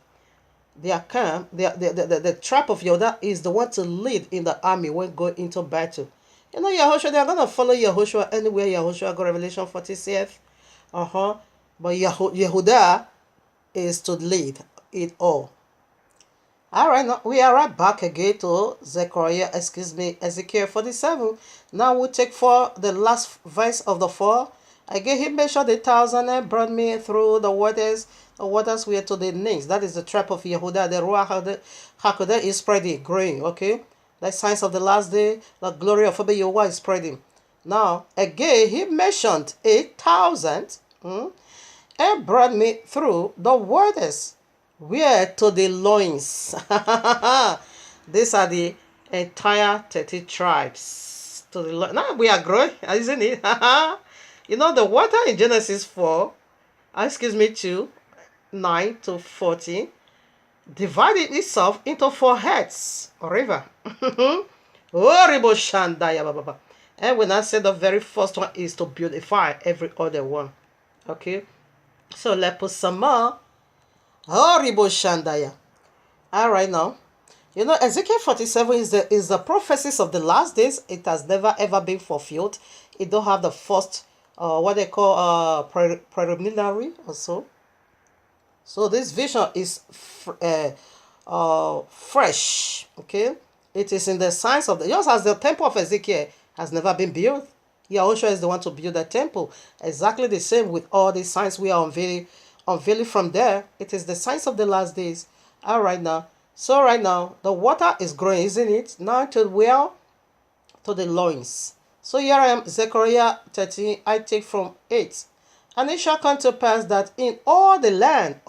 Their camp, the tribe of Yehudah is the one to lead in the army when going into battle. Yahushua, they are going to follow Yahushua anywhere Yahushua go. Revelation 40 saith. But Yehudah is to lead it all. Alright, now we are right back again to Ezekiel 47. Now we take for the last verse of the 4. Again, he measured 1,000 and brought me through the waters. The waters were to the knees. That is the tribe of Yehudah. The Ruach HaKodesh is spreading, growing, okay? The signs of the last day, the glory of Abba Yehovah is spreading. Now, again, he mentioned 8,000 and brought me through the waters. Where to the loins. These are the entire 30 tribes. To the loins. Now we are growing, isn't it? The water in Genesis 2, 9 to 14, divided itself into 4 heads, or river. Horrible Shandaya Baba. And when I say the very first one is to beautify every other one. Okay? So let's put some more. Horrible Shandaya. Alright now. You know, Ezekiel 47 is the prophecies of the last days. It has never ever been fulfilled. It don't have the first what they call preliminary or so. So this vision is fresh. Okay, it is in the signs of the, just as the temple of Ezekiel has never been built. Yahushua is the one to build the temple. Exactly the same with all the signs we are unveiling from there. It is the signs of the last days. All right now. So right now the water is growing, isn't it? Now to where? To the loins. So here I am, Zechariah 13. I take from 8. And it shall come to pass that in all the land,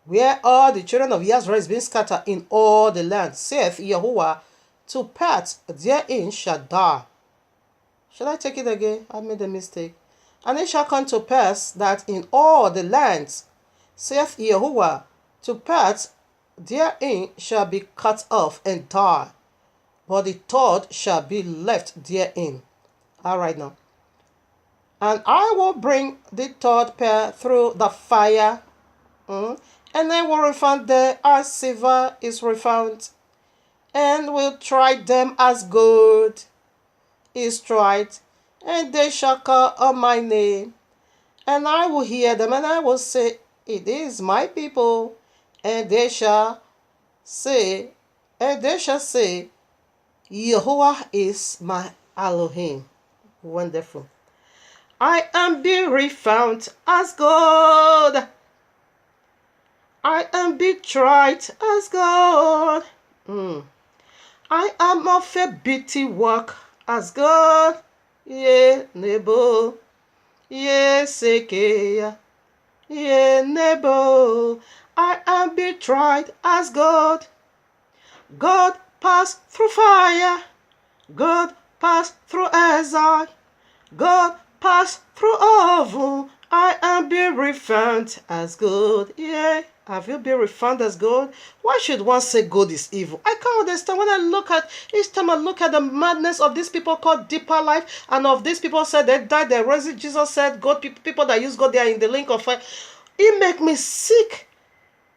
where all the children of Israel is being scattered in all the land, saith Yahuwah, to part therein shall die. Should I take it again? I made a mistake. And it shall come to pass that in all the lands, saith Yahuwah, to part therein shall be cut off and die, but the third shall be left therein. All right now. And I will bring the third pair through the fire, and I will refine them as silver is refined, and will try them as gold is tried, and they shall call on my name, and I will hear them, and I will say, it is my people, and they shall say, Yahuwah is my Elohim. Wonderful. I am being refound as God. I am being tried as God. I am of a bitty work as God. Ye Nebo. Ye Sekeya. Ye Nebo. I am being tried as God. God passed through fire. God passed through exile. God passed through oven. I am being refound as good. Yeah, have you been refound as good? Why should one say good is evil? I can't understand. When I look at, each time I look at the madness of these people called Deeper Life, and of these people said they died, they rose. Jesus said, God, people that use God, they are in the link of fire. It make me sick.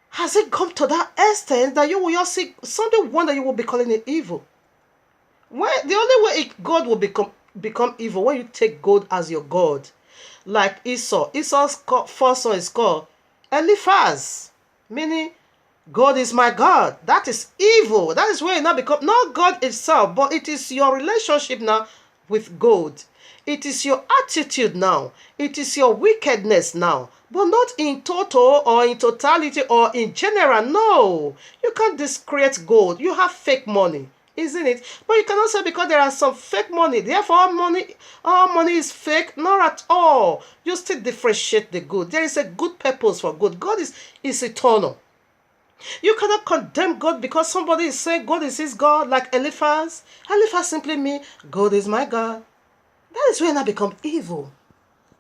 Has it come to that extent that you will just see something, one that you will be calling it evil? Why? The only way God will become evil when you take God as your God, like Esau. Esau's first son is called Eliphaz, meaning God is my God. That is evil. That is where it now become not God itself, but it is your relationship now with God. It is your attitude now. It is your wickedness now, but not in total or in totality or in general. No, you can't discredit God. You have fake money, isn't it? But you cannot say because there are some fake money, therefore all money is fake. Not at all. You still differentiate the good. There is a good purpose for good. God is eternal. You cannot condemn God because somebody is saying God is his God, like Eliphaz. Eliphaz simply means God is my God. That is when I become evil.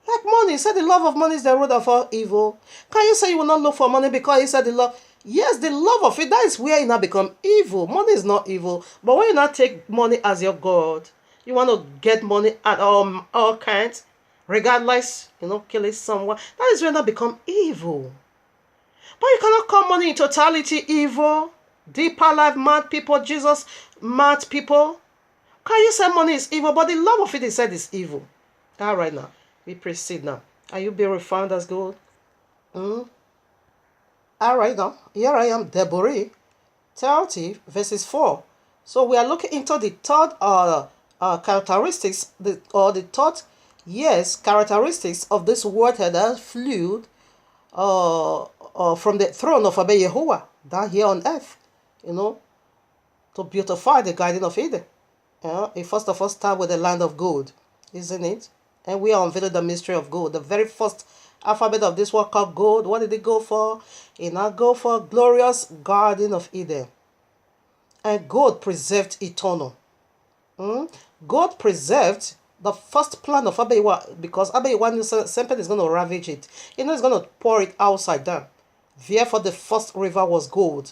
Like money. He said the love of money is the root of all evil. Can you say you will not look for money because he said the love? Yes, the love of it, that is where you now become evil. Money is not evil. But when you now take money as your God, you want to get money at all kinds, regardless, killing someone, that is when you now become evil. But you cannot call money in totality evil. Deeper Life, mad people, Jesus, mad people. Can you say money is evil? But the love of it, he said, is evil. All right now, we proceed now. Are you being refined as good? All right now, here I am, Deborah 30 verses 4. So we are looking into the third characteristics, the third characteristics of this water that flew from the throne of Abba Yahuwah down here on earth, to beautify the Garden of Eden. It first of all start with the land of gold, isn't it? And we are unveiling the mystery of gold. The very first alphabet of this word called gold. What did it go for? It now go for glorious Garden of Eden. And gold preserved eternal. God preserved the first plan of Abba Yahuwah, because Abba Yahuwah something is going to ravage it. He's going to pour it outside down. Therefore, the first river was gold.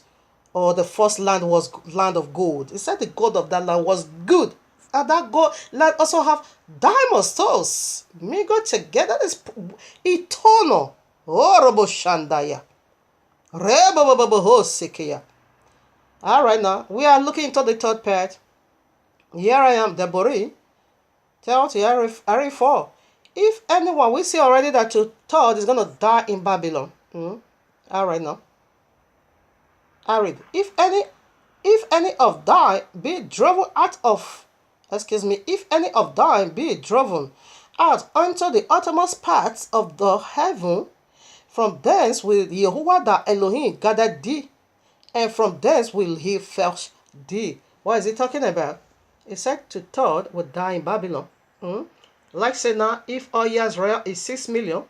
or the first land was land of gold. It said the gold of that land was good. And that gold land also have diamond stones. Me go together is eternal. Oh, Robo Shandaya. All right, now we are looking into the third part. Here I am, Deborah. Tell to RE4. If anyone, we see already that your third is going to die in Babylon. All right, now. I read. If any of thine be driven out of, if any of thine be driven out unto the uttermost parts of the heaven, from thence will Yehovah the Elohim gather thee, and from thence will he fetch thee. What is he talking about? He said to third would die in Babylon. Like say now, if all years royal is 6 million,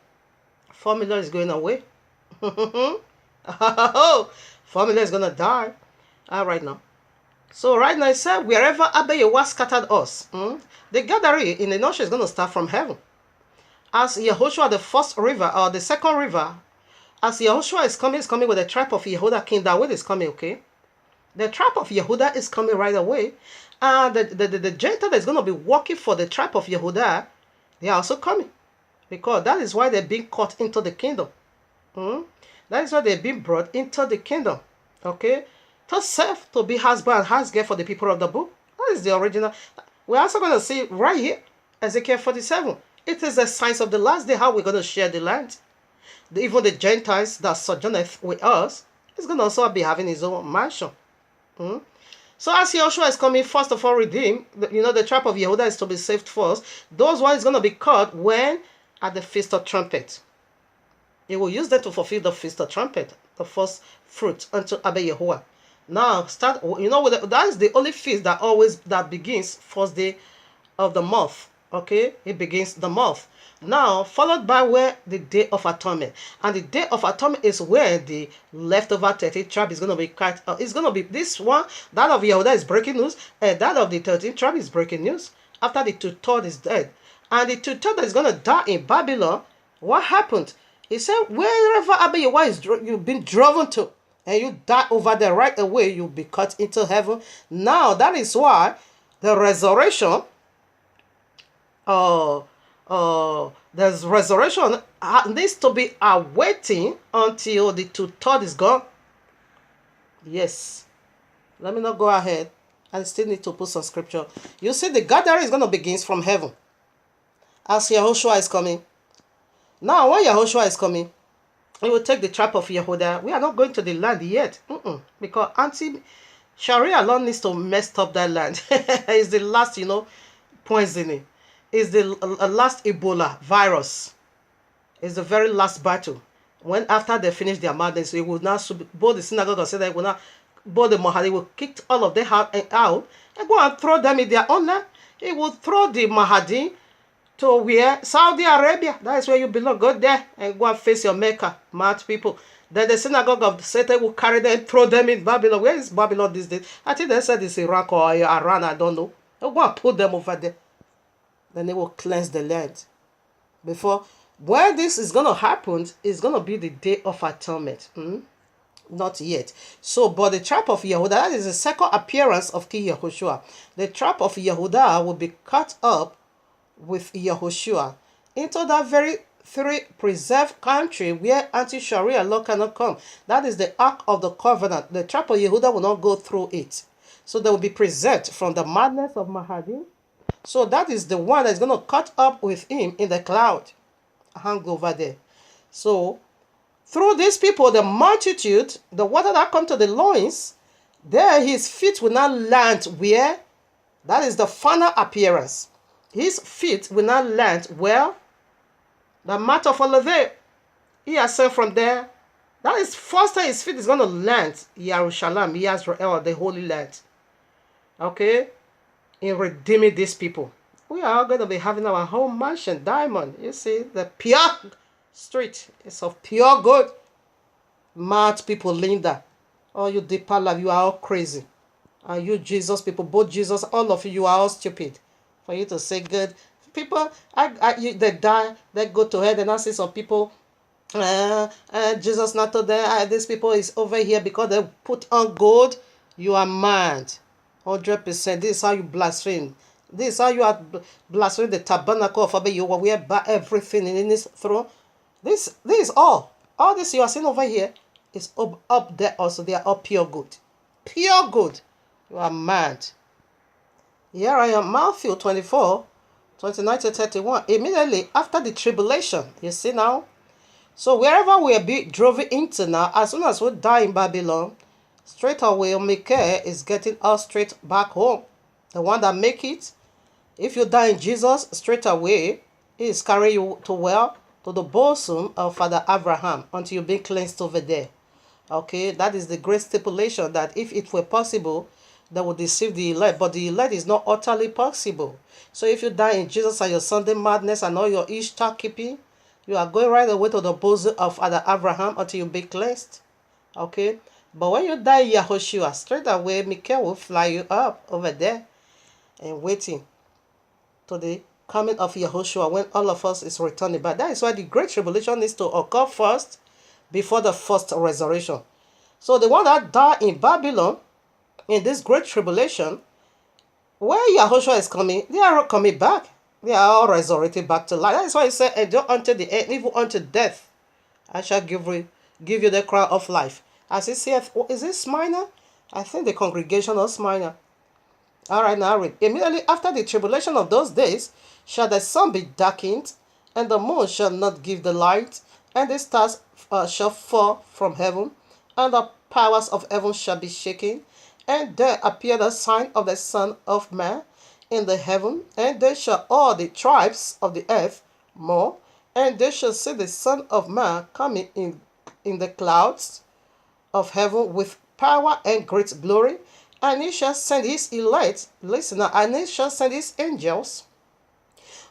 4 million is going away. 4 million is gonna die. All right now. So right now it said wherever Abayewa scattered us, the gathering in the nation is gonna start from heaven. As Yehoshua, the first river or the second river, as Yehoshua is coming with the tribe of Yehuda. King David is coming, okay? The tribe of Yehuda is coming right away. And the Gentile that is going to be working for the tribe of Yehuda, they are also coming. Because that is why they're being caught into the kingdom. That is why they're being brought into the kingdom. Okay? To serve, to be husband and husband for the people of the book. That is the original. We're also going to see right here, Ezekiel 47. It is the signs of the last day how we're going to share the land. Even the Gentiles that sojourneth with us is going to also be having his own mansion. So as Joshua is coming, first of all, redeem, the tribe of Yehuda is to be saved first. Those ones going to be caught when at the Feast of Trumpet. He will use them to fulfill the Feast of Trumpet, the first fruit unto Abba Yehoah. Now, that is the only feast that begins first day of the month. Okay, it begins the month. Now, followed by where the Day of Atonement. And the Day of Atonement is where the leftover 13th tribe is going to be cut. It's going to be this one, that of Yehuda is breaking news, and that of the 13th tribe is breaking news. After the 2/3 is dead. And the 2/3 that is going to die in Babylon, what happened? He said, wherever Abayewa is you've been driven to, and you die over there right away, you'll be cut into heaven. Now, that is why the resurrection, there's resurrection needs to be awaiting until the 2/3 is gone. Yes. Let me not go ahead. I still need to put some scripture. You see, the gathering is going to begin from heaven. As Yahushua is coming. Now, when Yahushua is coming, he will take the tribe of Yehuda. We are not going to the land yet. Because anti-Sharia law needs to mess up that land. It's the last, poisoning. Is the last Ebola virus. It's the very last battle. When after they finish their madness, it will now both the synagogue say that will now both the Mahdi will kick all of them out and go and throw them in their own land. It will throw the Mahdi to where Saudi Arabia. That is where you belong. Go there and go and face your Mecca, mad people. Then the synagogue of Satan will carry them and throw them in Babylon. Where is Babylon these days? I think they said it's Iraq or Iran. I don't know. They'll go and put them over there. Then they will cleanse the land. Before, when this is going to happen, it's going to be the Day of Atonement. Not yet. So, but the tribe of Yehuda, that is the second appearance of King Yehoshua. The tribe of Yehuda will be cut up with Yehoshua into that very preserved country where anti-Sharia law cannot come. That is the Ark of the Covenant. The tribe of Yehuda will not go through it. So they will be preserved from the madness of Mahdi. So that is the one that is going to cut up with him in the cloud. Hang over there. So through these people, the multitude, the water that come to the loins, there his feet will not land where? That is the final appearance. His feet will not land where? The Mount of Olivet. He ascend from there. That is first time his feet is going to land Jerusalem, Israel, the Holy Land. Okay? In redeeming these people. We are going to be having our home mansion, diamond. You see, the pure street is of pure gold. Mad people, Linda. Oh, you deeper love, you are all crazy. And you Jesus people, both Jesus, all of you are all stupid. For you to say good. People, they die, they go to hell, and I see some people Jesus not to them, these people is over here because they put on gold. You are mad. 100%. This is how you blaspheme. This is how you are blaspheming the tabernacle of Abba. You will wear back everything in this throne. This is all. All this you are seeing over here is up there also. They are all pure good. Pure good. You are mad. Here I am, Matthew 24, 29 to 31. Immediately after the tribulation, you see now? So wherever we are driven into now, as soon as we die in Babylon, straight away Micaiah is getting us straight back home. The one that make it, if you die in Jesus, straight away, he is carrying you to the bosom of Father Abraham until you be cleansed over there. Okay, that is the great stipulation that if it were possible, they would deceive the elect, but the elect is not utterly possible. So if you die in Jesus and your Sunday madness and all your Ishtar keeping, you are going right away to the bosom of Father Abraham until you be cleansed. Okay, but when you die in Yahushua, straight away Micaiah will fly you up over there and waiting to the coming of Yahushua when all of us is returning. But that is why the great tribulation needs to occur first before the first resurrection. So the one that died in Babylon in this great tribulation, where Yahushua is coming, they are all coming back. They are all resurrected back to life. That is why he said, endure unto the end, even unto death. I shall give you the crown of life. As he saith, is this Smyrna? I think the congregation of Smyrna. All right, now read. Immediately after the tribulation of those days, shall the sun be darkened, and the moon shall not give the light, and the stars shall fall from heaven, and the powers of heaven shall be shaken. And there appear the sign of the Son of Man in the heaven, and there shall all the tribes of the earth mourn, and they shall see the Son of Man coming in the clouds of heaven with power and great glory. And he shall send his elect, listen now, and he shall send his angels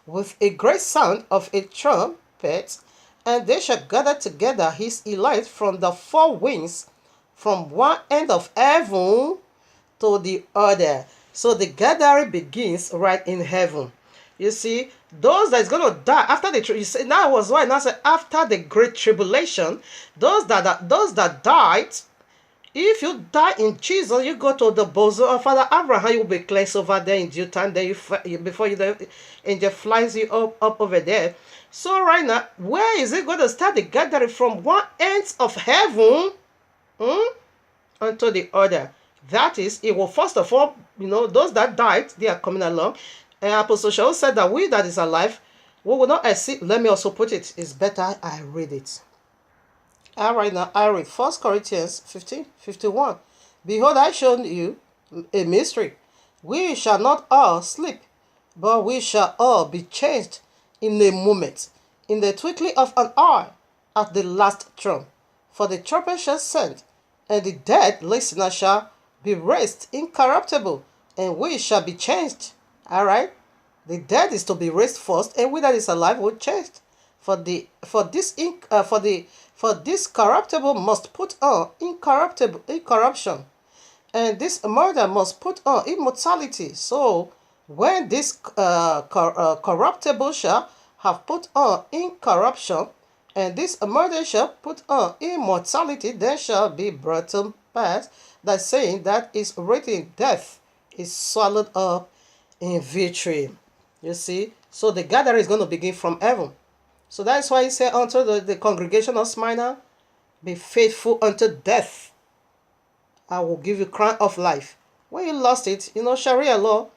with a great sound of a trumpet, and they shall gather together his elect from the four winds, from one end of heaven to the other. So the gathering begins right in heaven. You see, those that is going to die after the you see, now was why now said after the great tribulation, those that died. If you die in Jesus, you go to the bosom of Father Abraham. You will be cleansed over there in due time. Then before the angel flies you up over there. So right now, where is it going to start the gathering from one end of heaven unto the other? That is, it will first of all, those that died, they are coming along. And Apostle Shaul said that we that is alive, we will not exceed. Let me also put it. It's better I read it. All right, now I read 1 Corinthians 15:51. Behold, I show you a mystery. We shall not all sleep, but we shall all be changed in a moment, in the twinkling of an eye, at the last trump. For the trumpet shall sound, and the dead listener shall be raised incorruptible, and we shall be changed. All right, the dead is to be raised first, and we that is alive will change. For this corruptible must put on incorruption, and this murder must put on immortality. So when this corruptible shall have put on incorruption, and this murder shall put on immortality, there shall be brought to pass that saying that is written, death is swallowed up in victory. You see, so the gathering is going to begin from heaven. So that's why he said unto the congregation of Smyrna, be faithful unto death. I will give you crown of life. When you lost it, Sharia law,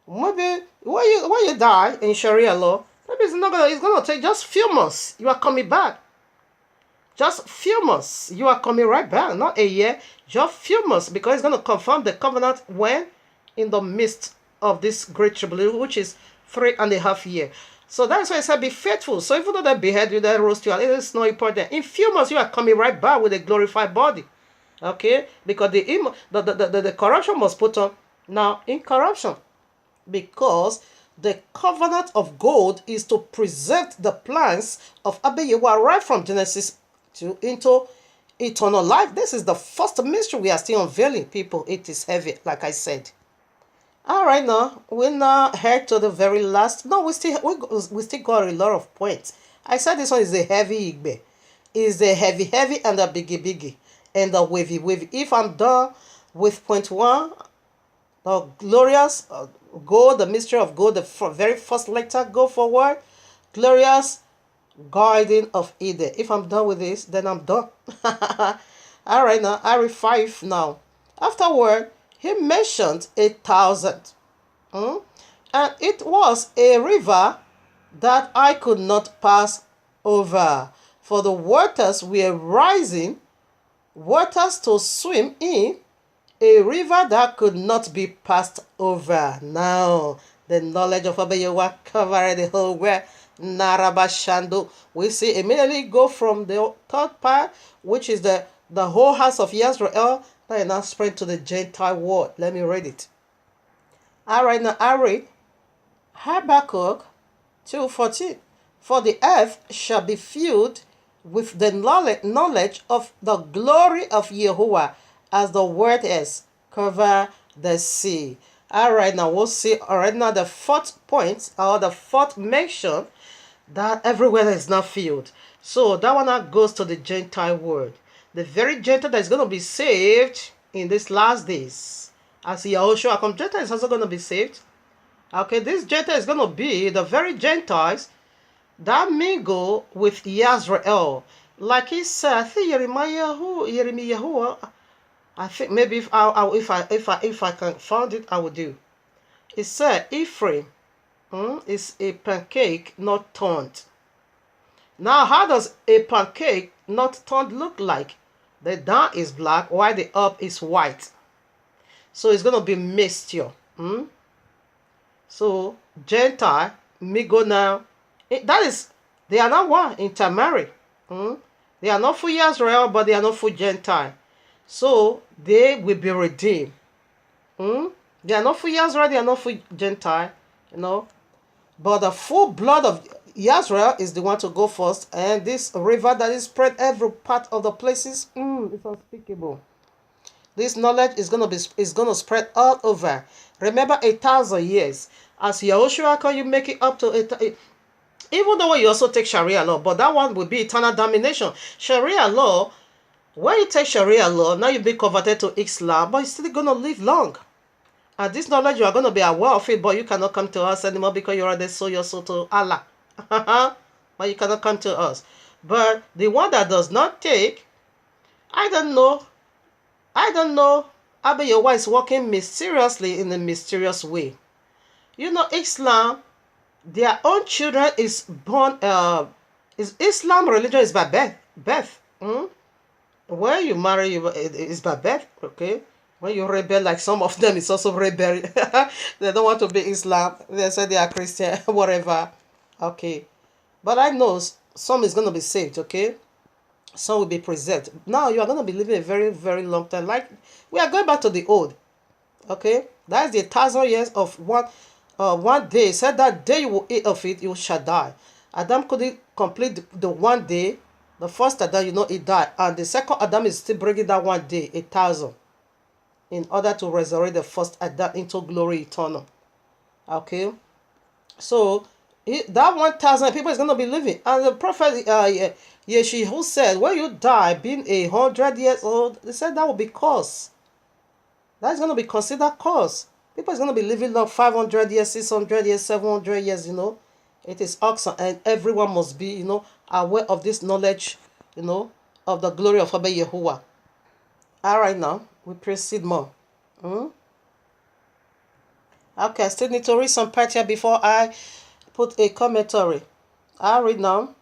maybe when you die in Sharia law, maybe it's gonna take just few months. You are coming back. Just few months. You are coming right back. Not a year, just few months, because it's gonna confirm the covenant when in the midst of this great tribulation, which is 3.5 years. So that's why I said be faithful. So even though they behead you, they roast you, it is not important. In few months, you are coming right back with a glorified body. Okay? Because the corruption must put on now incorruption. Because the covenant of gold is to preserve the plans of Abba Yehovah right from Genesis into eternal life. This is the first mystery we are still unveiling, people. It is heavy, like I said. All right, now we now head to the very last. No, we still got a lot of points. I said this one is a heavy igbe. is the heavy and the biggie and the wavy. If I'm done with point 1, the glorious gold, the mystery of gold, the very first letter, go forward, glorious garden of Eden. If I'm done with this, then I'm done. All right, now I read 5 now. Afterward, he mentioned 1,000. And it was a river that I could not pass over, for the waters were rising, waters to swim in, a river that could not be passed over. Now, the knowledge of Abayewa covered the whole world. Narabashando. We see immediately go from the third part, which is the whole house of Israel, that is now spread to the Gentile world. Let me read it. All right, now I read Habakkuk 2:14. For the earth shall be filled with the knowledge of the glory of Yehovah, as the word is, cover the sea. All right, now we'll see already now the fourth point, or the fourth mention, that everywhere is not filled. So that one now goes to the Gentile world. The very Gentile that is going to be saved in these last days. As Yahushua comes, Gentile is also going to be saved. Okay, this Gentile is going to be the very Gentiles that mingle with Yisrael. Like he said, I think Jeremiah, I think maybe if I can find it, I will do. It said Ephraim is a pancake not turned. Now, how does a pancake not turned look like? The down is black while the up is white. So it's going to be mixture. So Gentile, Migo now, that is, they are not one intermarry. They are not for Israel, but they are not for Gentile. So they will be redeemed. They are not for Israel, they are not for Gentile, But the full blood of Israel is the one to go first. And this river that is spread every part of the places, it's unspeakable. This knowledge is gonna spread all over. Remember 1,000 years. As Yahushua, can you make it up to it? Even though you also take Sharia law, but that one will be eternal damnation. Sharia law, when you take Sharia law, now you've been converted to Islam, but you're still gonna live long. And this knowledge, you are gonna be aware of it, but you cannot come to us anymore because you already sold your soul to Allah. But you cannot come to us. But the one that does not take, I don't know. Abayewa is working mysteriously in a mysterious way. Islam, their own children is born, Islam religion is by birth. When you marry, it's by birth, okay? When you rebel, like some of them, it's also rebel. They don't want to be Islam. They say they are Christian, whatever. Okay. But I know some is going to be saved, okay? Some will be preserved. Now you are going to be living a very, very long time. Like, we are going back to the old, okay? That is the 1,000 years of one day. It said that day you will eat of it, you shall die. Adam couldn't complete the one day. The first Adam, he died. And the second Adam is still bringing that one day, 1,000. In order to resurrect the first Adam into glory eternal. Okay? So, that 1,000 people is going to be living. And the prophet Yeshu said, when you die, being 100 years old, they said that will be curse. That is going to be considered curse. People is going to be living like 500 years, 600 years, 700 years, It is awesome. And everyone must be, aware of this knowledge, of the glory of Abba Yehovah. All right, now, we proceed more. Okay, I still need to read some part here before I put a commentary. I read now.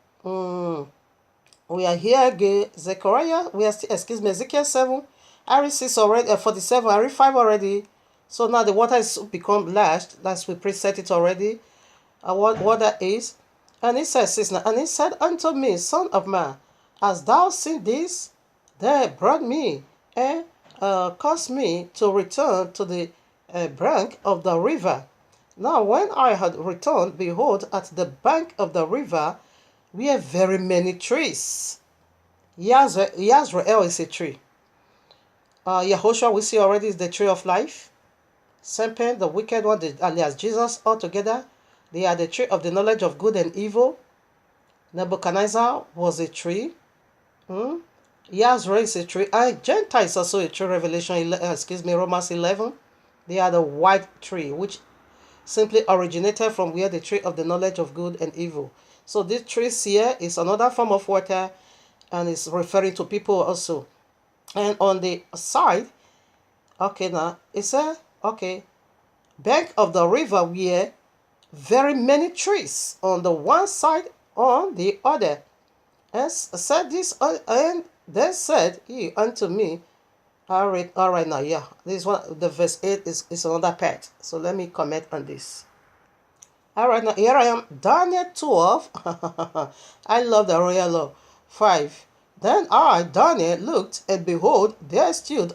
We are here again. Zechariah, Ezekiel 7. I read 6 already, 47. I read 5 already. So now the water is become lashed. That's we preset it already. What that is. And it says this now. And he said unto me, Son of man, hast thou seen this? They brought me and caused me to return to the bank of the river. Now when I had returned, behold, at the bank of the river were very many trees. Yisrael is a tree. Yahushua, we see already, is the tree of life. Serpent, the wicked one, alias Jesus, altogether, they are the tree of the knowledge of good and evil. Nebuchadnezzar was a tree. Hmm? He has raised a tree. Gentile is also a tree. Romans 11. They are the white tree, which simply originated from where the tree of the knowledge of good and evil. So this tree here is another form of water, and is referring to people also. And on the side, okay, now it said, okay, bank of the river were very many trees on the one side, on the other. And said this, and then said he unto me, all right now, yeah, this one, the verse 8 is another part. So let me comment on this. All right, now here I am, Daniel 12. I love the royal law. 5. Then I, Daniel, looked, and behold, there stood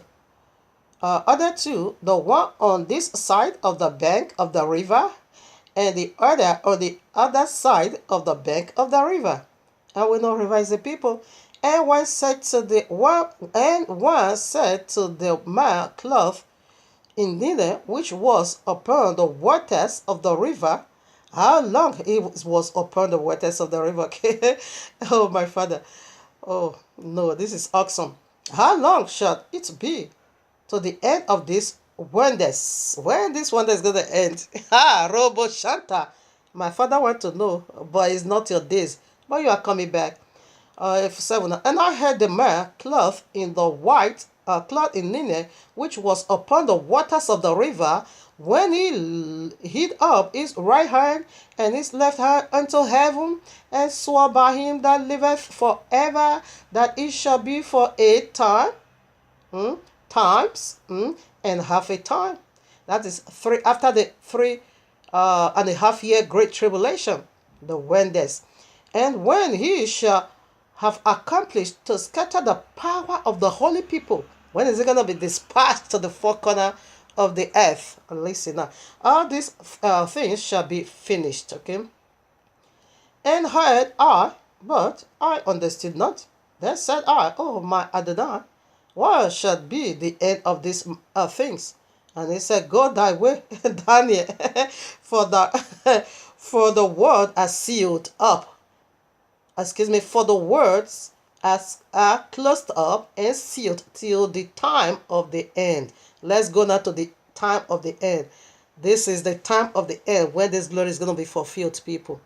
other two, the one on this side of the bank of the river, and the other on the other side of the bank of the river. And we know river is the people. And one said to the man cloth in linen, which was upon the waters of the river, how long it was upon the waters of the river. Oh, my father. Oh, no, this is awesome. How long shall it be to the end of this wonders? When this wonder is going to end? Robo Shanta. My father want to know, but it's not your days. But you are coming back. F7. And I heard the man clothed in the white, cloth in linen, which was upon the waters of the river, when he hid up his right hand and his left hand unto heaven, and swore by him that liveth forever, that it shall be for a time, times, and half a time. That is three after the 3.5 year great tribulation, the wonders. And when he shall have accomplished to scatter the power of the holy people, when is it going to be dispatched to the four corner of the earth? Listen now, all these things shall be finished. Okay. And heard I, but I understood not. Then said I, oh my Adonai, what shall be the end of these things? And he said, go thy way, Daniel, for the word are sealed up. For the words are closed up and sealed till the time of the end. Let's go now to the time of the end. This is the time of the end when this glory is going to be fulfilled, people.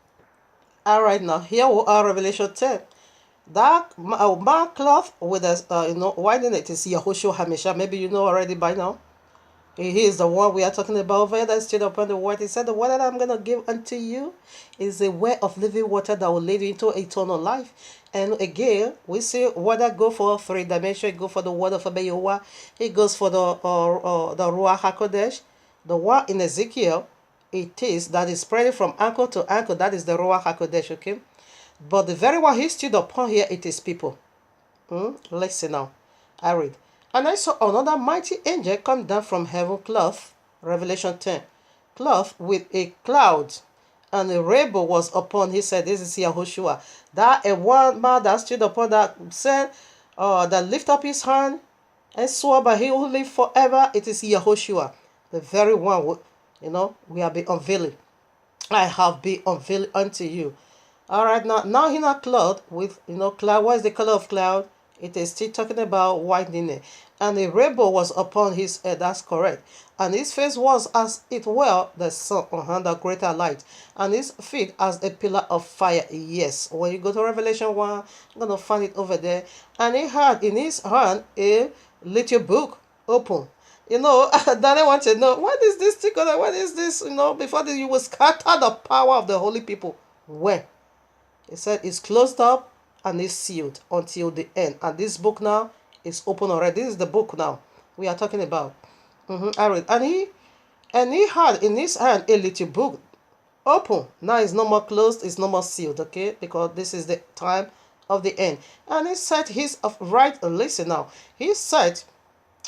All right, now here we are, Revelation 10. That man cloth with a white in it is Yahushua Hamisha. Maybe you know already by now. He is the one we are talking about over there that stood upon the water. He said, the water that I'm going to give unto you is a way of living water that will lead you into eternal life. And again, we see water go for 3 dimensions. It go for the word of Abayowa. It goes for the Ruach HaKodesh. The one in Ezekiel, it is that is spreading from ankle to ankle. That is the Ruach HaKodesh, okay? But the very one he stood upon here, it is people. Listen now. I read. And I saw another mighty angel come down from heaven, clothed, Revelation 10, clothed with a cloud, and a rainbow was upon his head. This is Yahushua. That a one man that stood upon that said, that lift up his hand and swore by he who live forever. It is Yahushua, the very one, we have been unveiling. I have been unveiled unto you. All right, now he not clothed with, cloud. What is the color of cloud? It is still talking about white linen. And a rainbow was upon his head. That's correct. And his face was as it were the sun on the greater light. And his feet as a pillar of fire. Yes. When you go to Revelation 1, I'm going to find it over there. And he had in his hand a little book open. Daniel wants to know, what is this tickle? What is this? Before this, you will scatter the power of the holy people. When? He said it's closed up and is sealed until the end. And this book now is open already. This is the book now we are talking about. I read. And he had in his hand a little book open. Now it's no more closed, it's no more sealed, okay? Because this is the time of the end. And he set his right, listen now. He set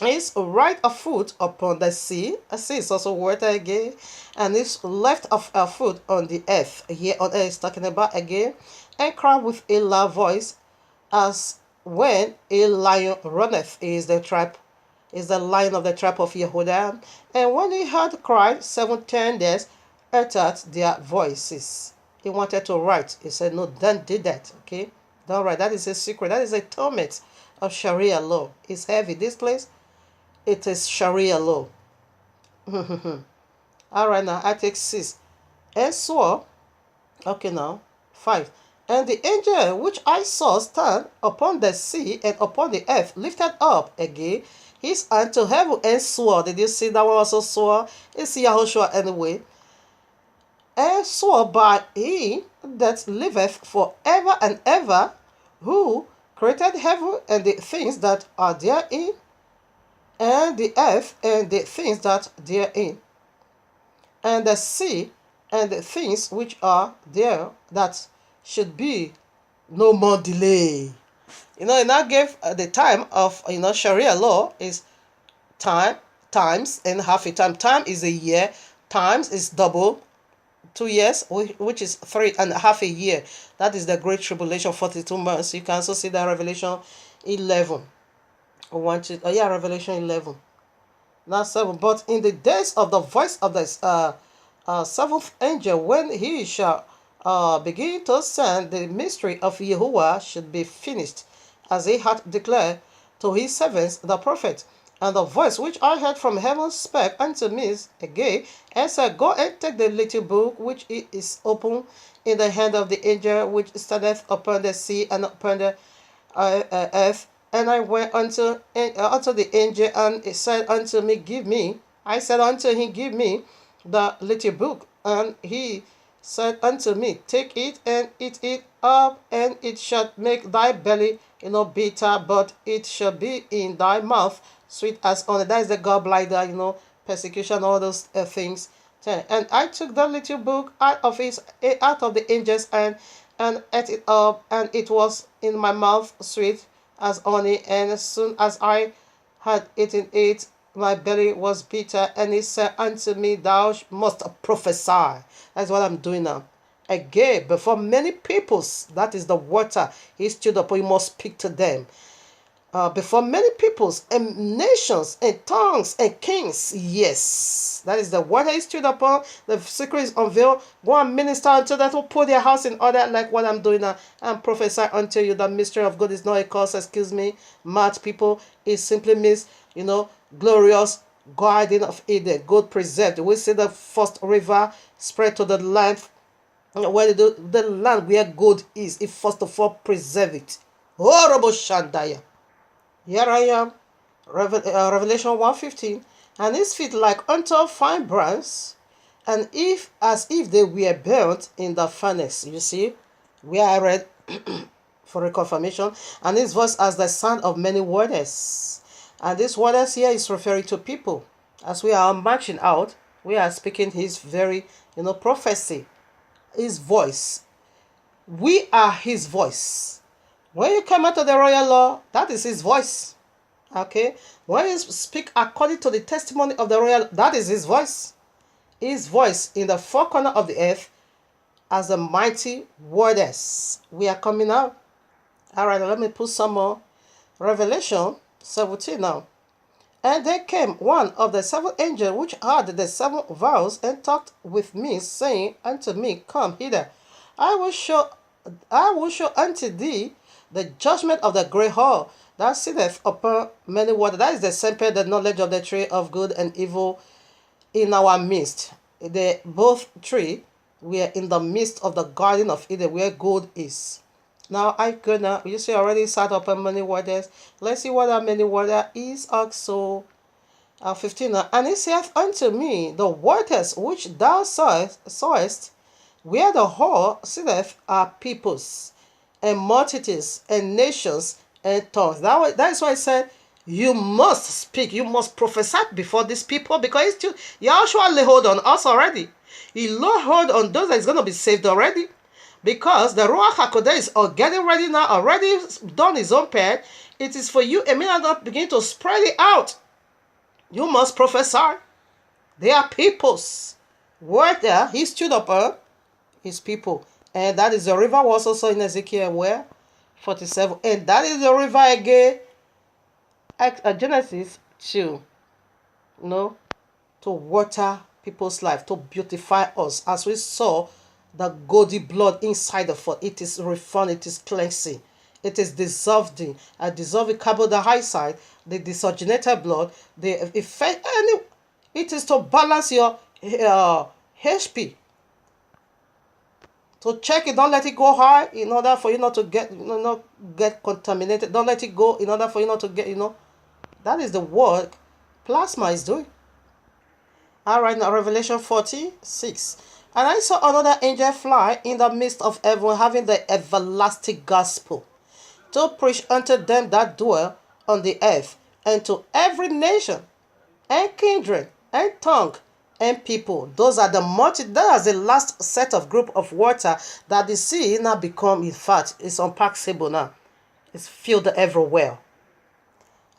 his right foot upon the sea. A sea is also water again. And his left foot on the earth. Here on earth is talking about again. And cried with a loud voice, as when a lion runneth. Is the lion of the tribe of Yehuda. And when he had cried, 7 tenders uttered their voices. He wanted to write. He said, no, don't do that. Okay. All right, that is a secret. That is a torment of Sharia law. It's heavy. This place, it is Sharia law. All right, now I take 6. And swore, okay now, 5. And the angel which I saw stand upon the sea and upon the earth lifted up again his hand to heaven and swore. Did you see that one also swore? It's Yahushua anyway. And swore by he that liveth forever and ever, who created heaven and the things that are therein, and the earth and the things that therein, and the sea and the things which are there, that should be no more delay. It now gave the time of Sharia law is times and half a time. Time is a year, times is double 2 years, which is 3.5 a year. That is the Great Tribulation, 42 months. You can also see that Revelation 11. Revelation 11. Not 7. But in the days of the voice of the seventh angel, when he shall begin to send, the mystery of Yahuwah should be finished, as he hath declared to his servants the prophet. And the voice which I heard from heaven spake unto me again, and said, Go and take the little book which is open in the hand of the angel which standeth upon the sea and upon the earth. And I went unto the angel, and he said unto me, Give me. I said unto him, Give me the little book. And he said unto me, Take it and eat it up, and it shall make thy belly bitter, but it shall be in thy mouth sweet as honey. That is the gallbladder, persecution, all those things. And I took the little book out of the angel's hand, and ate it up, and it was in my mouth sweet as honey. And as soon as I had eaten it, my belly was bitter. And he said unto me, Thou must prophesy. That's what I'm doing now. Again, before many peoples, that is the water. He stood up, he must speak to them. Before many peoples and nations and tongues and kings. Yes, that is the water he stood upon. The secret is unveiled. Go and minister unto that will put their house in order, like what I'm doing now, and prophesy unto you. The mystery of God is not a cause, excuse me, mad people. It simply means, glorious garden of Eden, God preserved. We see the first river spread to the land, where the land where God is. It first of all preserve it. Horrible Shandaya. Here I am, Revelation 1:15, and his feet like unto fine bronze, and as if they were burnt in the furnace. You see, where I read for a confirmation, and his voice as the sound of many waters. And this waters here is referring to people. As we are marching out, we are speaking his very, prophecy, his voice. We are his voice. When you come out of the royal law, that is his voice. Okay? When you speak according to the testimony of the royal, that is his voice. His voice in the four corners of the earth as the mighty waters. We are coming out. Alright, let me put some more. Revelation 17 now. And there came one of the 7 angels which had the 7 vials, and talked with me, saying unto me, Come hither, I will show unto thee the judgment of the great whore that sitteth upon many waters. That is the sample, the knowledge of the tree of good and evil in our midst. Both tree were in the midst of the garden of Eden, where good is. Now you see already sat upon many waters. Let's see what that many water is also. 15. And he saith unto me, The waters which thou sawest, where the whore sitteth, are peoples, and multitudes, and nations, and tongues. That is why I said, you must speak, you must prophesy before these people, because Yahushua lay hold on us already. He lay hold on those that is going to be saved already, because the Ruach HaKodesh is getting ready now, already done his own part. It is for you, and not begin to spread it out. You must prophesy. They are peoples. Where there, he stood upon his people. And that is the river was also in Ezekiel where? 47. And that is the river again. Genesis 2. To water people's life, to beautify us. As we saw the goldy blood inside of us. It is refined, it is cleansing. It is dissolving, dissolving carbon dioxide, the deoxygenated blood, the effect, and it is to balance your HP. To check it, don't let it go high in order for you not to get, not get contaminated. Don't let it go in order for you not to get, that is the work plasma is doing. All right, now Revelation 46. And I saw another angel fly in the midst of heaven, having the everlasting gospel, to preach unto them that dwell on the earth, and to every nation, and kindred, and tongue, and people. Those are the that is the last set of group of water that the sea now become, in fact, it's unpassable now. It's filled everywhere.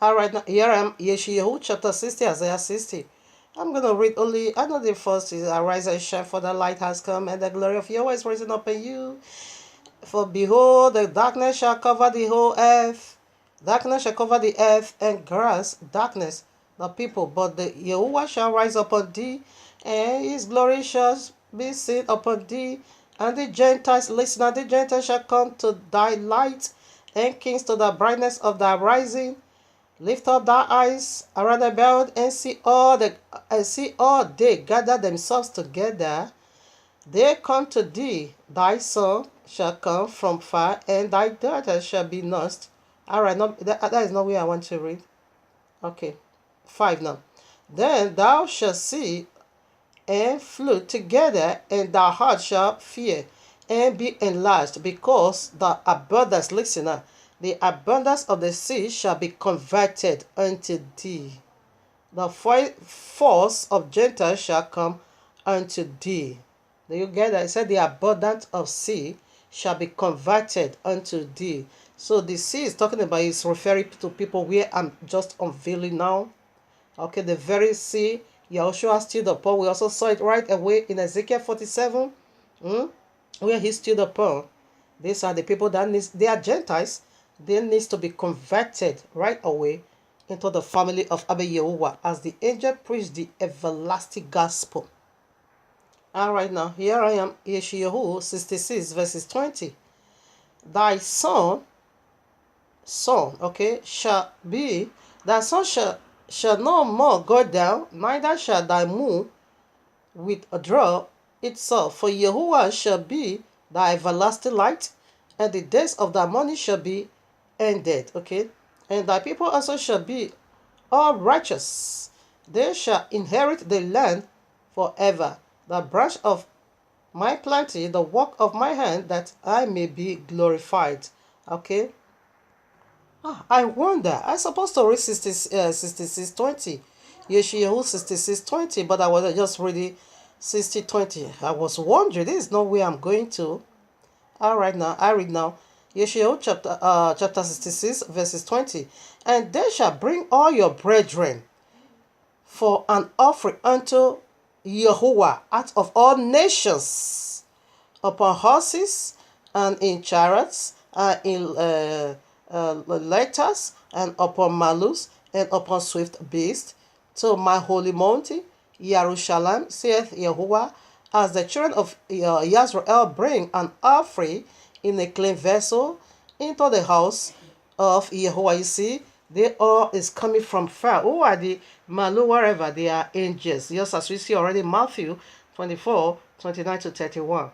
All right, now here I am, Yeshayahu chapter 60, Isaiah 60. I'm going to read only, I know the first is, arise and shine, for the light has come, and the glory of Yahweh is risen up in you. For behold, the darkness shall cover the whole earth. Darkness shall cover the earth, and grass, darkness, the people. But the Yahuwah shall rise upon thee, and his glory shall be seen upon thee. And the Gentiles, listen, and the Gentiles shall come to thy light, and kings to the brightness of thy rising. Lift up thy eyes around about, and see all they gather themselves together. They come to thee. Thy son shall come from far, and thy daughter shall be nursed. All right, no, that is not where I want to read. Okay, 5 now. Then thou shalt see and flew together, and thy heart shall fear and be enlarged, because the abundance, listener, the abundance of the sea shall be converted unto thee. The force of Gentiles shall come unto thee. Do you get that? It said the abundance of sea shall be converted unto thee. So the sea is talking about, is referring to people where I'm just unveiling now. Okay, the very sea Yahushua stood upon. We also saw it right away in Ezekiel 47, where he stood upon. These are the people that they are Gentiles. They need to be converted right away into the family of Abba Yahuwah, as the angel preached the everlasting gospel. All right, now here I am, Yeshayahu 66 verses 20. Thy son, okay, shall be, thy son shall no more go down, neither shall thy moon withdraw itself. For Yahuwah shall be thy everlasting light, and the days of thy mourning shall be ended. Okay, and thy people also shall be all righteous. They shall inherit the land forever. The branch of my planting, the work of my hand, that I may be glorified. Okay. I wonder. I supposed to read 66:20. Yeshayahu 66:20, but I was just reading 60:20. I was wondering, this is not where I'm going to. All right, now I read now. Yeshayahu chapter 66 verses 20. And they shall bring all your brethren for an offering unto Yahuwah out of all nations, upon horses, and in chariots, and in letters, and upon malus, and upon swift beasts, to my holy mountain, Jerusalem, saith Yahuwah, as the children of Israel bring an offering in a clean vessel into the house of Yahuwah. You see, they all is coming from far. Who are the Malu, wherever? They are angels. Just as we see already in Matthew 24, 29 to 31.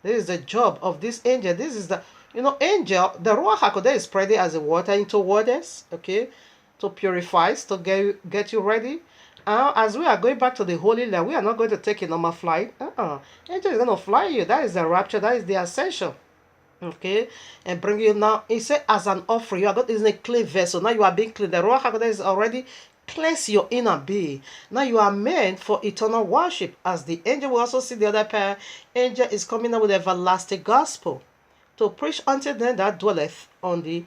This is the job of this angel. This is the, angel, the Ruach HaKodesh is spreading as a water into waters, okay, to purify, to get you ready. As we are going back to the Holy Land, we are not going to take a normal flight. Angel is going to fly you. That is the rapture. That is the ascension. Okay, and bring you now. He said, as an offering, you are going in a clean vessel. Now you are being clean. The Ruach HaKodesh is already cleanse your inner being. Now you are meant for eternal worship. As the angel, we also see the other pair. Angel is coming out with everlasting gospel to preach unto them that dwelleth on the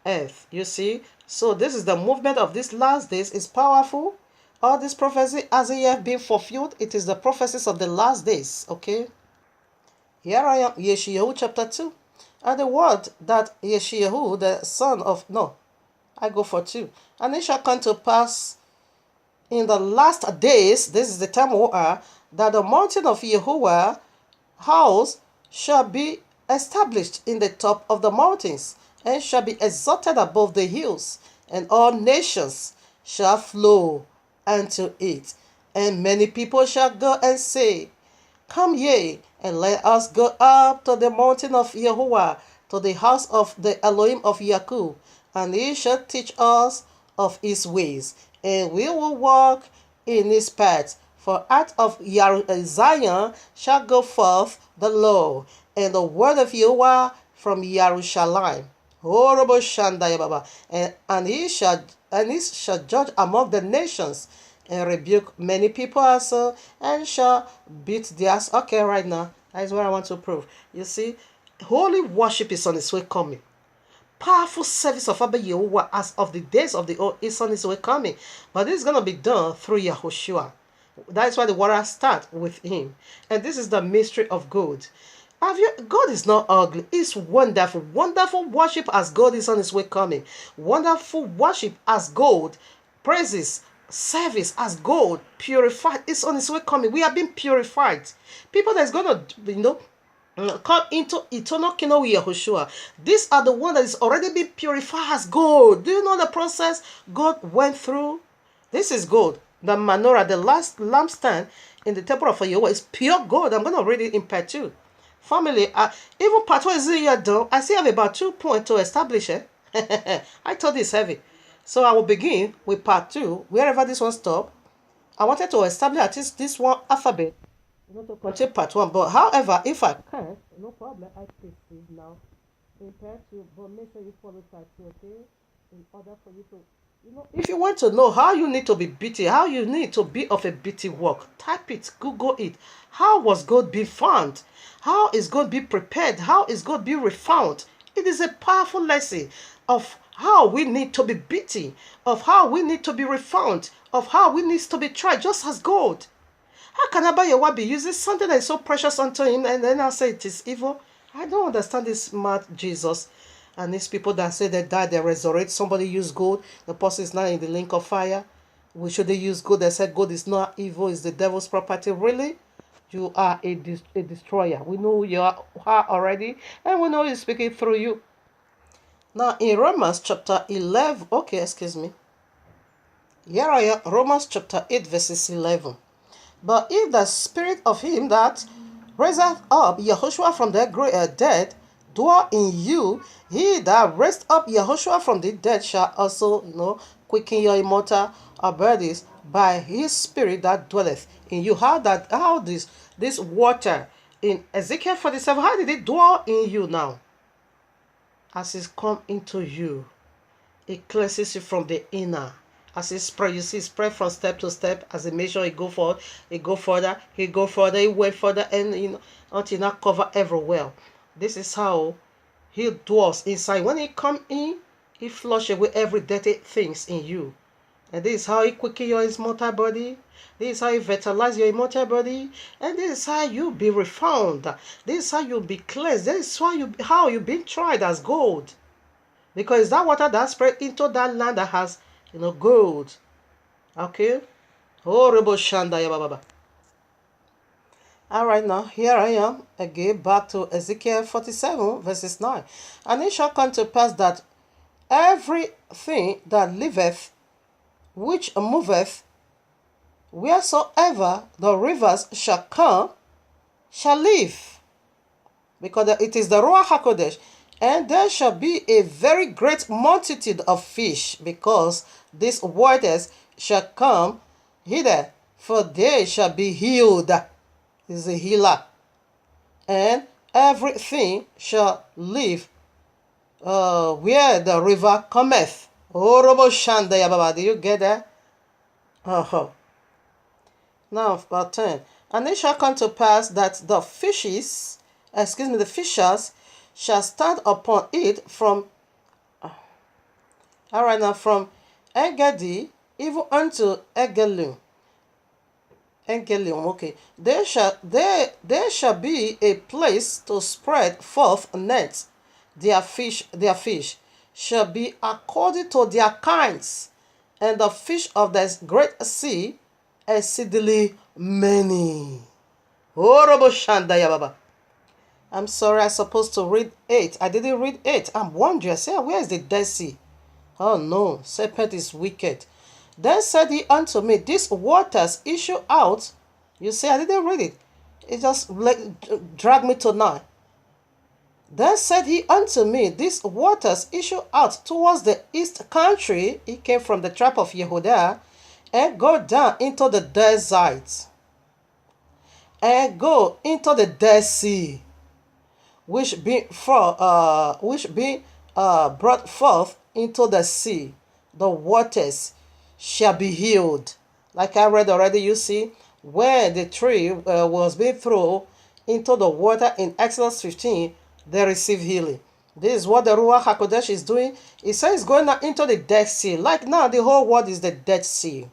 earth. You see, so this is the movement of these last days. Is powerful. All this prophecy as it have been fulfilled. It is the prophecies of the last days. Okay. Here I am, Yeshayahu chapter 2. And the word that Yeshayahu, the son of, I go for 2. And it shall come to pass in the last days, this is the time we are, that the mountain of Yahuwah house shall be established in the top of the mountains, and shall be exalted above the hills, and all nations shall flow unto it. And many people shall go and say, Come ye, and let us go up to the mountain of Yahuwah, to the house of the Elohim of Yaakov, and he shall teach us of his ways, and we will walk in his paths. For out of Zion shall go forth the law, and the word of Yahuwah from Jerusalem. Horrible Shandaya Baba. And he shall judge among the nations, and rebuke many people also, and shall beat theirs. Okay, right now, that is what I want to prove. You see, holy worship is on its way coming. Powerful service of Abba Yehovah as of the days of the old is on its way coming. But this is going to be done through Yahushua. That's why the water starts with him. And this is the mystery of God. God is not ugly. It's wonderful. Wonderful worship as God is on his way coming. Wonderful worship as God. Praises, service as God. Purified. It's on its way coming. We are being purified. People that's going to, come into eternal kingdom with Yahushua. These are the ones that is already been purified as gold. Do you know the process God went through? This is gold. The menorah, the last lampstand in the temple of Yahuwah is pure gold. I'm going to read it in part 2. Family, even part 1 is here done. I still have about 2 points to establish it. I thought it's heavy. So I will begin with part 2. Wherever this one stopped, I wanted to establish at least this one alphabet. Not to continue part 1, but however, if I can, no problem, I take this now in part 2, but make sure you follow part 2, okay? In order for you to, if you want to know how you need to be beaten, how you need to be of a beating work, type it, Google it. How was God being found? How is God being prepared? How is God being refound? It is a powerful lesson of how we need to be beaten, of how we need to be refound, of how we need to be tried, just as God. How can Abba Yehovah be using something that is so precious unto him and then I'll say it is evil? I don't understand this mad Jesus. And these people that say they die, they resurrect. Somebody use gold. The person is now in the lake of fire. We should they use gold? They said gold is not evil, it's the devil's property. Really? You are a destroyer. We know who you are already. And we know he's speaking through you. Now in Romans chapter 11. Okay, excuse me. Here I am. Romans chapter 8 verses 11. But if the spirit of him that raiseth up Yahushua from the dead dwell in you, he that raised up Yahushua from the dead shall also, quicken your immortal bodies by his spirit that dwelleth in you. How this water in Ezekiel 47, how did it dwell in you now? As it's come into you, it cleanses you from the inner. As he spread, you see, spread from step to step. As he made sure he go forward, he go further, he went further, and until now cover everywhere. This is how he dwells inside. When he come in, he flush away every dirty things in you. And this is how he quicken your immortal body. This is how he vitalize your immortal body. And this is how you be refound. This is how you be cleansed. This is how you be tried as gold. Because that water that spread into that land that has gold. Okay? Horrible Shandaya Baba. Alright, now here I am again back to Ezekiel 47 verses 9. And it shall come to pass that everything that liveth, which moveth, wheresoever the rivers shall come, shall live. Because it is the Ruach HaKodesh. And there shall be a very great multitude of fish, because these waters shall come hither, for they shall be healed. This is a healer. And everything shall live where the river cometh. Orobo Shandaya Baba. Do you get that? Now, about 10. And it shall come to pass that the fishers shall stand upon it from Engedi even unto Engelim. Okay. There shall be a place to spread forth nets. Their fish shall be according to their kinds, and the fish of the great sea exceedingly many. Horrible Shandaya Baba. I'm sorry, I'm supposed to read 8. I didn't read 8. I'm wondering, I say, where is the Dead Sea? Oh no, serpent is wicked. Then said he unto me, these waters issue out. You say I didn't read it. It just drag me to 9. Then said he unto me, these waters issue out towards the east country. He came from the tribe of Yehudah, and go down into the desert, and go into the Dead Sea, which being brought forth into the sea, the waters shall be healed. Like I read already, you see, when the tree was being thrown into the water in Exodus 15, they received healing. This is what the Ruach HaKodesh is doing. It says going into the Dead Sea. Like now, the whole world is the Dead Sea.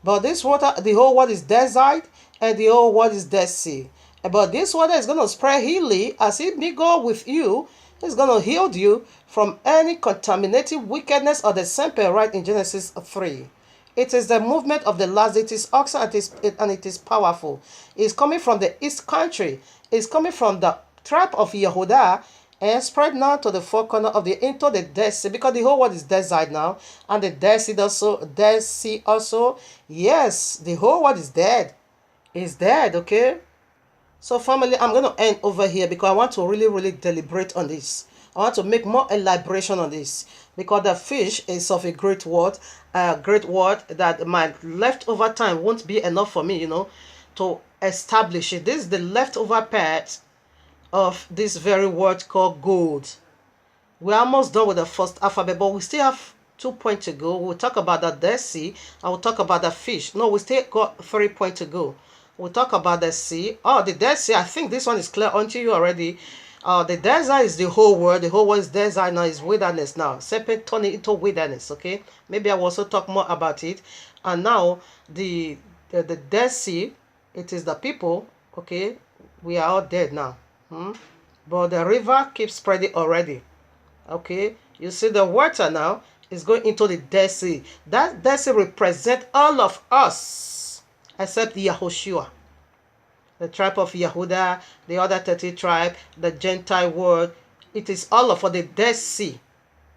But this water, the whole world is desert, and the whole world is Dead Sea. But this water is going to spread healing as it may go with you. It's going to heal you from any contaminating wickedness or the sample right in Genesis 3. It is the movement of the last. It is oxen and it is powerful. It's coming from the east country. It's coming from the tribe of Yehudah and spread now to the four corners of into the Dead Sea, because the whole world is desert now, and the Dead Sea also. Yes, the whole world is dead. It's dead, okay? So family, I'm going to end over here because I want to really deliberate on this. I want to make more elaboration on this because the fish is of a great word that my leftover time won't be enough for me, to establish it. This is the leftover part of this very word called gold. We're almost done with the first alphabet, but we still have 2 points to go. We'll talk about the Dead Sea. I will talk about the fish. No, we still got 3 points to go. We'll talk about the sea. Oh, the Dead Sea. I think this one is clear unto you already. The desert is the whole world. The whole world is desert now. It's wilderness now. Serpent turn it into wilderness. Okay. Maybe I will also talk more about it. And now the Dead Sea. It is the people. Okay. We are all dead now. But the river keeps spreading already. Okay. You see the water now is going into the Dead Sea. That Dead Sea represents all of us, except Yahushua, the tribe of Yehudah, the other 30 tribe, the Gentile world. It is all of the Dead Sea.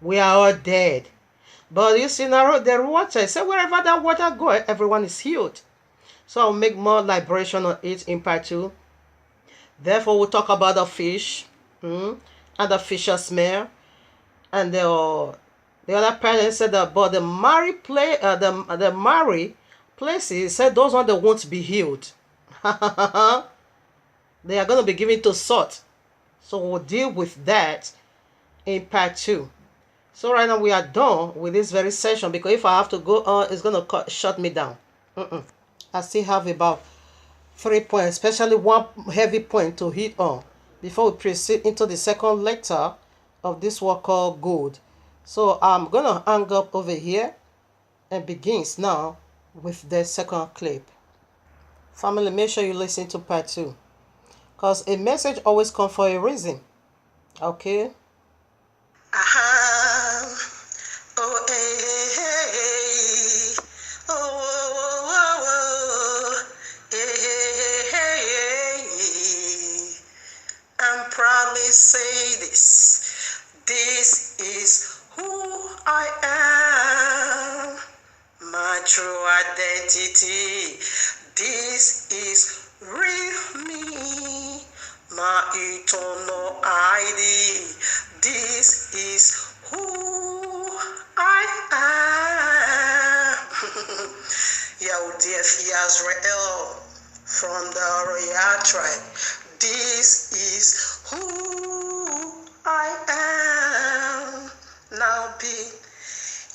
We are all dead. But you see now the water. So wherever that water goes, everyone is healed. So I'll make more liberation on it in part 2. Therefore, we'll talk about the fish and the fisher's smell, and the other parent said that, but the marry places said those ones that won't be healed. They are going to be given to salt. So we'll deal with that in part 2. So right now we are done with this very session, because if I have to go on, it's going to shut me down. I still have about 3 points, especially one heavy point to hit on before we proceed into the second lecture of this work called gold. So I'm going to hang up over here and begins now with the second clip. Family, make sure you listen to part 2, because a message always comes for a reason. Okay?
Oh, hey, hey, hey. Oh, oh, oh, oh. Hey, hey, hey. I'm proudly say this. This is who I am. My true identity. This is real me. My eternal ID. This is who I am. Yahudah Israel from the royal tribe. This is who I am. Now be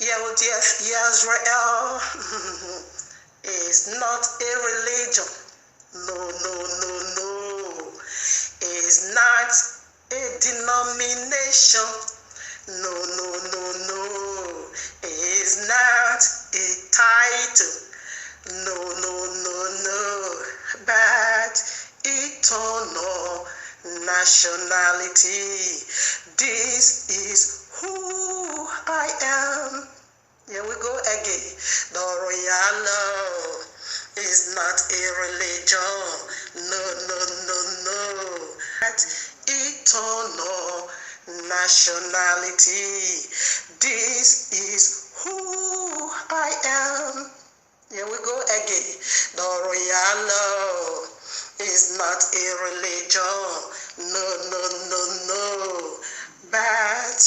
Yahudah Israel is not a religion. No. It's not a denomination. No. It's not a title. No. But eternal nationality. This is who I am. Here we go again. The royal law is not a religion. No. But
eternal nationality. This is who I am. Here we go again. The royal law is not a religion. No, no, no, no. But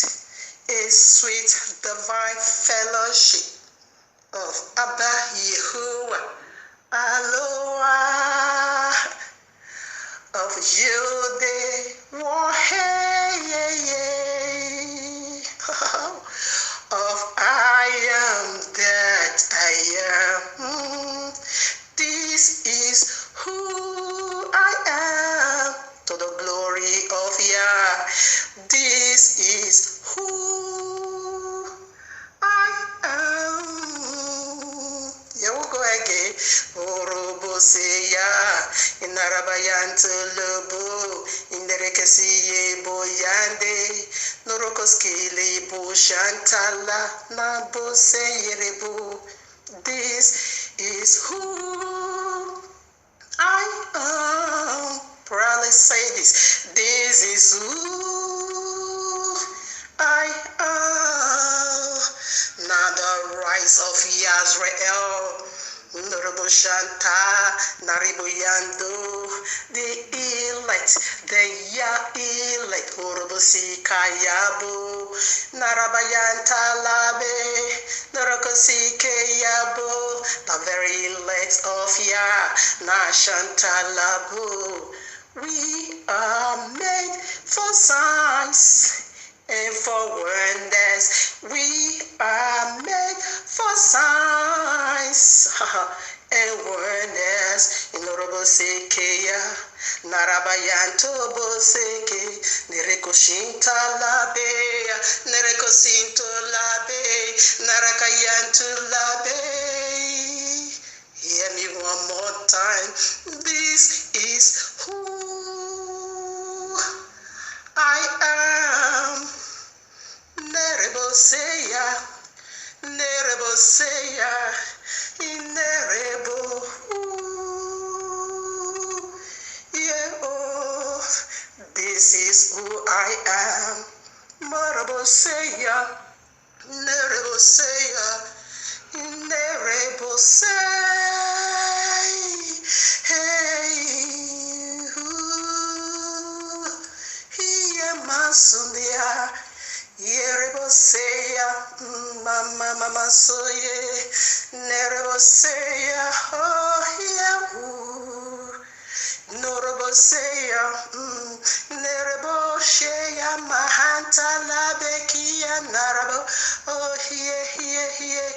a sweet divine fellowship of Abba Yehovah. Aloha of you they want, of I am that I am. This is who I am, to the glory of Yah. This is who I am. Here we go again. Orobo seya, inarabayanto lobo, inderekesiye boyande, norokoskele bo shantala, nabo seyerebo. This is who I am. Proudly say this. This is who I am. Now the rise of Yisrael. Norobo Shanta, Naribo Yando, the elect, the Ya elect, Orobo Sikayabo, Narabayanta Labe, Noroko Sikayabo, the very elect of Ya, Nashanta Labo. We are made for signs and for wonders. We are made for signs and wonders. In Robosekeya, Narabayanto Boseke, Nerekoshinta Labe, Nerekosinto Labe, Narakayanto Labe. Hear me one more time. This is who I am. Nereboseya, Nereboseya, Nerebo. Yeah, oh, this is who I am. Nereboseya, Nereboseya, Nerebosey. Hey, Masundia, Yereboseya, Mama Soye, Nereboseya, oh, yeah, Noroboseya, Nerebosheya, Mahanta Labekia, Narabo, oh, here.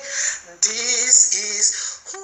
This is who